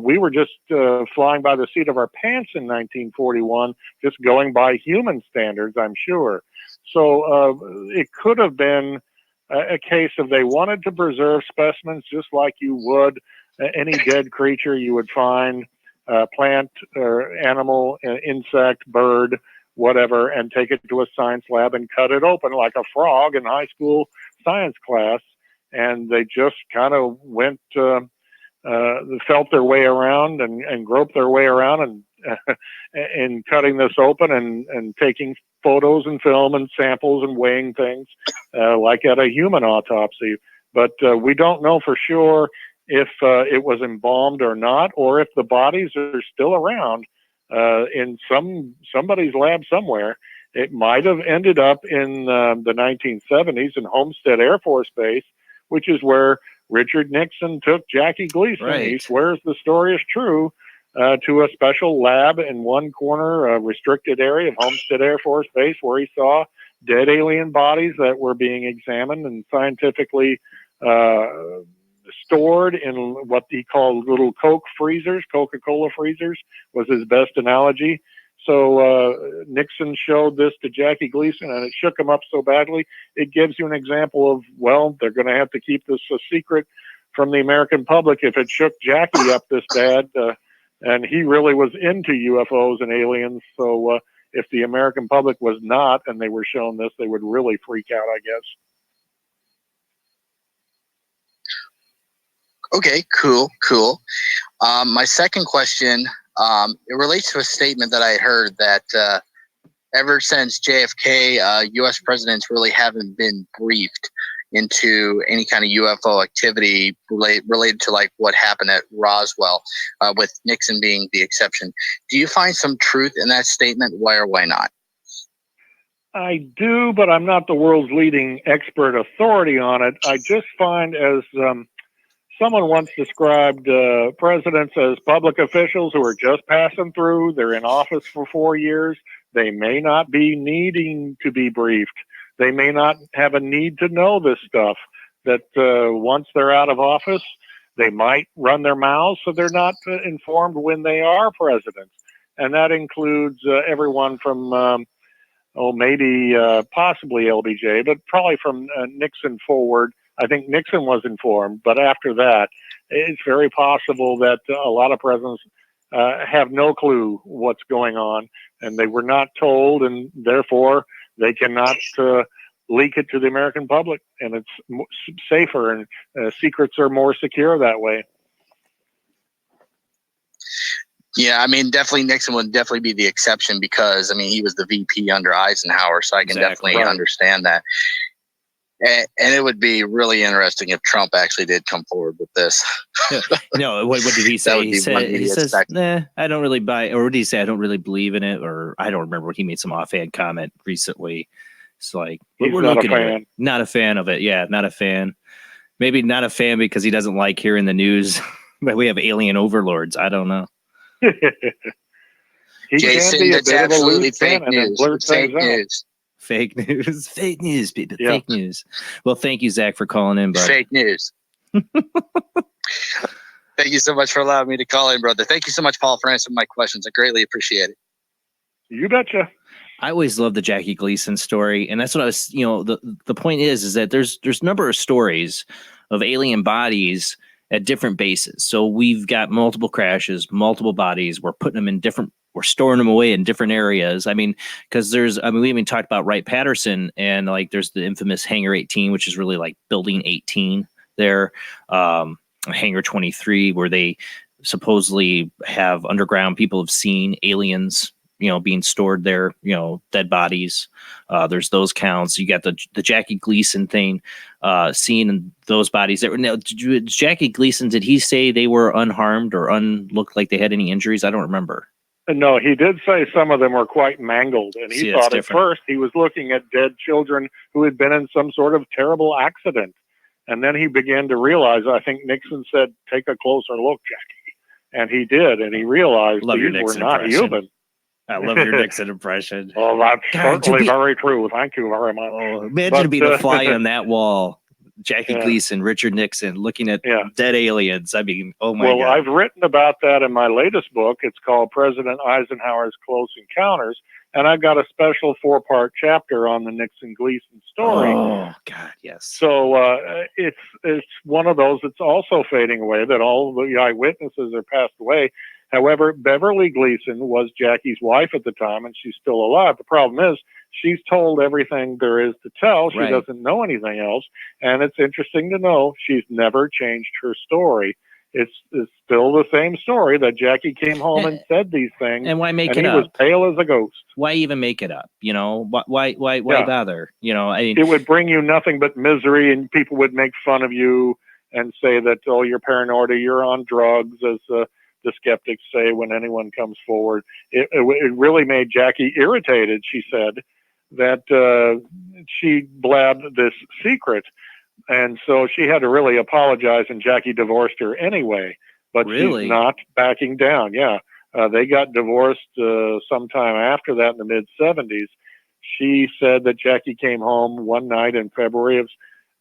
We were just flying by the seat of our pants in 1941, just going by human standards, I'm sure. So it could have been a case of they wanted to preserve specimens just like you would any dead creature you would find, plant or animal, insect, bird, whatever, and take it to a science lab and cut it open like a frog in high school science class. And they just kind of went, felt their way around and groped their way around and in cutting this open and taking photos and film and samples and weighing things like at a human autopsy. But we don't know for sure if it was embalmed or not, or if the bodies are still around in somebody's lab somewhere. It might have ended up in the 1970s in Homestead Air Force Base, which is where Richard Nixon took Jackie Gleason. He swears the story is true, to a special lab in one corner, a restricted area of Homestead Air Force Base, where he saw dead alien bodies that were being examined and scientifically stored in what he called little Coke freezers. Coca-Cola freezers was his best analogy. So Nixon showed this to Jackie Gleason, and it shook him up so badly. It gives you an example of, well, they're going to have to keep this a secret from the American public if it shook Jackie up this bad. And he really was into UFOs and aliens. So if the American public was not, and they were shown this, they would really freak out, I guess. Okay, cool. My second question, it relates to a statement that I heard that ever since JFK, U.S. presidents really haven't been briefed into any kind of UFO activity related to like what happened at Roswell, with Nixon being the exception. Do you find some truth in that statement? Why or why not? I do, but I'm not the world's leading expert authority on it. I just find, as someone once described presidents as public officials who are just passing through. They're in office for 4 years. They may not be needing to be briefed. They may not have a need to know this stuff, that once they're out of office, they might run their mouths, so they're not informed when they are presidents. And that includes everyone from, maybe possibly LBJ, but probably from Nixon forward. I think Nixon was informed, but after that, it's very possible that a lot of presidents have no clue what's going on, and they were not told, and therefore they cannot leak it to the American public, and it's safer, and secrets are more secure that way. Yeah, I mean, definitely Nixon would definitely be the exception because, I mean, he was the VP under Eisenhower, so I can definitely understand that. And it would be really interesting if Trump actually did come forward with this. No, what did he say? He says, nah, I don't really buy, or what did he say? I don't really believe in it, or I don't remember. He made some offhand comment recently. It's like, we're not looking a at fan. it. Not a fan of it. Yeah, not a fan. Maybe not a fan because he doesn't like hearing the news that we have alien overlords. I don't know. Jason, that's absolutely fake news. Fake news. Fake news. Fake news, people. Yeah. Fake news. Well, thank you, Zach, for calling in, bud. Fake news. Thank you so much for allowing me to call in, brother. Thank you so much, Paul, for answering my questions. I greatly appreciate it. You betcha. I always love the Jackie Gleason story, and that's what I was. The point is that there's a number of stories of alien bodies at different bases. So we've got multiple crashes, multiple bodies. We're putting them in different. We're storing them away in different areas. I mean, because we even talked about Wright-Patterson, and like there's the infamous Hangar 18, which is really like Building 18 there, Hangar 23, where they supposedly have underground. People have seen aliens, being stored there, dead bodies. There's those counts. You got the Jackie Gleason thing, seeing those bodies. Now, Jackie Gleason, did he say they were unharmed or looked like they had any injuries? I don't remember. No, he did say some of them were quite mangled, and he thought at first he was looking at dead children who had been in some sort of terrible accident. And then he began to realize, I think Nixon said, take a closer look, Jackie. And he did, and he realized these were not human. I love your Nixon impression. Well, that's certainly very true. Thank you very much. Oh, imagine to be the fly on that wall. Jackie Gleason, Richard Nixon, looking at dead aliens. I mean, oh my God. Well, I've written about that in my latest book. It's called President Eisenhower's Close Encounters, and I've got a special 4-part chapter on the Nixon Gleason story. Oh God, yes. So it's one of those that's also fading away, that all the eyewitnesses are passed away. However, Beverly Gleason was Jackie's wife at the time, and she's still alive. The problem is she's told everything there is to tell. She doesn't know anything else. And it's interesting to know she's never changed her story. It's still the same story, that Jackie came home and said these things. And why make it up? He was pale as a ghost. Why even make it up? Why bother? I mean, it would bring you nothing but misery, and people would make fun of you and say that, oh, you're paranoid, or you're on drugs, as the skeptics say when anyone comes forward. It really made Jackie irritated. She said that she blabbed this secret, and so she had to really apologize, and Jackie divorced her anyway. But she's not backing down. Yeah, they got divorced sometime after that in the mid-'70s. She said that Jackie came home one night in February of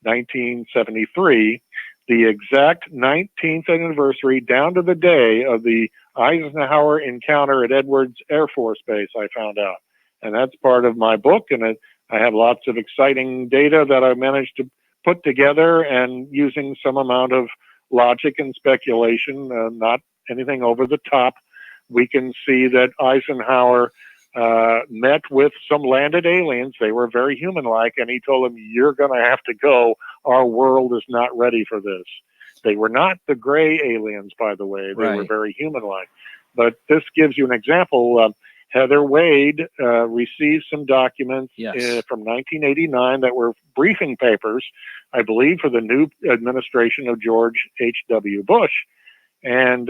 1973, the exact 19th anniversary, down to the day of the Eisenhower encounter at Edwards Air Force Base, I found out. And that's part of my book, and I have lots of exciting data that I managed to put together, and using some amount of logic and speculation, not anything over the top, we can see that Eisenhower met with some landed aliens. They were very human-like, and he told them, you're going to have to go. Our world is not ready for this. They were not the gray aliens, by the way. They were very human-like. But this gives you an example. Heather Wade received some documents from 1989 that were briefing papers, I believe, for the new administration of George H.W. Bush. And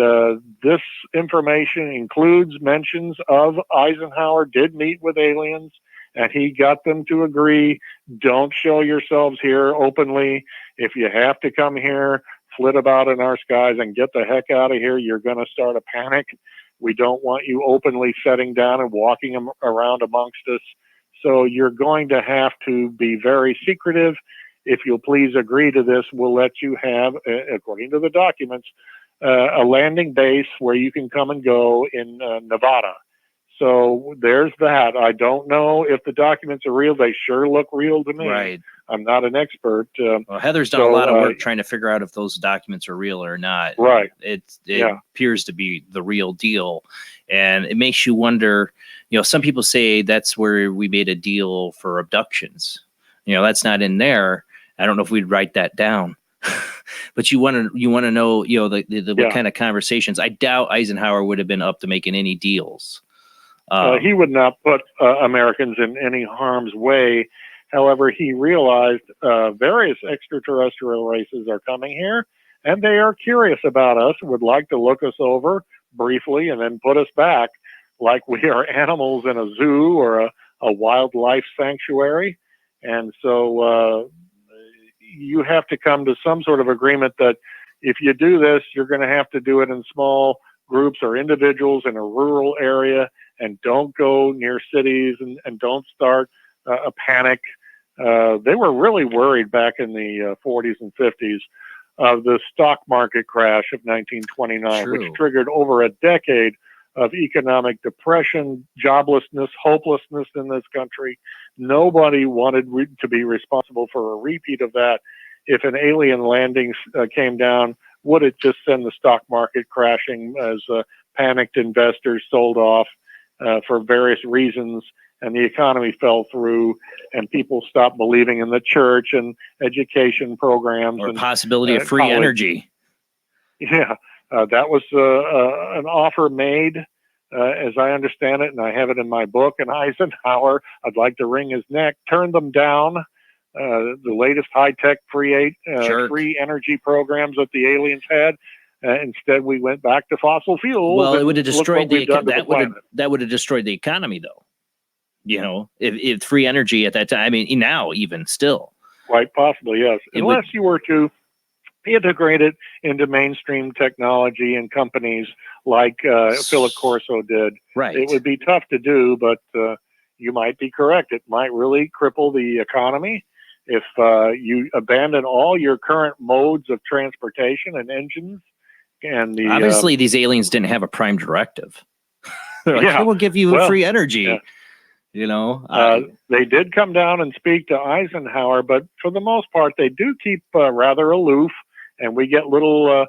this information includes mentions of Eisenhower did meet with aliens, and he got them to agree, don't show yourselves here openly. If you have to come here, flit about in our skies and get the heck out of here, you're going to start a panic. We don't want you openly setting down and walking around amongst us. So you're going to have to be very secretive. If you'll please agree to this, we'll let you have, according to the documents, a landing base where you can come and go in Nevada. So there's that. I don't know if the documents are real. They sure look real to me. Right. I'm not an expert. Well, Heather's done a lot of work trying to figure out if those documents are real or not. Right. It appears to be the real deal. And it makes you wonder, some people say that's where we made a deal for abductions. That's not in there. I don't know if we'd write that down. But you want to know, what kind of conversations. I doubt Eisenhower would have been up to making any deals. He would not put Americans in any harm's way. However, he realized various extraterrestrial races are coming here, and they are curious about us, would like to look us over briefly and then put us back like we are animals in a zoo or a wildlife sanctuary. And so you have to come to some sort of agreement that if you do this, you're going to have to do it in small groups or individuals in a rural area, and don't go near cities and don't start a panic. They were really worried back in the 40s and 50s of the stock market crash of 1929, which triggered over a decade of economic depression, joblessness, hopelessness in this country. Nobody wanted to be responsible for a repeat of that. If an alien landing came down, would it just send the stock market crashing as panicked investors sold off for various reasons, and the economy fell through, and people stopped believing in the church and education programs or and possibility of free college. energy? Yeah, that was an offer made, as I understand it, and I have it in my book. And Eisenhower, I'd like to wring his neck, turned them down. The latest high-tech free energy programs that the aliens had. Instead, we went back to fossil fuels. Well, it would have destroyed that would have destroyed the economy, though. If free energy at that time. I mean, now even still, quite possibly, yes. Unless you were to integrate it into mainstream technology and companies like Philip Corso did. Right. It would be tough to do, but you might be correct. It might really cripple the economy if you abandon all your current modes of transportation and engines. And obviously, these aliens didn't have a prime directive. They're like, hey, we'll give you free energy. Yeah. They did come down and speak to Eisenhower, but for the most part, they do keep rather aloof, and we get little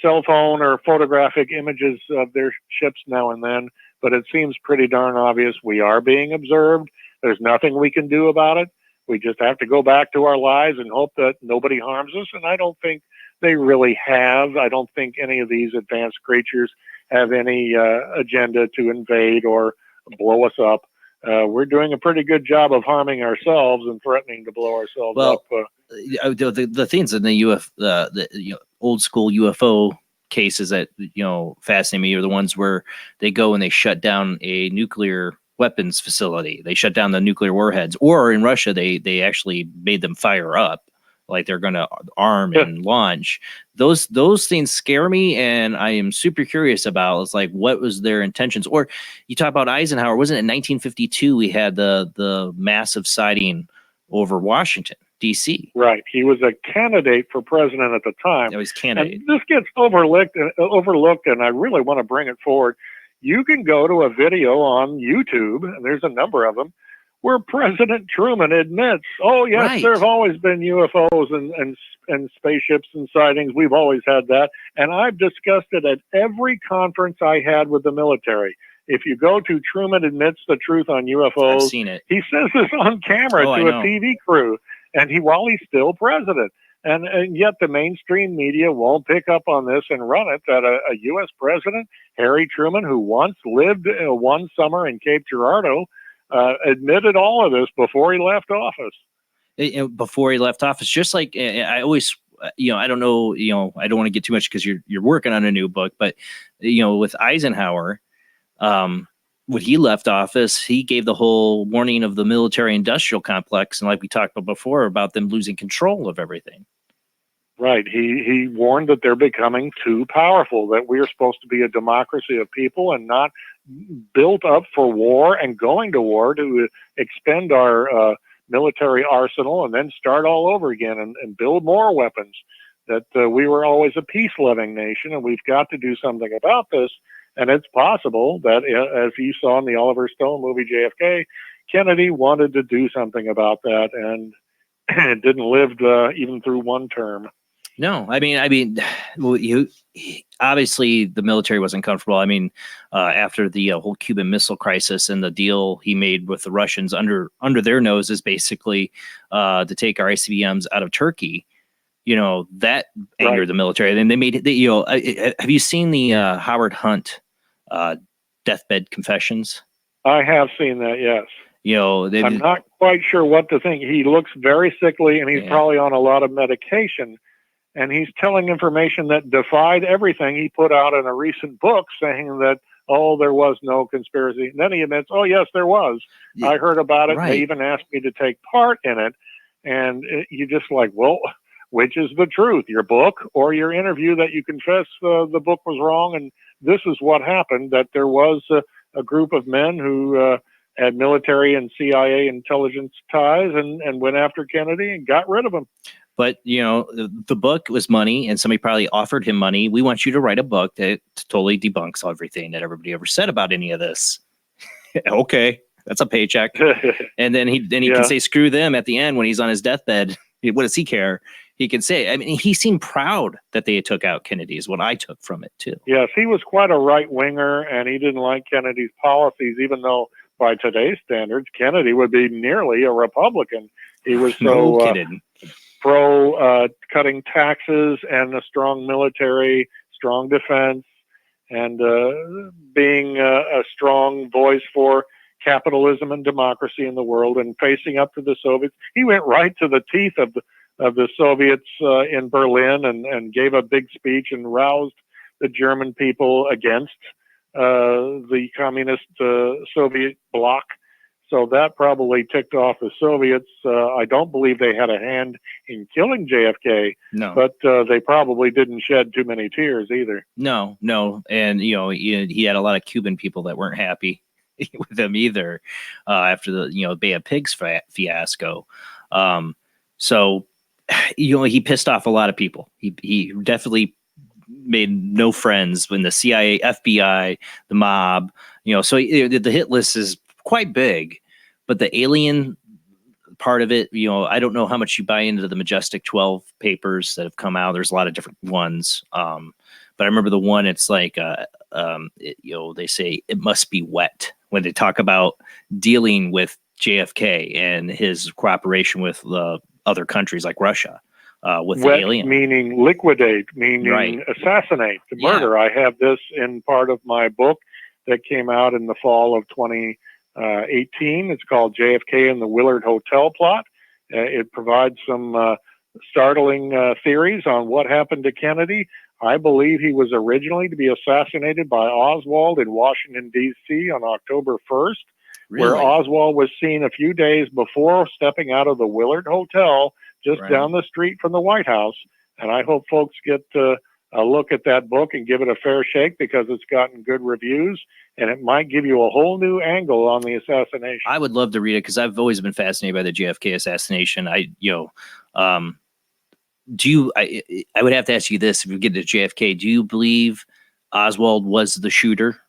cell phone or photographic images of their ships now and then, but it seems pretty darn obvious we are being observed. There's nothing we can do about it. We just have to go back to our lives and hope that nobody harms us, and I don't think they really have. I don't think any of these advanced creatures have any agenda to invade or blow us up. We're doing a pretty good job of harming ourselves and threatening to blow ourselves up. The things in the old school UFO cases that fascinate me are the ones where they go and they shut down a nuclear weapons facility. They shut down the nuclear warheads, or in Russia they actually made them fire up, like they're going to arm and launch. Those things scare me, and I am super curious about. It's like, what was their intentions? Or you talk about Eisenhower. Wasn't it in 1952 we had the massive sighting over Washington, D.C.? Right. He was a candidate for president at the time. He was candidate. And this gets overlooked, and I really want to bring it forward. You can go to a video on YouTube, and there's a number of them, where President Truman admits, oh, yes, there have always been UFOs and spaceships and sightings. We've always had that. And I've discussed it at every conference I had with the military. If you go to Truman Admits the Truth on UFOs, I've seen it. He says this on camera to a TV crew, and while he's still president. And yet the mainstream media won't pick up on this and run it, that a U.S. president, Harry Truman, who once lived one summer in Cape Girardeau, admitted all of this before he left office. Before he left office, just like I always, I don't know, I don't want to get too much because you're working on a new book, but with Eisenhower, when he left office, he gave the whole warning of the military-industrial complex, and like we talked about before, about them losing control of everything. Right. He warned that they're becoming too powerful, that we are supposed to be a democracy of people and not built up for war and going to war to expend our military arsenal and then start all over again and build more weapons. That we were always a peace-loving nation, and we've got to do something about this. And it's possible that, as you saw in the Oliver Stone movie JFK, Kennedy wanted to do something about that and didn't live even through one term. No, I mean, well, obviously the military wasn't comfortable. I mean, after the whole Cuban Missile Crisis and the deal he made with the Russians under their noses, basically, to take our ICBMs out of Turkey, that angered the military. And they made it. Have you seen the Howard Hunt deathbed confessions? I have seen that. Yes. I'm not quite sure what to think. He looks very sickly, and he's probably on a lot of medication. And he's telling information that defied everything he put out in a recent book, saying that, there was no conspiracy. And then he admits, yes, there was. Yeah. I heard about it. Right. They even asked me to take part in it. And you just like, well, which is the truth, your book or your interview that you confess the book was wrong? And this is what happened, that there was a group of men who had military and CIA intelligence ties and went after Kennedy and got rid of him. But, the book was money, and somebody probably offered him money. We want you to write a book that totally debunks everything that everybody ever said about any of this. Okay, that's a paycheck. And then he can say screw them at the end when he's on his deathbed. What does he care? He can say, I mean, he seemed proud that they took out Kennedy is what I took from it, too. Yes, he was quite a right-winger, and he didn't like Kennedy's policies, even though by today's standards, Kennedy would be nearly a Republican. He was so pro cutting taxes and a strong military, strong defense, and being a strong voice for capitalism and democracy in the world and facing up to the Soviets. He went right to the teeth of the Soviets in Berlin and gave a big speech and roused the German people against the communist Soviet bloc. So that probably ticked off the Soviets. I don't believe they had a hand in killing JFK, but they probably didn't shed too many tears either. No. And, he had a lot of Cuban people that weren't happy with him either after the, Bay of Pigs fiasco. So, he pissed off a lot of people. He definitely made no friends when the CIA, FBI, the mob, so the hit list is quite big, but the alien part of it, I don't know how much you buy into the Majestic 12 papers that have come out. There's a lot of different ones. But I remember the one, it's like, they say it must be wet when they talk about dealing with JFK and his cooperation with other countries like Russia. With wet, the alien. Meaning liquidate, meaning assassinate, murder. I have this in part of my book that came out in the fall of 2018. It's called JFK and the Willard Hotel Plot. It provides some startling theories on what happened to Kennedy. I believe he was originally to be assassinated by Oswald in Washington, D.C. on October 1st, where Oswald was seen a few days before stepping out of the Willard Hotel just down the street from the White House. And I hope folks get a look at that book and give it a fair shake, because it's gotten good reviews and it might give you a whole new angle on the assassination. I would love to read it, because I've always been fascinated by the JFK assassination. I would have to ask you this: if we get to JFK, do you believe Oswald was the shooter?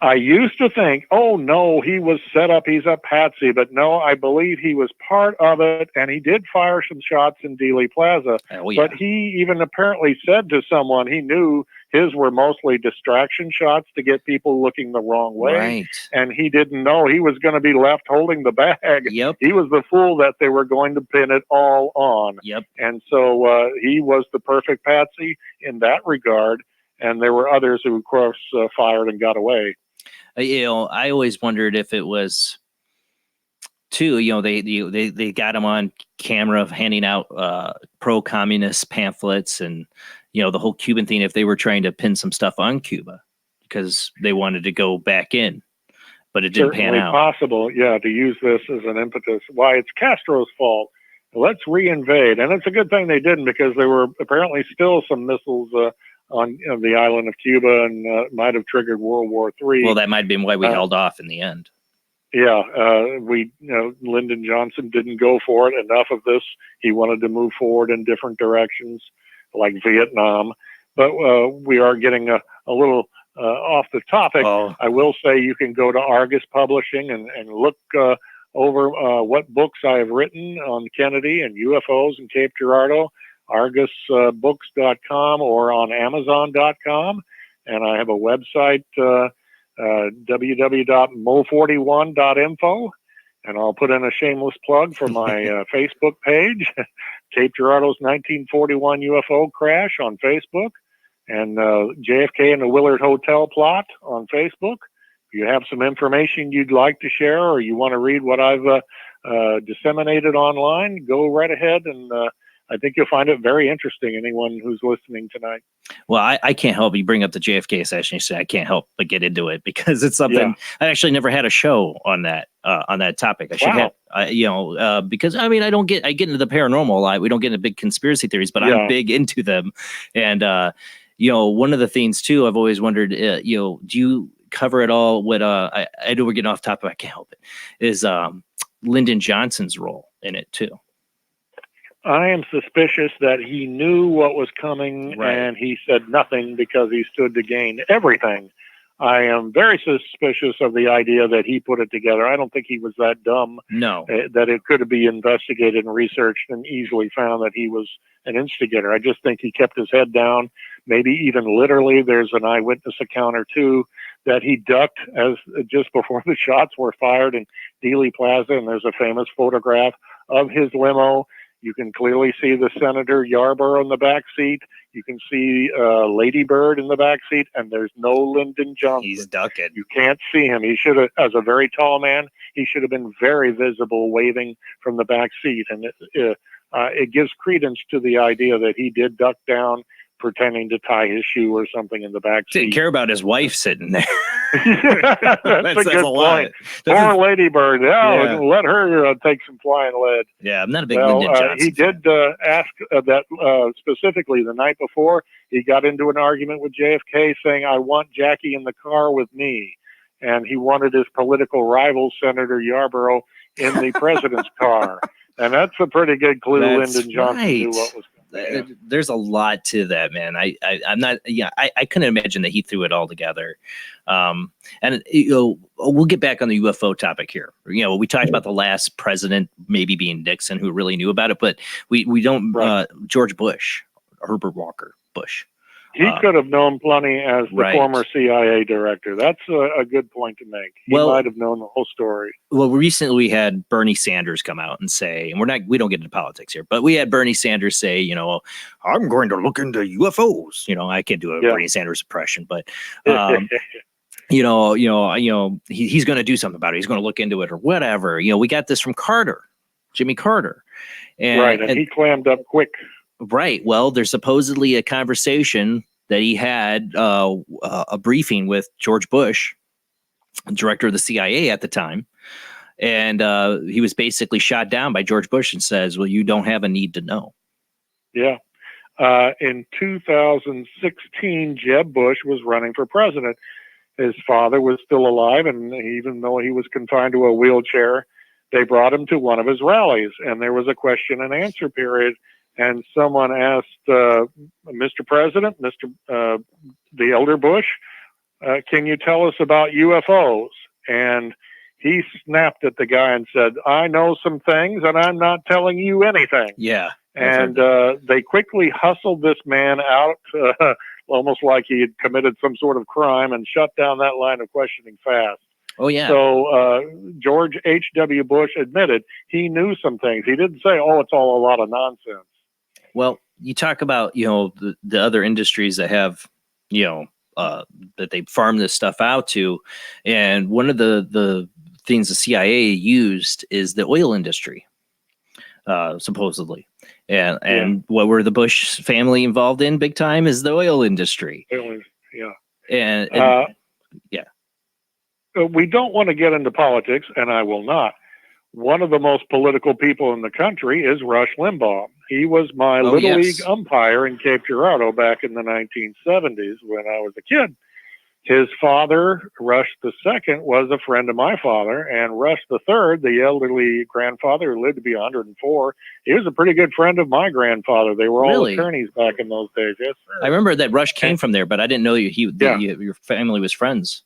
I used to think, oh no, he was set up, he's a patsy, but no, I believe he was part of it, and he did fire some shots in Dealey Plaza. But he even apparently said to someone he knew his were mostly distraction shots to get people looking the wrong way. And he didn't know he was going to be left holding the bag. He was the fool that they were going to pin it all on. And so he was the perfect patsy in that regard, and there were others who, of course, fired and got away. I always wondered if it was too, they got him on camera handing out pro-communist pamphlets and, the whole Cuban thing, if they were trying to pin some stuff on Cuba because they wanted to go back in. but it didn't pan certainly out. possible, to use this as an impetus. Why, it's Castro's fault. Let's reinvade. And it's a good thing they didn't, because there were apparently still some missiles on the island of Cuba, and might have triggered World War III. Well, that might have been why we held off in the end. Yeah, Lyndon Johnson didn't go for it. Enough of this. He wanted to move forward in different directions, like Vietnam. But we are getting a little off the topic. I will say you can go to Argus Publishing and look over what books I have written on Kennedy and UFOs and Cape Girardeau, argusbooks.com or on Amazon.com. And I have a website, www.mo41.info, and I'll put in a shameless plug for my Facebook page, Cape Girardeau's 1941 UFO crash on Facebook, and JFK and the Willard Hotel plot on Facebook. If you have some information you'd like to share, or you want to read what I've disseminated online, go right ahead, and I think you'll find it very interesting, anyone who's listening tonight. Well, I can't help you bring up the JFK assassination. I can't help but get into it, because it's something I actually never had a show on that topic. I should have, because I mean, I get into the paranormal a lot. We don't get into big conspiracy theories, but I'm big into them. And, one of the things too, I've always wondered, do you cover it all? What, I know we're getting off topic, I can't help it, is Lyndon Johnson's role in it too. I am suspicious that he knew what was coming, and he said nothing because he stood to gain everything. I am very suspicious of the idea that he put it together. I don't think he was that dumb. No. That it could be investigated and researched and easily found that he was an instigator. I just think he kept his head down. Maybe even literally, there's an eyewitness account or two that he ducked as just before the shots were fired in Dealey Plaza, and there's a famous photograph of his limo. You can clearly see the Senator Yarborough in the back seat. You can see Lady Bird in the back seat, and there's no Lyndon Johnson. He's ducking. You can't see him. He should have, as a very tall man, he should have been very visible, waving from the back seat. And it gives credence to the idea that he did duck down, pretending to tie his shoe or something in the back seat. Didn't care about his wife sitting there. That's a good point. Poor Lady Bird. Let her take some flying lead. Yeah, I'm not a big Lyndon Johnson He did ask that specifically the night before. He got into an argument with JFK saying, I want Jackie in the car with me. And he wanted his political rival, Senator Yarborough, in the president's car. And that's a pretty good clue. Lyndon Johnson knew what was going on. There's a lot to that, man. I'm not. I couldn't imagine that he threw it all together. And we'll get back on the UFO topic here. We talked about the last president maybe being Nixon, who really knew about it, but we don't. George Bush, Herbert Walker Bush. He could have known plenty as the former CIA director. That's a good point to make. He might have known the whole story. Well, recently we had Bernie Sanders come out and say, and we don't get into politics here, but we had Bernie Sanders say, I'm going to look into UFOs. I can't do a Bernie Sanders impression, but he's going to do something about it. He's going to look into it or whatever. We got this from Jimmy Carter, and he clammed up quick. Right. Well, there's supposedly a conversation that he had a briefing with George Bush, director of the CIA at the time. And he was basically shot down by George Bush and says, well, you don't have a need to know. Yeah. In 2016, Jeb Bush was running for president. His father was still alive, and even though he was confined to a wheelchair, they brought him to one of his rallies, and there was a question and answer period. And someone asked, Mr. President, the elder Bush, can you tell us about UFOs? And he snapped at the guy and said, I know some things, and I'm not telling you anything. Yeah. And they quickly hustled this man out, almost like he had committed some sort of crime, and shut down that line of questioning fast. Oh, yeah. So George H.W. Bush admitted he knew some things. He didn't say, it's all a lot of nonsense. Well, you talk about, the other industries that have, that they farm this stuff out to. And one of the things the CIA used is the oil industry, supposedly. And what were the Bush family involved in big time is the oil industry. Yeah. And we don't want to get into politics, and I will not. One of the most political people in the country is Rush Limbaugh. He was my Little League umpire in Cape Girardeau back in the 1970s when I was a kid. His father, Rush II, was a friend of my father, and Rush III, the elderly grandfather who lived to be 104, he was a pretty good friend of my grandfather. They were all attorneys back in those days. Yes, sir. I remember that Rush came from there, but I didn't know your family was friends.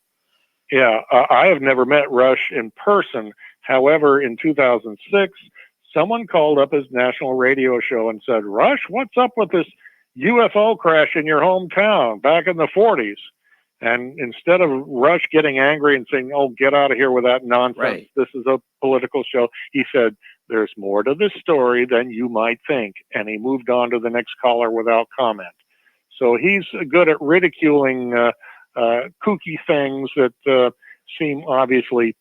Yeah, I have never met Rush in person. However, in 2006, someone called up his national radio show and said, "Rush, what's up with this UFO crash in your hometown back in the 40s?" And instead of Rush getting angry and saying, "Oh, get out of here with that nonsense, this is a political show," he said, "There's more to this story than you might think." And he moved on to the next caller without comment. So he's good at ridiculing kooky things that seem obviously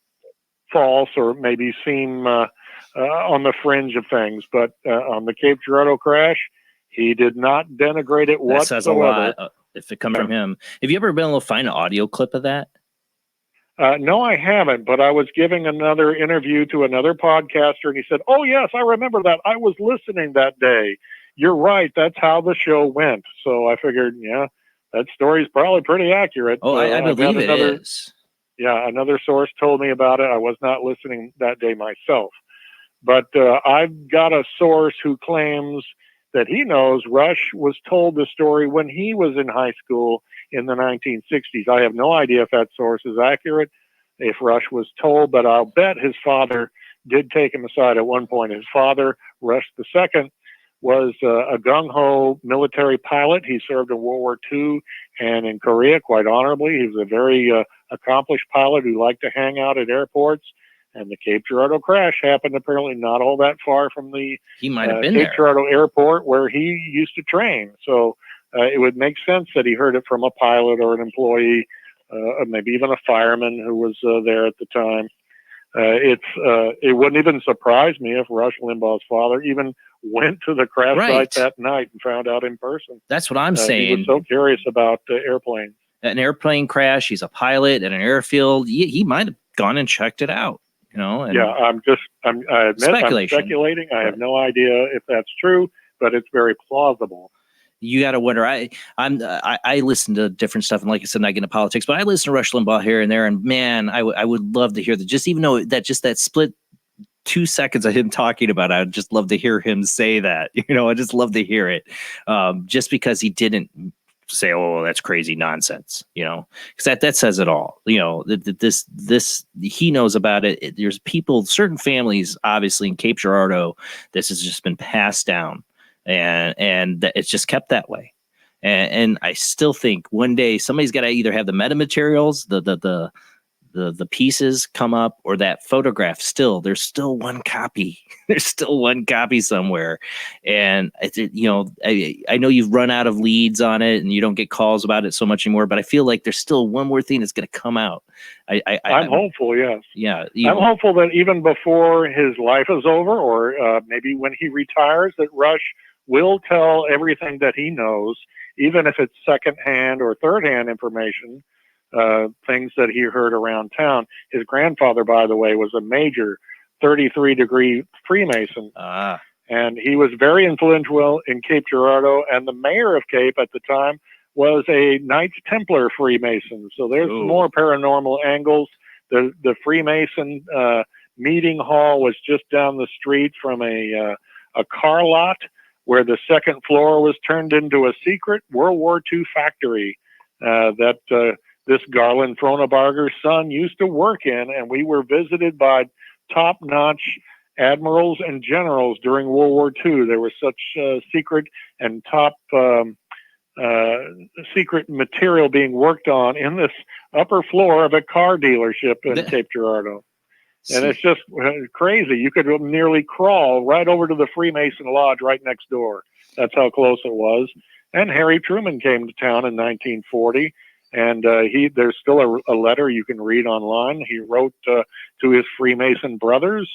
false or maybe seem on the fringe of things. But on the Cape Girardeau crash, he did not denigrate it whatsoever. That says a lot if it comes from him. Have you ever been able to find an audio clip of that? No, I haven't, but I was giving another interview to another podcaster, and he said, "Oh, yes, I remember that. I was listening that day. You're right. That's how the show went." So I figured, yeah, that story's probably pretty accurate. Oh, I believe it is. Yeah, another source told me about it. I was not listening that day myself. But I've got a source who claims that he knows Rush was told the story when he was in high school in the 1960s. I have no idea if that source is accurate, if Rush was told, but I'll bet his father did take him aside at one point. His father, Rush II, was a gung-ho military pilot. He served in World War II and in Korea quite honorably. He was a very accomplished pilot who liked to hang out at airports. And the Cape Girardeau crash happened apparently not all that far from the he might have been Cape there. Girardeau airport where he used to train. So it would make sense that he heard it from a pilot or an employee, or maybe even a fireman who was there at the time. It wouldn't even surprise me if Rush Limbaugh's father even went to the crash site that night and found out in person. That's what I'm saying. He was so curious about airplanes. An airplane crash. He's a pilot at an airfield. He might have gone and checked it out. You know, and yeah, I admit I'm speculating. I have no idea if that's true, but it's very plausible. You got to wonder. I listen to different stuff, and like I said, I'm not getting into politics, but I listen to Rush Limbaugh here and there, and man, I would love to hear that. Just even though that split 2 seconds of him talking about it, I'd just love to hear him say that. You know, I just love to hear it, just because he didn't say, "Oh, that's crazy nonsense," you know, because that says it all. You know, this he knows about it. There's people, certain families, obviously in Cape Girardeau, this has just been passed down, and it's just kept that way. And I still think one day somebody's got to either have the metamaterials, the pieces come up, or that photograph. There's still one copy. There's still one copy somewhere. And I know you've run out of leads on it and you don't get calls about it so much anymore, but I feel like there's still one more thing that's going to come out. I'm hopeful. Yes. Yeah. I'm hopeful that even before his life is over, or maybe when he retires, that Rush will tell everything that he knows, even if it's secondhand or thirdhand information. Things that he heard around town. His grandfather, by the way, was a major 33-degree Freemason. And he was very influential in Cape Girardeau, and the mayor of Cape at the time was a Knights Templar Freemason. So there's more paranormal angles. The Freemason meeting hall was just down the street from a car lot where the second floor was turned into a secret World War II factory that this Garland Fronabarger's son used to work in, and we were visited by top-notch admirals and generals during World War II. There was such secret and top secret material being worked on in this upper floor of a car dealership in Cape Girardeau. And it's just crazy. You could nearly crawl right over to the Freemason Lodge right next door. That's how close it was. And Harry Truman came to town in 1940. And there's still a letter you can read online. He wrote to his Freemason brothers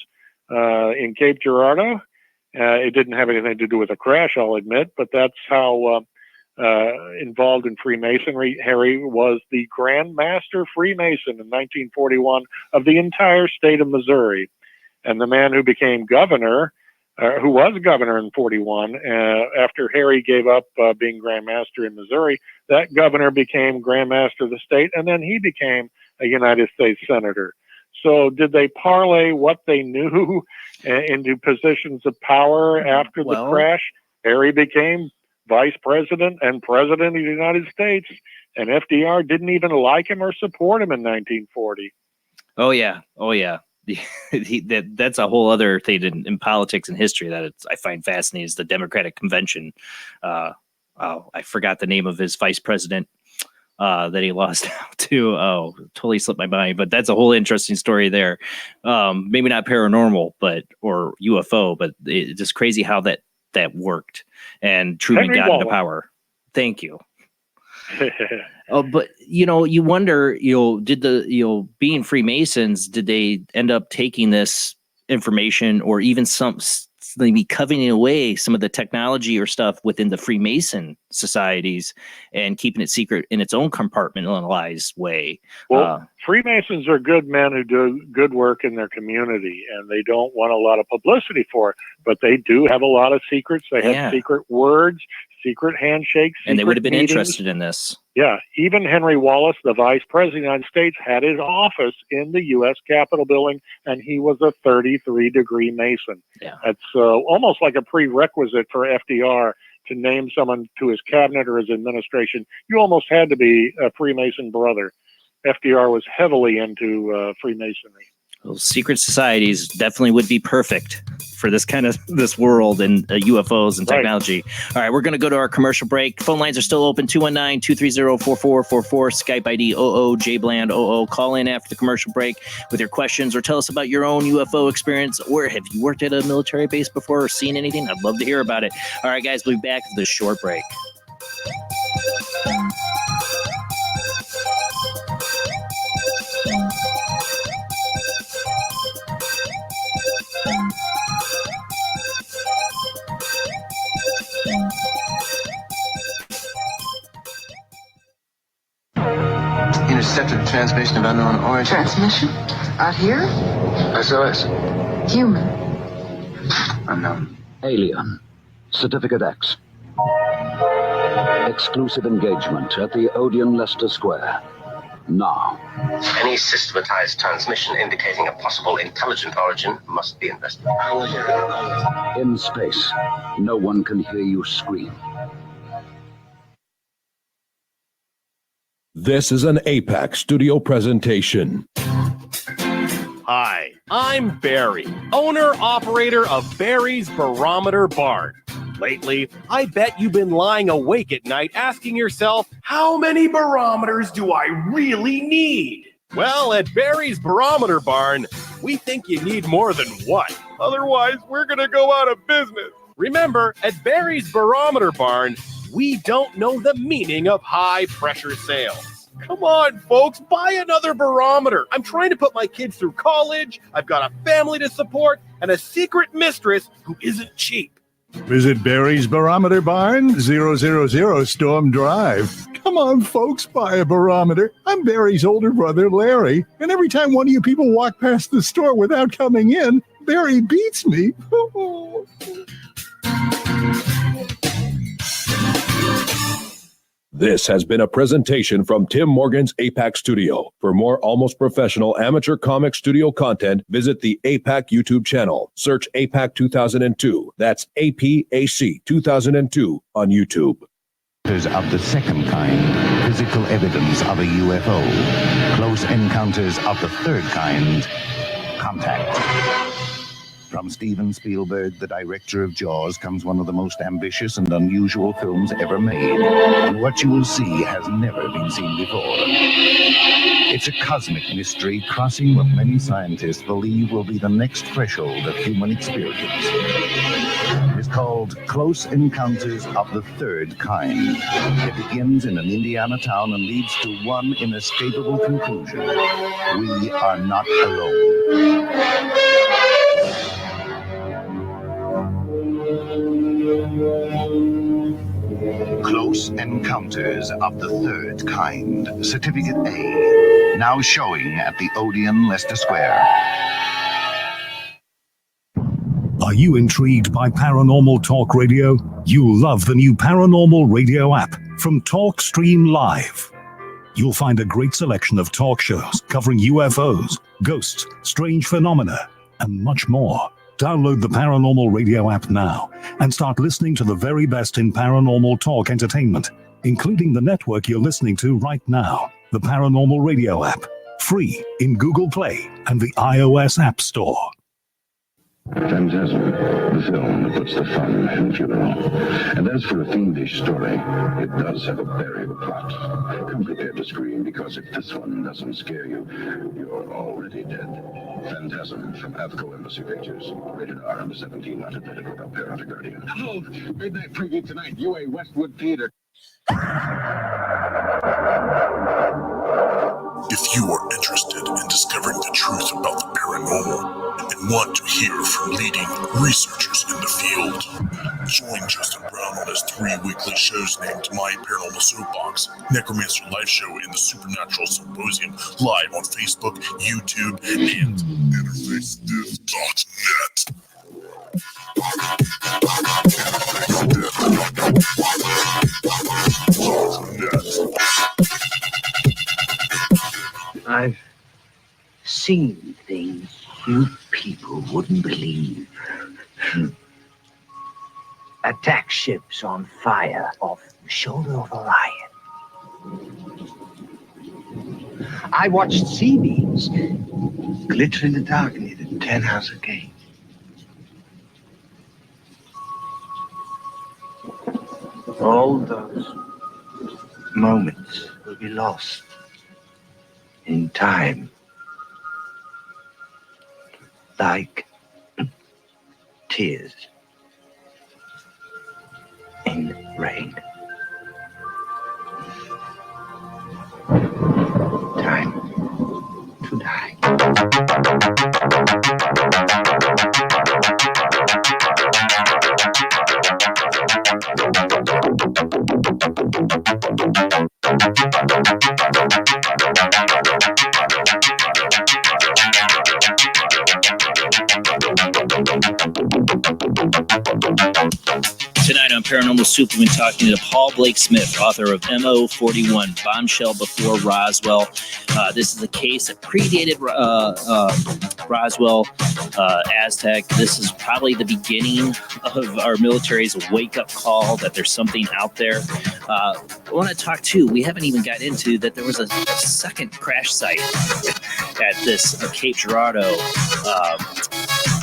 in Cape Girardeau. It didn't have anything to do with the crash, I'll admit, but that's how involved in Freemasonry. Harry was the Grand Master Freemason in 1941 of the entire state of Missouri. And the man who became governor, who was governor in 41, after Harry gave up being Grand Master in Missouri, that governor became Grand Master of the state, and then he became a United States Senator. So did they parlay what they knew into positions of power after the crash? Harry became Vice President and President of the United States, and FDR didn't even like him or support him in 1940. Oh yeah. That's a whole other thing in politics and history that I find fascinating is the Democratic Convention. I forgot the name of his vice president that he lost out to. Oh, totally slipped my mind, but that's a whole interesting story there. Maybe not paranormal, or UFO, but it's just crazy how that worked. And Truman Henry got Wallace. into power. Thank you. But you wonder, did being Freemasons, did they end up taking this information or even maybe coveting away some of the technology or stuff within the Freemason societies and keeping it secret in its own compartmentalized way? Well, Freemasons are good men who do good work in their community, and they don't want a lot of publicity for it, but they do have a lot of secrets. They have secret words, secret handshakes, and they would have been meetings. interested in this. Yeah, even Henry Wallace, the Vice President of the United States, had his office in the U.S. Capitol building, and he was a 33-degree Mason. Yeah. That's almost like a prerequisite for FDR to name someone to his cabinet or his administration. You almost had to be a Freemason brother. FDR was heavily into Freemasonry. Well, secret societies definitely would be perfect for this world and UFOs and technology. Right. All right, we're going to go to our commercial break. Phone lines are still open, 219-230-4444, Skype ID JBland00. Call in after the commercial break with your questions or tell us about your own UFO experience, or have you worked at a military base before or seen anything? I'd love to hear about it. All right, guys, we'll be back with this short break. Intercepted transmission of unknown origin. Transmission? Out here? SOS. Human. Unknown. Alien. Certificate X. Exclusive engagement at the Odeon Leicester Square. Now. Any systematized transmission indicating a possible intelligent origin must be investigated. In space, no one can hear you scream. This is an APAC studio presentation. Hi, I'm Barry, owner-operator of Barry's Barometer Barn. Lately, I bet you've been lying awake at night asking yourself, how many barometers do I really need? Well, at Barry's Barometer Barn, we think you need more than one. Otherwise, we're going to go out of business. Remember, at Barry's Barometer Barn, we don't know the meaning of high-pressure sales. Come on, folks, buy another barometer. I'm trying to put my kids through college. I've got a family to support and a secret mistress who isn't cheap. Visit Barry's Barometer Barn, 000 Storm Drive. Come on, folks, buy a barometer. I'm Barry's older brother, Larry, and every time one of you people walk past the store without coming in, Barry beats me. This has been a presentation from Tim Morgan's APAC Studio. For more almost professional amateur comic studio content, visit the APAC YouTube channel. Search APAC 2002. That's APAC 2002 on YouTube. Of the second kind, physical evidence of a UFO. Close encounters of the third kind, contact. From Steven Spielberg, the director of Jaws, comes one of the most ambitious and unusual films ever made. And what you will see has never been seen before. It's a cosmic mystery crossing what many scientists believe will be the next threshold of human experience. It's called Close Encounters of the Third Kind. It begins in an Indiana town and leads to one inescapable conclusion. We are not alone. Close Close Encounters of the Third Kind, Certificate A, now showing at the Odeon, Leicester Square. Are you intrigued by Paranormal Talk Radio? You'll love the new Paranormal Radio app from Talkstream Live. You'll find a great selection of talk shows covering UFOs, ghosts, strange phenomena, and much more. Download the Paranormal Radio app now and start listening to the very best in paranormal talk entertainment, including the network you're listening to right now, the Paranormal Radio app, free in Google Play and the iOS App Store. Phantasm, the film that puts the fun in funeral. And as for a fiendish story, it does have a burial plot. Come prepared to scream, because if this one doesn't scare you, you're already dead. Phantasm from Avco Embassy Pictures. Rated R under 17, not admitted without parent or guardian. Hello, midnight preview tonight, UA Westwood Theater. If you are interested in discovering the truth about the paranormal and want to hear from leading researchers in the field, join Justin Brown on his 3 weekly shows named My Paranormal Soapbox, Necromancer Live Show, and the Supernatural Symposium, live on Facebook, YouTube, and interfacediff.net. I've seen things you people wouldn't believe. Attack ships on fire off the shoulder of Orion. I watched sea beams glitter in the dark near the 10-house gate. All those moments will be lost in time, like tears in rain. Time to die. Tonight on Paranormal Soup, we've been talking to Paul Blake Smith, author of MO41, Bombshell Before Roswell. This is a case that predated Roswell, Aztec. This is probably the beginning of our military's wake-up call that there's something out there. I want to talk, too, we haven't even got into that there was a second crash site at this Cape Girardeau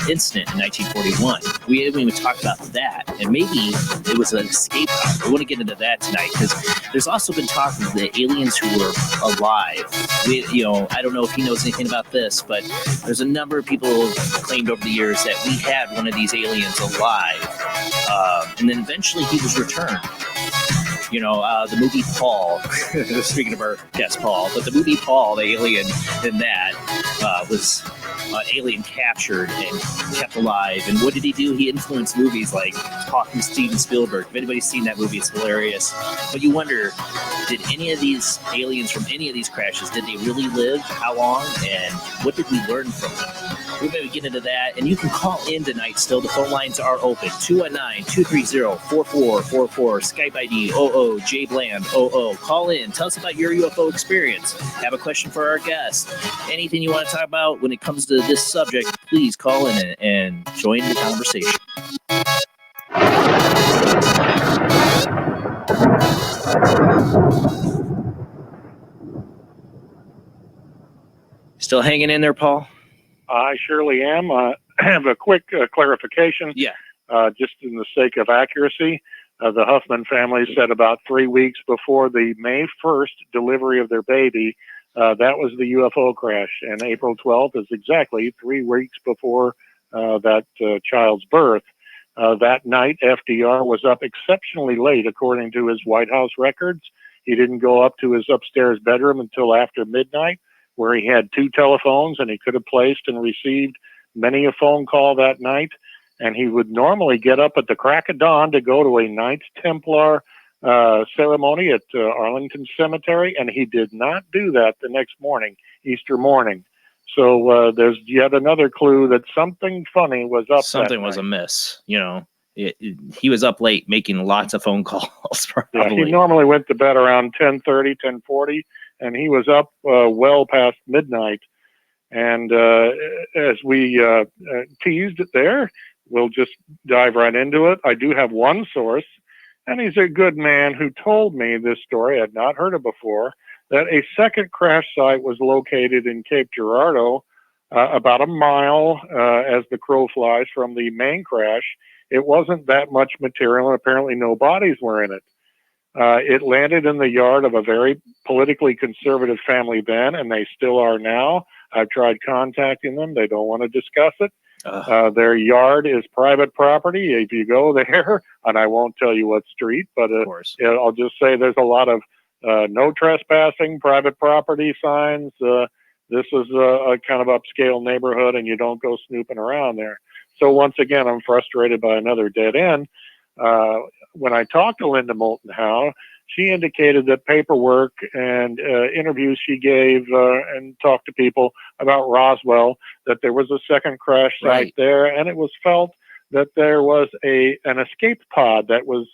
incident in 1941. We haven't even talked about that, and maybe it was an escape pod. We want to get into that tonight, because there's also been talk of the aliens who were alive. I don't know if he knows anything about this, but there's a number of people who have claimed over the years that we had one of these aliens alive, and then eventually he was returned. The movie Paul, speaking of our guest Paul, but the movie Paul, the alien in that, was an alien captured and kept alive. And what did he do? He influenced movies like Talking Steven Spielberg. If anybody's seen that movie, it's hilarious. But you wonder, did any of these aliens from any of these crashes, did they really live? How long? And what did we learn from them? We're going to get into that. And you can call in tonight still. The phone lines are open. 219-230-4444. Skype ID 00JBland00. Call in. Tell us about your UFO experience. Have a question for our guest. Anything you want to talk about when it comes to this subject, please call in and join the conversation. Still hanging in there, Paul? I surely am. I have a quick clarification. Yeah. Just in the sake of accuracy, the Huffman family said about 3 weeks before the May 1st delivery of their baby, that was the UFO crash. And April 12th is exactly 3 weeks before that child's birth. That night, FDR was up exceptionally late, according to his White House records. He didn't go up to his upstairs bedroom until after midnight, where he had 2 telephones, and he could have placed and received many a phone call that night. And he would normally get up at the crack of dawn to go to a Knights Templar ceremony at Arlington Cemetery, and he did not do that the next morning, Easter morning. So there's yet another clue that something funny was up. Something was amiss. You know, he was up late making lots of phone calls. Probably. Yeah, he normally went to bed around 10:30, 10:40, and he was up well past midnight. And as we teased it there, we'll just dive right into it. I do have one source, and he's a good man who told me this story. I'd not heard it before, that a second crash site was located in Cape Girardeau, about a mile as the crow flies from the main crash. It wasn't that much material, and apparently no bodies were in it. It landed in the yard of a very politically conservative family then, and they still are now. I've tried contacting them. They don't want to discuss it. Their yard is private property. If you go there, and I won't tell you what street, but I'll just say there's a lot of no trespassing, private property signs. This is a kind of upscale neighborhood, and you don't go snooping around there. So once again, I'm frustrated by another dead end. When I talked to Linda Moulton Howe, she indicated that paperwork and interviews she gave and talked to people about Roswell, that there was a second crash site there, and it was felt that there was an escape pod that was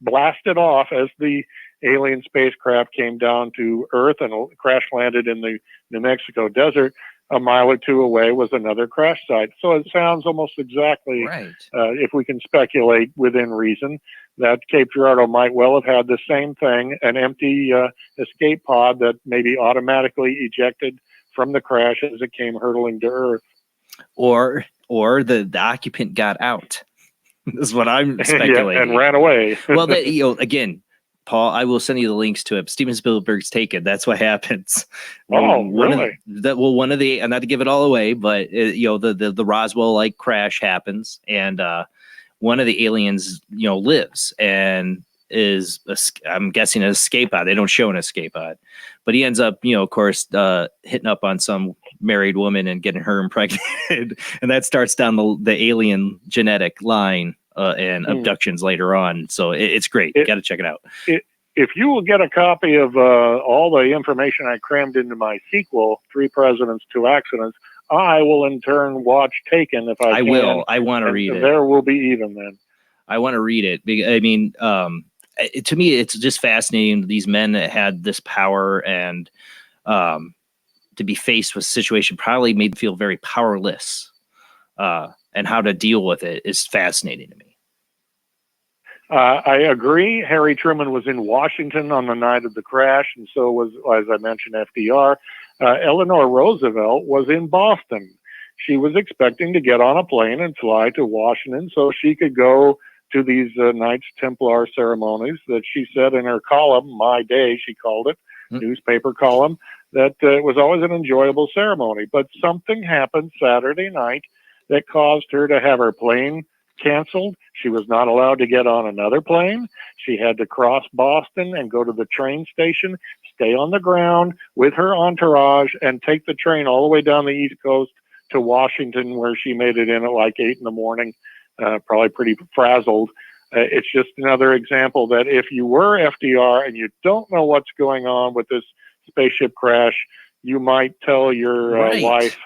blasted off as the alien spacecraft came down to Earth and crash landed in the New Mexico desert. A mile or two away was another crash site. So it sounds almost exactly, if we can speculate within reason, that Cape Girardeau might well have had the same thing, an empty escape pod that maybe automatically ejected from the crash as it came hurtling to Earth. Or the occupant got out. This is what I'm speculating. And ran away. Well, again, Paul, I will send you the links to it. Steven Spielberg's Taken. That's what happens. Really? One of the, and not to give it all away, but the Roswell like crash happens, and one of the aliens, lives and is, I'm guessing, an escape pod. They don't show an escape pod, but he ends up, of course, hitting up on some married woman and getting her impregnated, and that starts down the alien genetic line. And abductions later on. So it's great. You got to check it out. If you will get a copy of all the information I crammed into my sequel, 3 Presidents, 2 Accidents, I will in turn watch Taken if I can. Will. I want to read it. There will be even then. I want to read it. I mean, to me, it's just fascinating. These men that had this power and to be faced with a situation probably made them feel very powerless. And how to deal with it is fascinating to me. I agree. Harry Truman was in Washington on the night of the crash, and so was, as I mentioned, FDR. Eleanor Roosevelt was in Boston. She was expecting to get on a plane and fly to Washington so she could go to these Knights Templar ceremonies that she said in her column, My Day, she called it, newspaper column, that it was always an enjoyable ceremony. But something happened Saturday night that caused her to have her plane canceled. She was not allowed to get on another plane. She had to cross Boston and go to the train station, stay on the ground with her entourage, and take the train all the way down the East Coast to Washington, where she made it in at like 8 in the morning, probably pretty frazzled. It's just another example that if you were FDR and you don't know what's going on with this spaceship crash, you might tell your wife,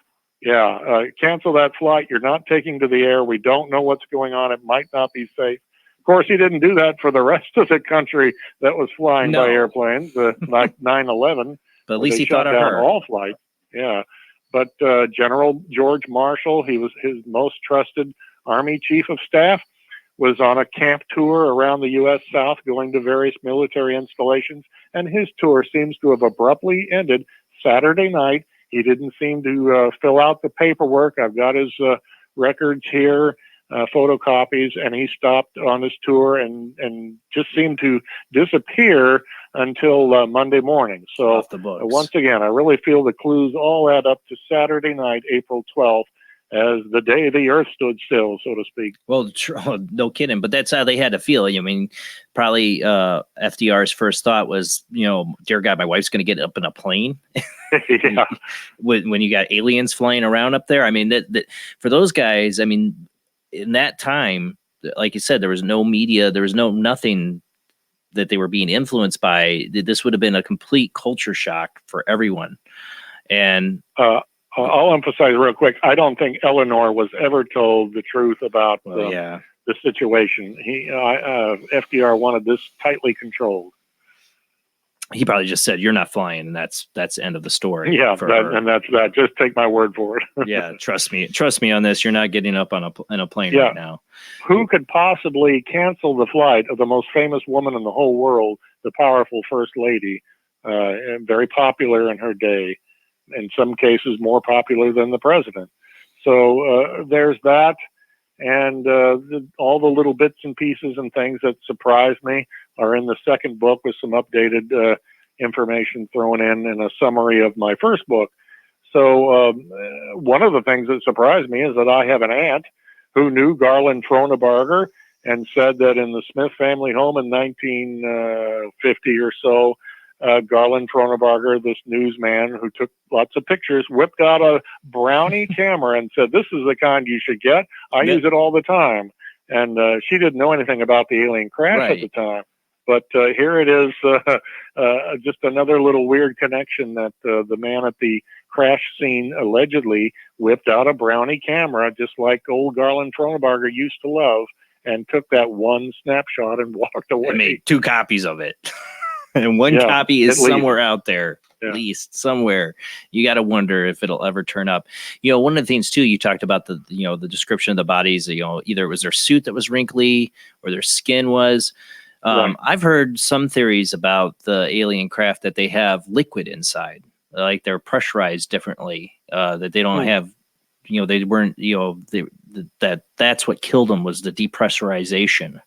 cancel that flight. You're not taking to the air. We don't know what's going on. It might not be safe. Of course, he didn't do that for the rest of the country that was flying by airplanes, like 9/11. But at least he shut thought of down her. all flights. Yeah. But General George Marshall, he was his most trusted Army Chief of Staff, was on a camp tour around the U.S. South, going to various military installations, and his tour seems to have abruptly ended Saturday night. He didn't seem to fill out the paperwork. I've got his records here, photocopies, and he stopped on his tour and just seemed to disappear until Monday morning. So once again, I really feel the clues all add up to Saturday night, April 12th, as the day the earth stood still, so to speak. Well, no kidding. But that's how they had to feel. I mean, probably FDR's first thought was, dear God, my wife's going to get up in a plane. Yeah. when you got aliens flying around up there. I mean, that for those guys, I mean, in that time, like you said, there was no media, there was nothing that they were being influenced by, this would have been a complete culture shock for everyone. And I'll emphasize real quick, I don't think Eleanor was ever told the truth about the situation. FDR wanted this tightly controlled. He probably just said, "You're not flying," and that's the end of the story. Yeah, that's that. Just take my word for it. Yeah, trust me on this. You're not getting up on a plane right now. Who could possibly cancel the flight of the most famous woman in the whole world, the powerful First Lady, and very popular in her day, in some cases more popular than the president? So there's that. And all the little bits and pieces and things that surprised me are in the second book, with some updated information thrown in a summary of my first book. So one of the things that surprised me is that I have an aunt who knew Garland Tronebarger and said that in the Smith family home in 1950 or so, Garland Tronebarger, this newsman who took lots of pictures, whipped out a Brownie camera and said, "This is the kind you should get. I use it all the time." And she didn't know anything about the alien crash at the time. But here it is, just another little weird connection that the man at the crash scene allegedly whipped out a Brownie camera, just like old Garland Tronebarger used to love, and took that one snapshot and walked away. They made 2 copies of it. And one copy is somewhere out there, at least somewhere. You got to wonder if it'll ever turn up. One of the things too, you talked about the description of the bodies, either it was their suit that was wrinkly or their skin was. I've heard some theories about the alien craft that they have liquid inside, like they're pressurized differently, that they don't have, they weren't, that's what killed them, was the depressurization.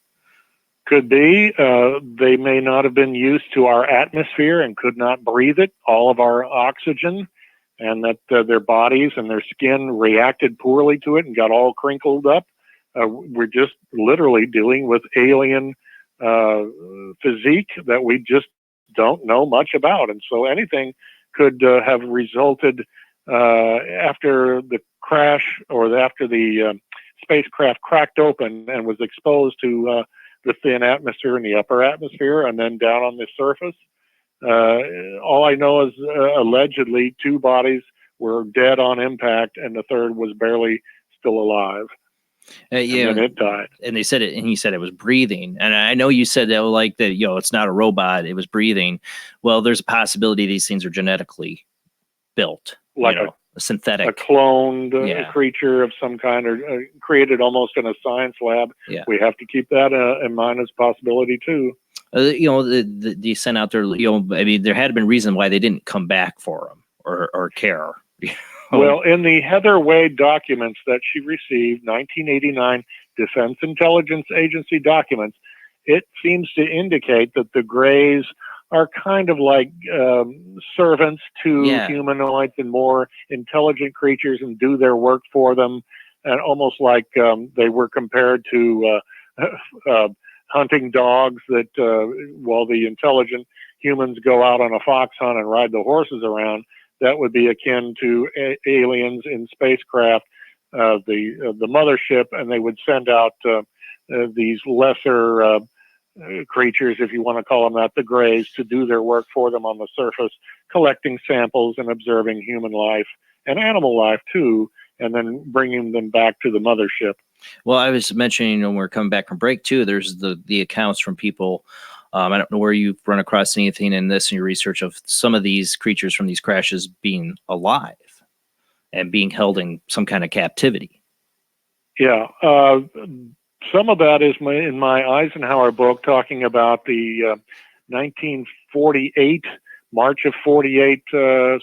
Could be. They may not have been used to our atmosphere and could not breathe it, all of our oxygen, and that their bodies and their skin reacted poorly to it and got all crinkled up. We're just literally dealing with alien physique that we just don't know much about. And so anything could have resulted after the crash, or after the spacecraft cracked open and was exposed to the thin atmosphere and the upper atmosphere, and then down on the surface. All I know is allegedly 2 bodies were dead on impact, and the third was barely still alive. And then it died. And they said it, and he said it was breathing. And I know you said that, like, that, it's not a robot, it was breathing. Well, there's a possibility these things are genetically built, like a synthetic, a cloned creature of some kind, or created almost in a science lab. We have to keep that in mind as a possibility too. They sent out their, I mean, there had been reason why they didn't come back for them or care. Well, in the Heather Wade documents that she received, 1989 Defense Intelligence Agency documents, it seems to indicate that the Greys are kind of like servants to humanoids and more intelligent creatures, and do their work for them, and almost like they were compared to hunting dogs, that while the intelligent humans go out on a fox hunt and ride the horses around, that would be akin to aliens in spacecraft, the mothership, and they would send out these lesser creatures, if you want to call them that, the Greys, to do their work for them on the surface, collecting samples and observing human life and animal life too, and then bringing them back to the mothership. Well, I was mentioning when we're coming back from break too, there's the accounts from people. I don't know where you've run across anything in this in your research of some of these creatures from these crashes being alive and being held in some kind of captivity. Yeah. Some of that is in my Eisenhower book, talking about the 1948, March of 48, I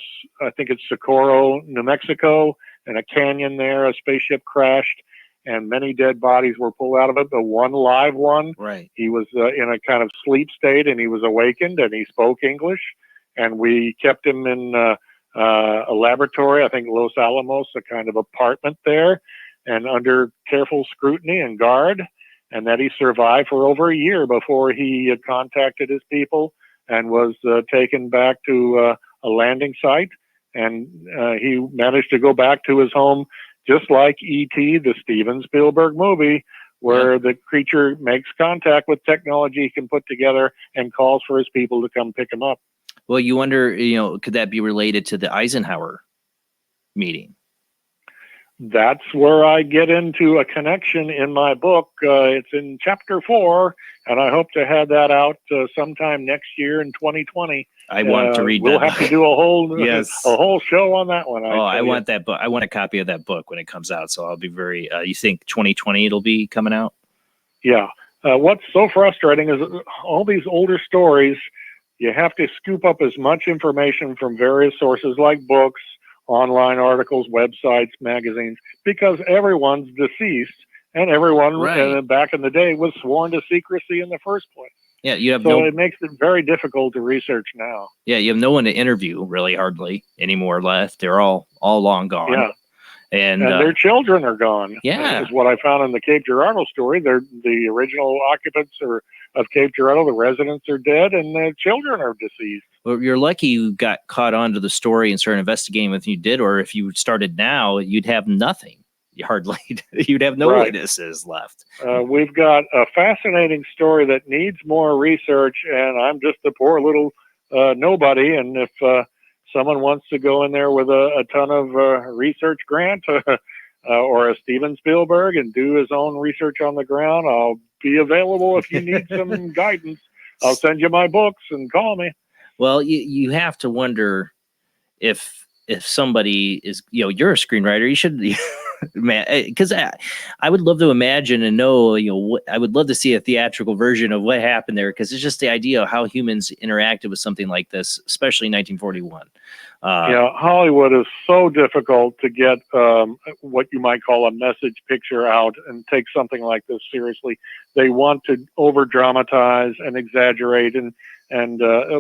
think it's Socorro, New Mexico, in a canyon there, a spaceship crashed, and many dead bodies were pulled out of it. The one live one, he was in a kind of sleep state, and he was awakened, and he spoke English, and we kept him in a laboratory, I think Los Alamos, a kind of apartment there, and under careful scrutiny and guard, and that he survived for over a year before he contacted his people and was taken back to a landing site. And he managed to go back to his home, just like E.T., the Steven Spielberg movie, where the creature makes contact with technology he can put together and calls for his people to come pick him up. Well, you wonder, could that be related to the Eisenhower meeting? That's where I get into a connection in my book. It's in chapter 4, and I hope to have that out sometime next year in 2020. I want to read we'll that. have to do a whole Yes. a whole show on that one. I want that book. I want a copy of that book when it comes out. So I'll be very. You think 2020 it'll be coming out? Yeah. What's so frustrating is all these older stories. You have to scoop up as much information from various sources like books, online articles, websites, magazines, because everyone's deceased and everyone back in the day was sworn to secrecy in the first place. Yeah, you have so it makes it very difficult to research now. Yeah, you have no one to interview really hardly anymore left. They're all long gone. Yeah. And their children are gone. Yeah. Is what I found in the Cape Girardeau story. They're the original occupants of Cape Girardeau. The residents are dead and the children are deceased. Well, you're lucky you got caught onto the story and started investigating what you did, or if you started now, you'd have nothing. Hardly, you'd have no witnesses left. We've got a fascinating story that needs more research, and I'm just a poor little nobody. And if someone wants to go in there with a ton of research grant or a Steven Spielberg and do his own research on the ground, I'll be available if you need some guidance. I'll send you my books and call me. Well, you have to wonder if somebody is, you're a screenwriter, you should, man, because I would love to imagine and know, I would love to see a theatrical version of what happened there, because it's just the idea of how humans interacted with something like this, especially in 1941. Hollywood is so difficult to get what you might call a message picture out and take something like this seriously. They want to over dramatize and exaggerate, and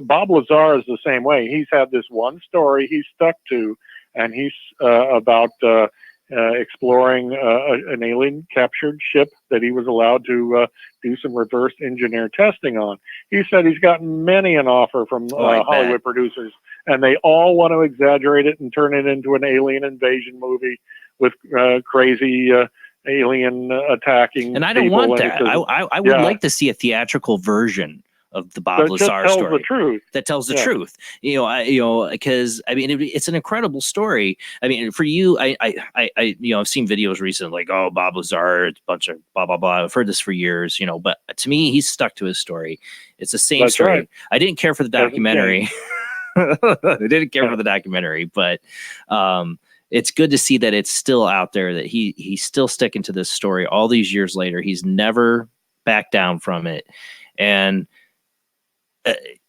Bob Lazar is the same way. He's had this one story he's stuck to, and he's about exploring an alien captured ship that he was allowed to do some reverse engineer testing on. He said he's gotten many an offer from Hollywood producers, and they all want to exaggerate it and turn it into an alien invasion movie with crazy alien attacking. And I don't want that. I would like to see a theatrical version of the Bob Lazar story that tells the truth. Because it's an incredible story. I mean, for you, I've seen videos recently like, oh, Bob Lazar, it's a bunch of blah blah blah. I've heard this for years, but to me, he's stuck to his story. It's the same story. Right. I didn't care for the documentary. I didn't care for the documentary, but it's good to see that it's still out there, that he's still sticking to this story all these years later. He's never backed down from it. And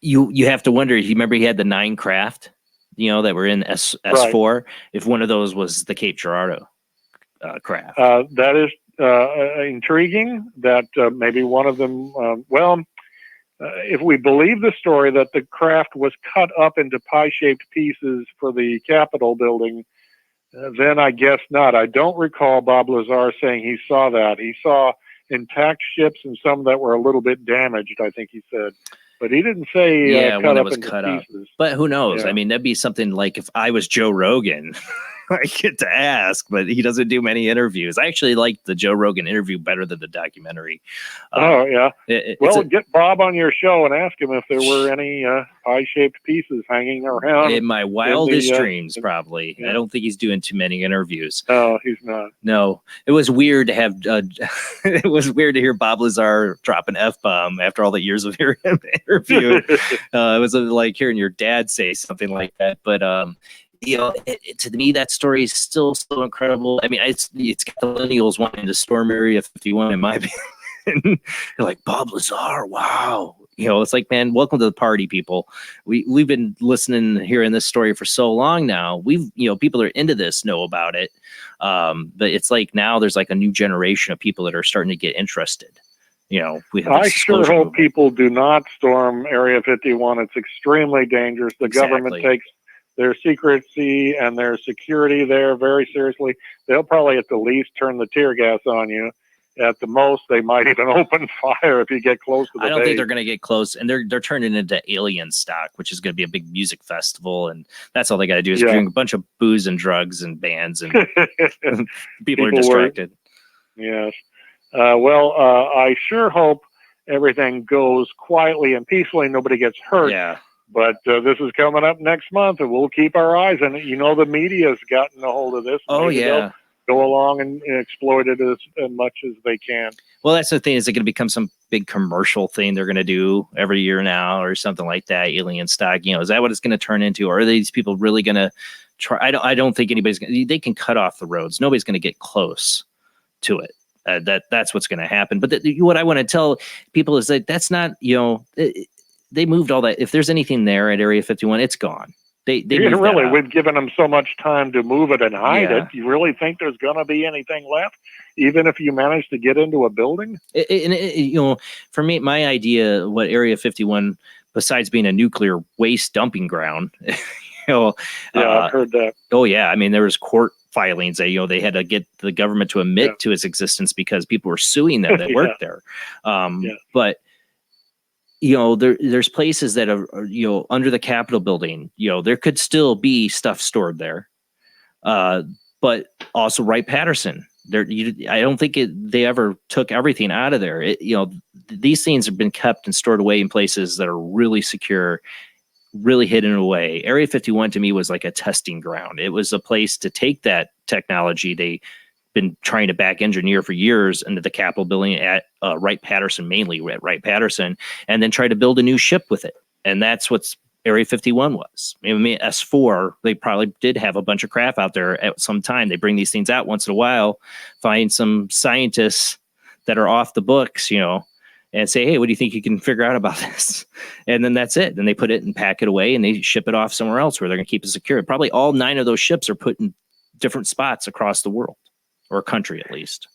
you have to wonder, you remember he had the 9 craft, that were in S4, right. If one of those was the Cape Girardeau craft. That is intriguing that maybe one of them, if we believe the story that the craft was cut up into pie-shaped pieces for the Capitol building, then I guess not. I don't recall Bob Lazar saying he saw that. He saw intact ships and some that were a little bit damaged, I think he said. But he didn't say cut up into pieces. But who knows? Yeah. I mean, that'd be something like if I was Joe Rogan, I get to ask, but he doesn't do many interviews. I actually like the Joe Rogan interview better than the documentary. Get Bob on your show and ask him if there were any pie-shaped pieces hanging around. In my wildest dreams, probably. Yeah. I don't think he's doing too many interviews. No, he's not. No, it was weird to have. It was weird to hear Bob Lazar drop an F-bomb after all the years of hearing him interviewed. It was like hearing your dad say something like that, but. To me, that story is still so incredible. I mean, it's got the millennials wanting to storm Area 51, in my opinion. You're like, Bob Lazar, wow. It's like, man, welcome to the party, people. We've been listening, hearing this story for so long now. People are into this, know about it. But it's like now there's like a new generation of people that are starting to get interested. I sure hope people do not storm Area 51. It's extremely dangerous. The government takes their secrecy and their security there very seriously. They'll probably at the least turn the tear gas on you. At the most, they might even open fire if you get close to the base. I don't think they're going to get close, and they're turning into alien stock, which is going to be a big music festival, and that's all they got to do is bring a bunch of booze and drugs and bands, and people are distracted. Yes. I sure hope everything goes quietly and peacefully. Nobody gets hurt. Yeah. But this is coming up next month, and we'll keep our eyes on it. You know, the media's gotten a hold of this. Oh, Maybe yeah. they'll go along and exploit it as much as they can. Well, that's the thing. Is it going to become some big commercial thing they're going to do every year now or something like that? Alien stock, is that what it's going to turn into? Or are these people really going to try? I don't think anybody's going to, they can cut off the roads. Nobody's going to get close to it. That's what's going to happen. But what I want to tell people is that that's not, they moved all that. If there's anything there at Area 51, it's gone. They really, we've given them so much time to move it and hide it. You really think there's going to be anything left, even if you manage to get into a building? For me, my idea, what Area 51, besides being a nuclear waste dumping ground, I've heard that. Oh yeah, I mean, there was court filings that they had to get the government to admit to its existence because people were suing them that worked there. But there's places that are under the Capitol building. There could still be stuff stored there, but also Wright-Patterson. I don't think they ever took everything out of there. These things have been kept and stored away in places that are really secure, really hidden away. Area 51 to me was like a testing ground. It was a place to take that technology they've been trying to back engineer for years into the Capitol building at Wright-Patterson, mainly at Wright-Patterson, and then try to build a new ship with it. And that's what Area 51 was. I mean, S4, they probably did have a bunch of craft out there at some time. They bring these things out once in a while, find some scientists that are off the books, and say, hey, what do you think you can figure out about this? And then that's it. Then they put it and pack it away and they ship it off somewhere else where they're going to keep it secure. Probably all 9 of those ships are put in different spots across the world, or country at least.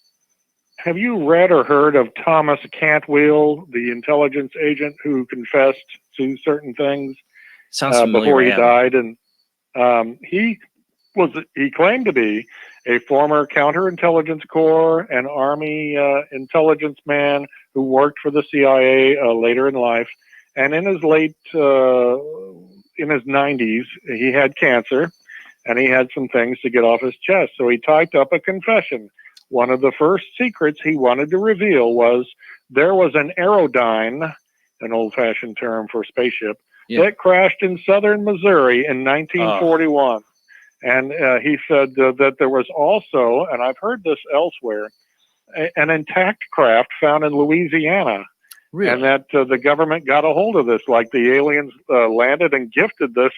Have you read or heard of Thomas Cantwell, the intelligence agent who confessed to certain things before he died? And he claimed to be a former counterintelligence corps and Army intelligence man who worked for the CIA later in life. And in his in his 90s, he had cancer and he had some things to get off his chest. So he typed up a confession. One of the first secrets he wanted to reveal was there was an Aerodyne, an old-fashioned term for spaceship, that crashed in southern Missouri in 1941. And he said that there was also, and I've heard this elsewhere, an intact craft found in Louisiana. Really? And that the government got a hold of this, like the aliens landed and gifted this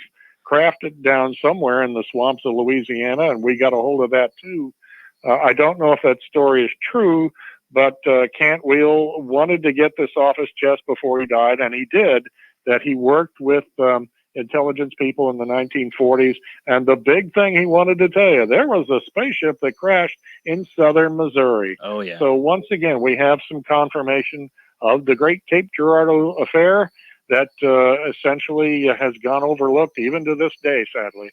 craft down somewhere in the swamps of Louisiana, and we got a hold of that too. I don't know if that story is true, but Cantwell wanted to get this off his chest before he died, and he did. That he worked with intelligence people in the 1940s, and the big thing he wanted to tell you, there was a spaceship that crashed in southern Missouri. Oh, yeah. So once again, we have some confirmation of the great Cape Girardeau affair that essentially has gone overlooked even to this day, sadly.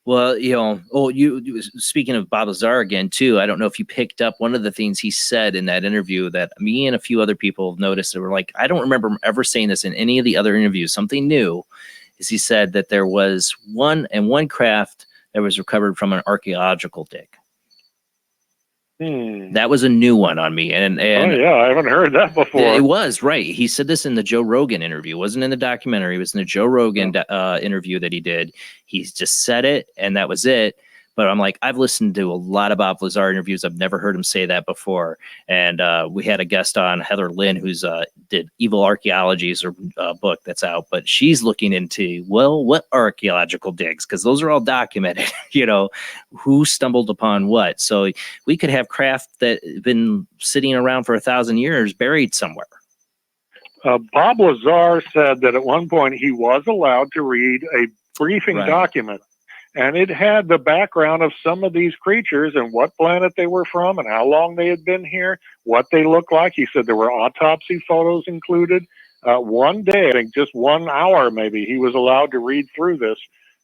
Well, you speaking of Bob Lazar again, too, I don't know if you picked up one of the things he said in that interview that me and a few other people noticed that were like, I don't remember him ever saying this in any of the other interviews. Something new is he said that there was one craft that was recovered from an archaeological dig. That was a new one on me. And oh, yeah, I haven't heard that before. It was, right. He said this in the Joe Rogan interview. It wasn't in the documentary. It was in the Joe Rogan interview that he did. He just said it, and that was it. But I'm like, I've listened to a lot of Bob Lazar interviews. I've never heard him say that before. And we had a guest on, Heather Lynn, who's did Evil Archaeologies, or book that's out. But she's looking into, well, what archaeological digs? Because those are all documented, who stumbled upon what. So we could have craft that have been sitting around for 1,000 years buried somewhere. Bob Lazar said that at one point he was allowed to read a briefing document. And it had the background of some of these creatures and what planet they were from and how long they had been here, what they looked like. He said there were autopsy photos included. One day, I think just 1 hour maybe, he was allowed to read through this.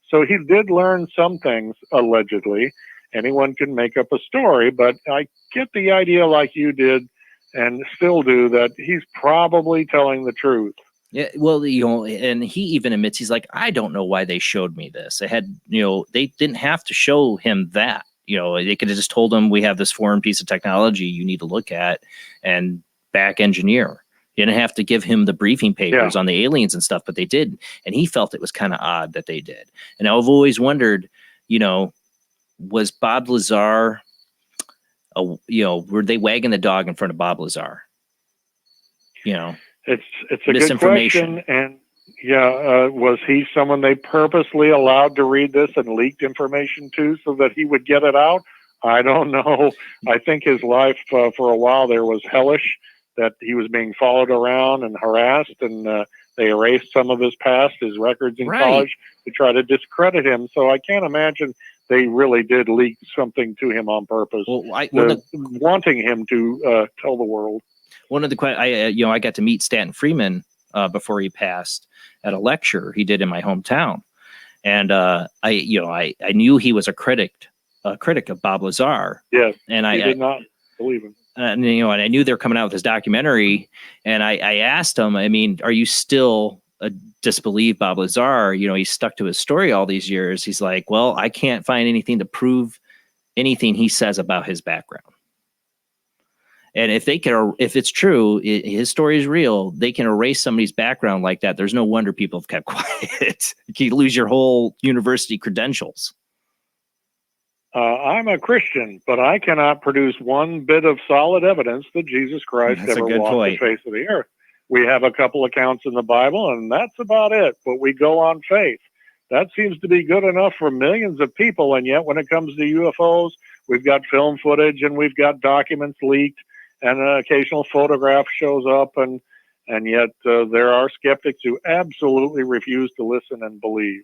So he did learn some things, allegedly. Anyone can make up a story, but I get the idea, like you did and still do, that he's probably telling the truth. Yeah, well, and he even admits, he's like, I don't know why they showed me this. They had, they didn't have to show him that. You know, they could have just told him, we have this foreign piece of technology you need to look at and back engineer. You didn't have to give him the briefing papers on the aliens and stuff, but they did. And he felt it was kind of odd that they did. And I've always wondered, you know, was Bob Lazar, you know, were they wagging the dog in front of Bob Lazar? You know, it's a good question. And was he someone they purposely allowed to read this and leaked information to so that he would get it out? I don't know. I think his life for a while there was hellish, that he was being followed around and harassed, and they erased some of his past, his records in college, to try to discredit him. So I can't imagine they really did leak something to him on purpose, wanting him to tell the world. One of the I got to meet Stanton Friedman before he passed at a lecture he did in my hometown, and I knew he was a critic of Bob Lazar. Yes, and I did not believe him. And and I knew they're coming out with this documentary, and I asked him, I mean, are you still disbelieve Bob Lazar? You know, he stuck to his story all these years. He's like, well, I can't find anything to prove anything he says about his background. And if it's true, his story is real, they can erase somebody's background like that. There's no wonder people have kept quiet. You can lose your whole university credentials. I'm a Christian, but I cannot produce one bit of solid evidence that Jesus Christ ever walked the face of the earth. We have a couple accounts in the Bible, and that's about it. But we go on faith. That seems to be good enough for millions of people. And yet when it comes to UFOs, we've got film footage and we've got documents leaked, and an occasional photograph shows up. And yet there are skeptics who absolutely refuse to listen and believe.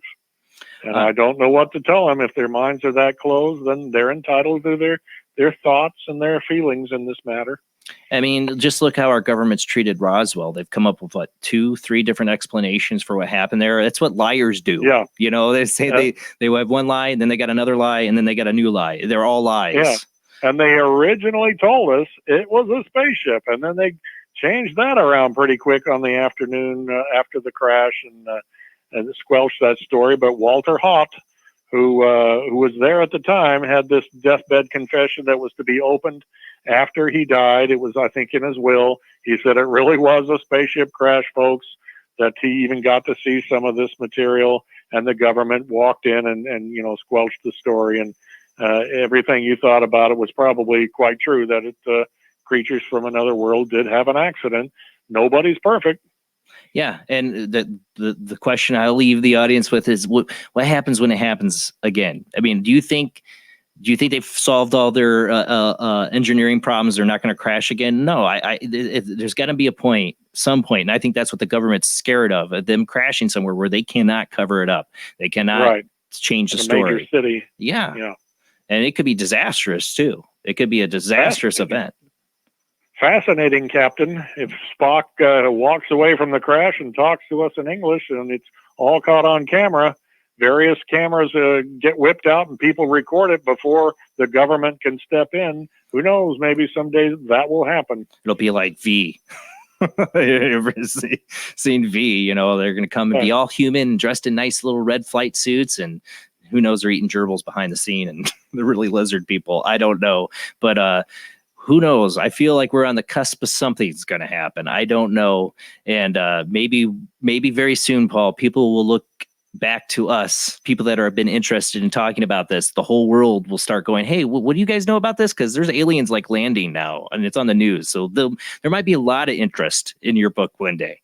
And I don't know what to tell them. If their minds are that closed, then they're entitled to their thoughts and their feelings in this matter. I mean, just look how our government's treated Roswell. They've come up with 2-3 different explanations for what happened there. That's what liars do. Yeah. You know, they say they have one lie, and then they got another lie, and then they got a new lie. They're all lies. Yeah. And they originally told us it was a spaceship, and then they changed that around pretty quick on the afternoon after the crash, and squelched that story. But Walter Haupt, who was there at the time, had this deathbed confession that was to be opened after he died. It was, I think, in his will. He said it really was a spaceship crash, folks, that he even got to see some of this material, and the government walked in and squelched the story. And everything you thought about it was probably quite true, that creatures from another world did have an accident. Nobody's perfect. Yeah, and the question I'll leave the audience with is what happens when it happens again? I mean, do you think they've solved all their engineering problems? They're not going to crash again? No, there's got to be some point, and I think that's what the government's scared of them crashing somewhere where they cannot cover it up. They cannot change the story. Major city. Yeah, and it could be disastrous too. It could be a disastrous event. Fascinating, Captain. If Spock walks away from the crash and talks to us in English, and it's all caught on camera, various cameras get whipped out and people record it before the government can step in. Who knows? Maybe someday that will happen. It'll be like V. You ever seen V? You know, they're going to come and be all human, dressed in nice little red flight suits, and who knows, they're eating gerbils behind the scene, and they're really lizard people. I don't know, but who knows? I feel like we're on the cusp of something's going to happen. I don't know. And maybe very soon, Paul, people will look back to us, people that have been interested in talking about this. The whole world will start going, hey, what do you guys know about this? Because there's aliens like landing now, and it's on the news. So there might be a lot of interest in your book one day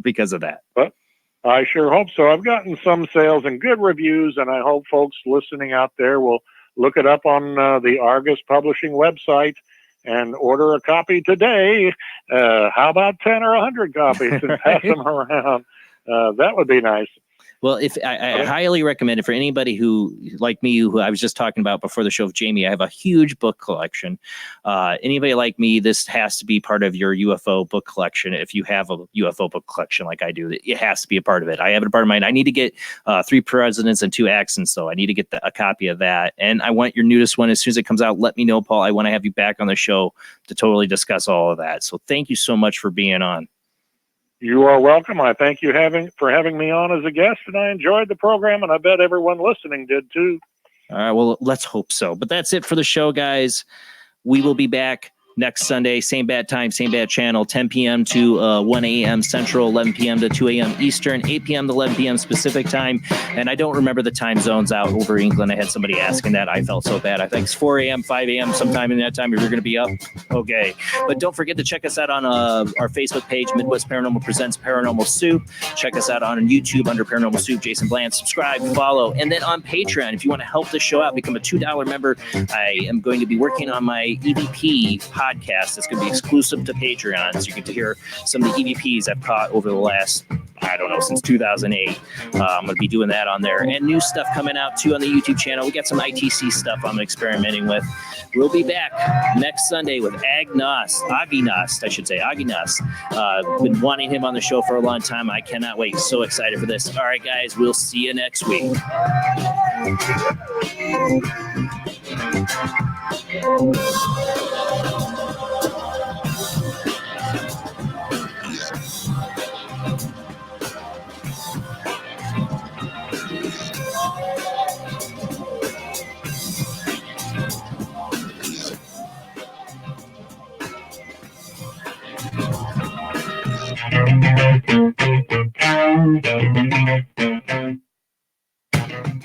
because of that. But I sure hope so. I've gotten some sales and good reviews, and I hope folks listening out there will look it up on the Argus Publishing website and order a copy today. How about 10 or 100 copies and pass them around? That would be nice. Well, if I highly recommend it for anybody who, like me, who I was just talking about before the show with Jamie, I have a huge book collection. Anybody like me, this has to be part of your UFO book collection. If you have a UFO book collection like I do, it has to be a part of it. I have it a part of mine. I need to get 3 Presidents and 2 Accents, though. I need to get a copy of that. And I want your newest one. As soon as it comes out, let me know, Paul. I want to have you back on the show to totally discuss all of that. So thank you so much for being on. You are welcome. I thank you for having me on as a guest, and I enjoyed the program, and I bet everyone listening did too. All right, well, let's hope so. But that's it for the show, guys. We will be back next Sunday, same bad time, same bad channel, 10 p.m. to 1 a.m. Central, 11 p.m. to 2 a.m. Eastern, 8 p.m. to 11 p.m. Pacific time. And I don't remember the time zones out over England. I had somebody asking that. I felt so bad. I think it's 4 a.m., 5 a.m. sometime in that time if you're going to be up. Okay. But don't forget to check us out on our Facebook page, Midwest Paranormal Presents Paranormal Soup. Check us out on YouTube under Paranormal Soup, Jason Bland. Subscribe, follow. And then on Patreon, if you want to help the show out, become a $2 member. I am going to be working on my EVP podcast. It's going to be exclusive to Patreon, so you get to hear some of the EVPs I've caught over the last, I don't know, since 2008. I'm going to be doing that on there, and new stuff coming out too on the YouTube channel. We got some ITC stuff I'm experimenting with. We'll be back next Sunday with Agnost. Been wanting him on the show for a long time. I cannot wait. So excited for this. All right, guys, we'll see you next week.